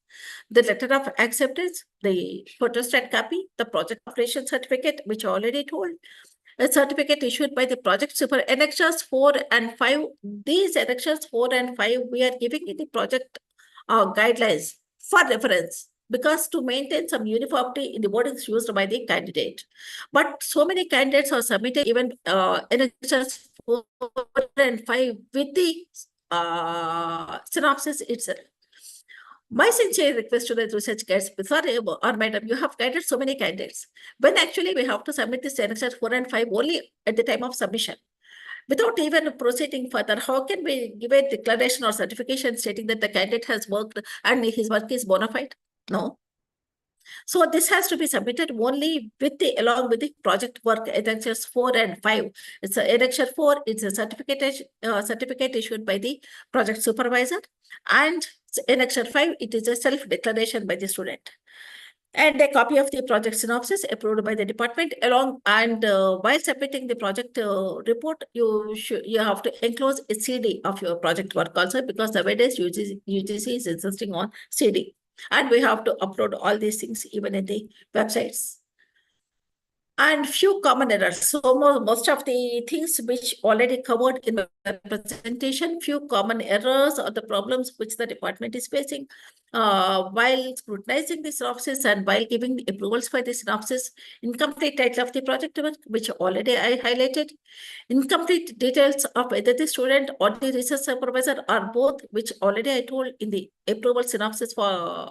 the letter of acceptance, the photostat copy, the project operation certificate, which I already told, a certificate issued by the project super, annexures 4 and 5. These annexures 4 and 5, we are giving in the project guidelines for reference, because to maintain some uniformity in the wordings used by the candidate. But so many candidates are submitted even annexures 4 and 5 with the synopsis itself. My sincere request to the research guides, sorry, or madam, you have guided so many candidates, when actually we have to submit this annexures 4 and 5 only at the time of submission. Without even proceeding further, how can we give a declaration or certification stating that the candidate has worked and his work is bona fide? No. So this has to be submitted only with the, along with the project work, annexures 4 and 5. It's a annexure 4, it's a certificate issued by the project supervisor, and annexure 5, it is a self-declaration by the student. And a copy of the project synopsis approved by the department along, and while submitting the project report, you have to enclose a CD of your project work also, because nowadays UGC is insisting on CD. And we have to upload all these things even in the websites. And few common errors. So most of the things which already covered in the presentation, few common errors or the problems which the department is facing while scrutinizing the synopsis and while giving the approvals for the synopsis. Incomplete title of the project work, which already I highlighted. Incomplete details of either the student or the research supervisor or both, which already I told in the approval synopsis for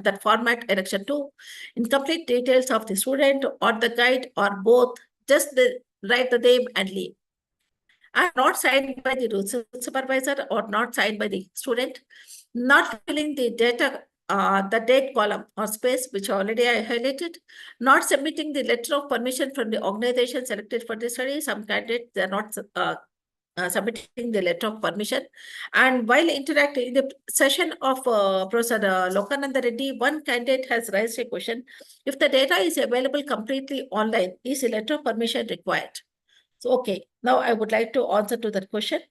that format, annexure 2. Incomplete details of the student or the guide or both, just write the name and leave. And not signed by the research supervisor or not signed by the student. Not filling the data, the date column or space, which already I highlighted. Not submitting the letter of permission from the organization selected for the study. Some candidates, they are not submitting the letter of permission. And while interacting in the session of Professor Lokananda Reddy, one candidate has raised a question: if the data is available completely online, is a letter of permission required? So, okay, now I would like to answer to that question.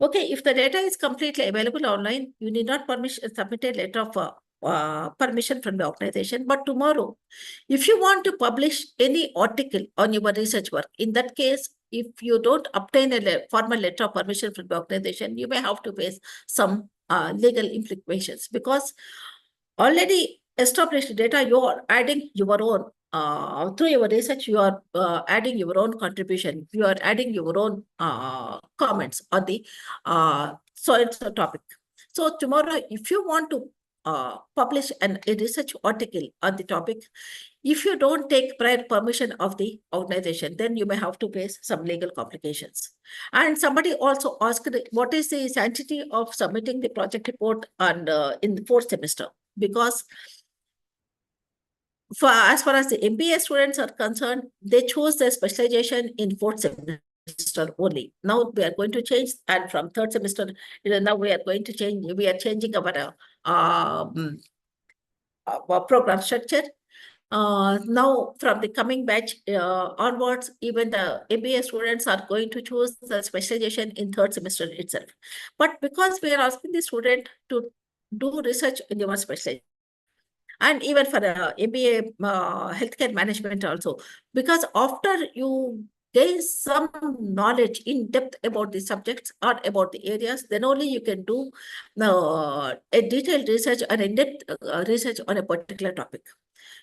Okay, if the data is completely available online, you need not submit a letter of permission from the organization. But tomorrow, if you want to publish any article on your research work, in that case, if you don't obtain a formal letter of permission from the organization, you may have to face some legal implications, because already established data, you are adding your own. Through your research, you are adding your own contribution. You are adding your own comments on the so it's a topic. So tomorrow, if you want to publish a research article on the topic, if you don't take prior permission of the organization, then you may have to face some legal complications. And somebody also asked, what is the sanctity of submitting the project report on in the fourth semester? Because as far as the MBA students are concerned, they chose their specialization in fourth semester only. Now we are going to change, and from third semester, now we are going to change. We are changing our program structure. Now, from the coming batch onwards, even the MBA students are going to choose the specialization in third semester itself. But because we are asking the student to do research in your specialization, and even for MBA healthcare management also, because after you gain some knowledge in depth about the subjects or about the areas, then only you can do a detailed research or in-depth research on a particular topic.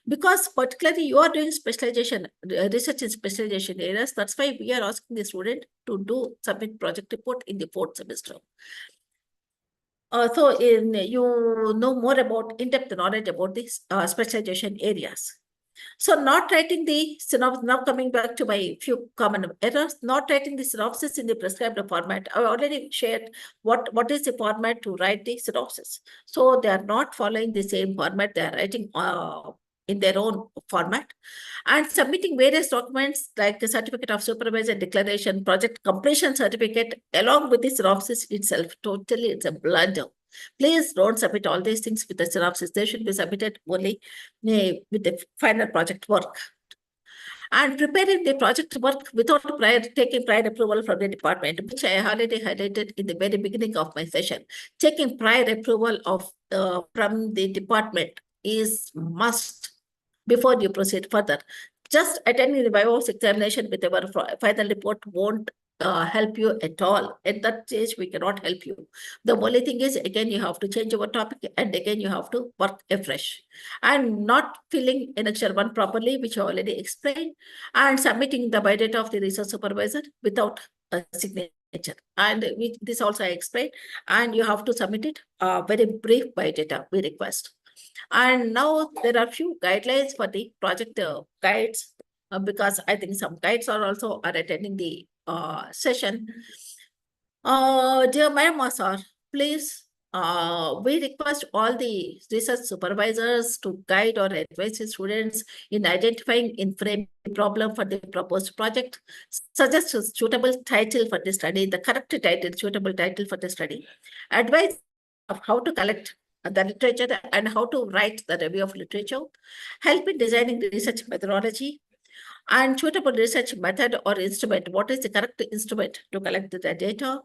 Because particularly you are doing specialization, research in specialization areas, that's why we are asking the student to submit project report in the fourth semester. So you know more about in-depth knowledge about these specialization areas. So not writing the synopsis, now coming back to my few common errors, not writing the synopsis in the prescribed format. I already shared what is the format to write the synopsis. So they are not following the same format, they are writing in their own format. And submitting various documents like a certificate of supervision, declaration, project completion certificate, along with the synopsis itself. Totally, it's a blunder. Please don't submit all these things with the synopsis. They should be submitted only with the final project work. And preparing the project work without taking prior approval from the department, which I already highlighted in the very beginning of my session. Taking prior approval of from the department is must before you proceed further. Just attending the BIOS examination with our final report won't help you at all. At that stage, we cannot help you. The only thing is, again, you have to change your topic, and again, you have to work afresh. And not filling annexure 1 properly, which I already explained, and submitting the biodata of the research supervisor without a signature. And this also I explained, and you have to submit it very brief biodata, we request. And now there are few guidelines for the project guides, because I think some guides are attending the session. Dear Madam Sir, please, we request all the research supervisors to guide or advise the students in identifying in frame problem for the proposed project, suggest a suitable title for the study, the correct title, suitable title for the study, advise of how to collect the literature and how to write the review of literature, help in designing the research methodology, and suitable research method or instrument. What is the correct instrument to collect the data?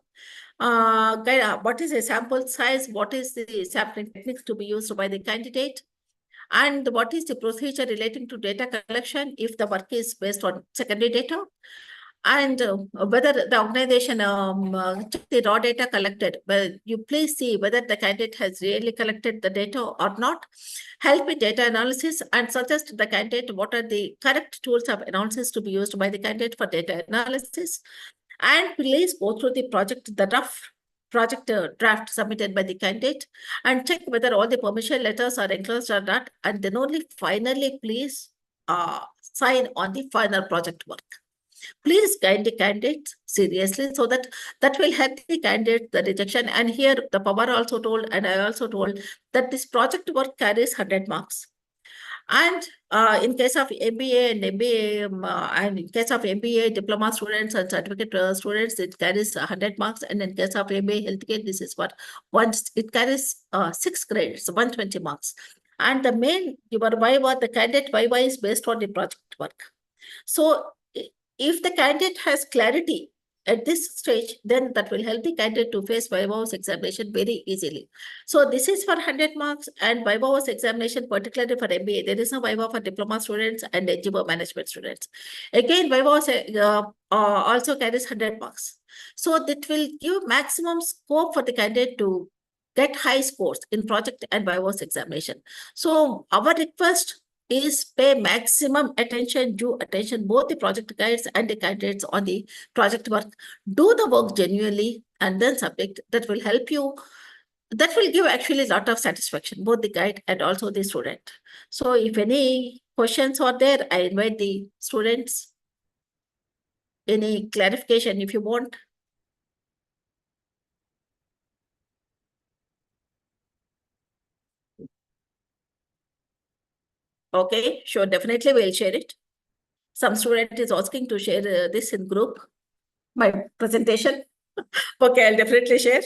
What is the sample size? What is the sampling techniques to be used by the candidate? And what is the procedure relating to data collection if the work is based on secondary data? And whether the organization check the raw data collected, well, you please see whether the candidate has really collected the data or not. Help in data analysis and suggest to the candidate what are the correct tools of analysis to be used by the candidate for data analysis. And please go through the rough project draft submitted by the candidate and check whether all the permission letters are enclosed or not. And then only finally, please sign on the final project work. Please guide the candidates seriously, so that will help the candidate the rejection. And here the Pawar also told, and I also told, that this project work carries 100 marks. And in case of MBA and MBA, and in case of MBA diploma students and certificate students, it carries 100 marks. And in case of MBA healthcare, this is what once it carries 6 grades, 120 marks. And the main your viva, the candidate viva, is based on the project work. So if the candidate has clarity at this stage, then that will help the candidate to face VIVA's examination very easily. So this is for 100 marks, and VIVA's examination, particularly for MBA, there is no VIVA for diploma students and NGO management students. Again, VIVA also carries 100 marks. So that will give maximum scope for the candidate to get high scores in project and VIVA's examination. So our request is pay maximum attention, due attention, both the project guides and the candidates on the project work. Do the work genuinely, and then submit. That will help you. That will give actually a lot of satisfaction, both the guide and also the student. So if any questions are there, I invite the students. Any clarification if you want. Okay, sure, definitely we'll share it. Some student is asking to share this in group, my presentation. Okay, I'll definitely share.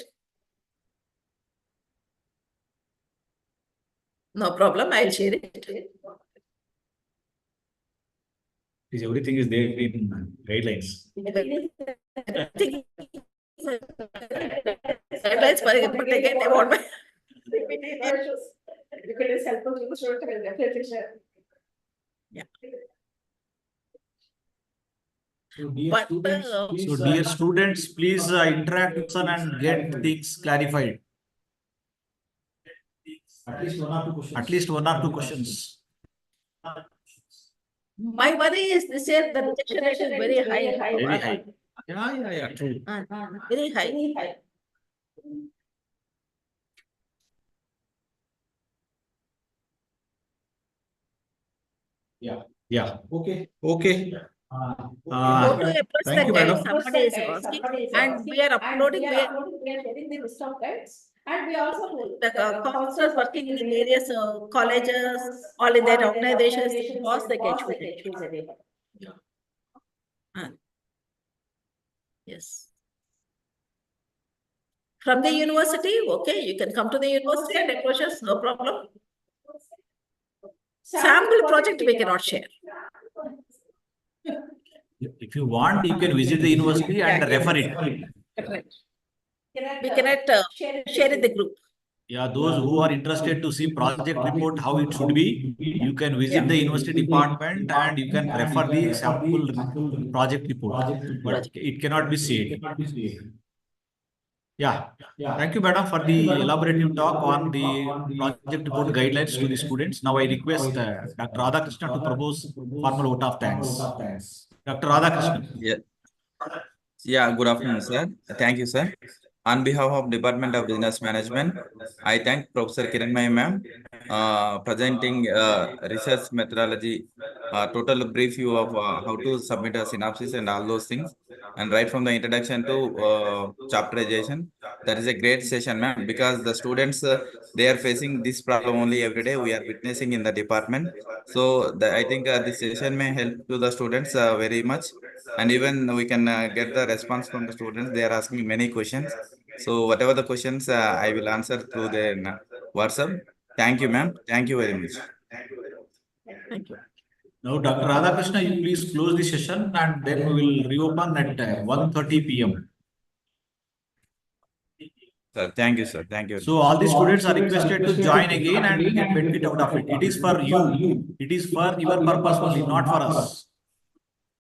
No problem, I'll share it. Everything is there in guidelines. Guidelines, but again, about my. You could just help them, I'll definitely share. Yeah. But, So dear students, please interact with us and get things clarified. At least one or two questions. my worry is this year the rejection rate is very high. Very high. Yeah, true. Very high. Yeah. Okay. Okay. Go to a post Thank you, that madam. somebody is asking, and we are uploading, we are sharing the list of guides. And we also, the counselors working in various colleges, all in their organizations, was the engagement. Yes. From the university, okay, you can come to the university and approach us, no problem. Sample project we cannot share. If you want, you can visit the university and refer it. Correct. We cannot share in the group. Yeah, those who are interested to see project report, how it should be, you can visit the university department and you can refer the sample project report, but it cannot be shared. Yeah, thank you, madam, for the elaborative talk on the project report guidelines to the students. Now I request Dr. Radhakrishnan to propose formal vote of thanks. Dr. Radhakrishnan. Yeah, good afternoon, sir. Thank you, sir. On behalf of Department of Business Management, I thank Professor Kiranmay ma'am presenting research methodology, total brief view of how to submit a synopsis and all those things, and right from the introduction to chapterization. That is a great session, ma'am, because the students they are facing this problem only every day. We are witnessing in the department, so I think this session may help to the students very much. And even we can get the response from the students. They are asking many questions. So whatever the questions, I will answer through the WhatsApp. Thank you, ma'am. Thank you very much. Thank you. Now, Dr. Radhakrishnan, you please close the session and then we will reopen at 1:30 p.m. Sir, thank you, sir. Thank you. So all the students are requested to join again and get benefit out of it. It is for you. It is for your purpose only, not for us.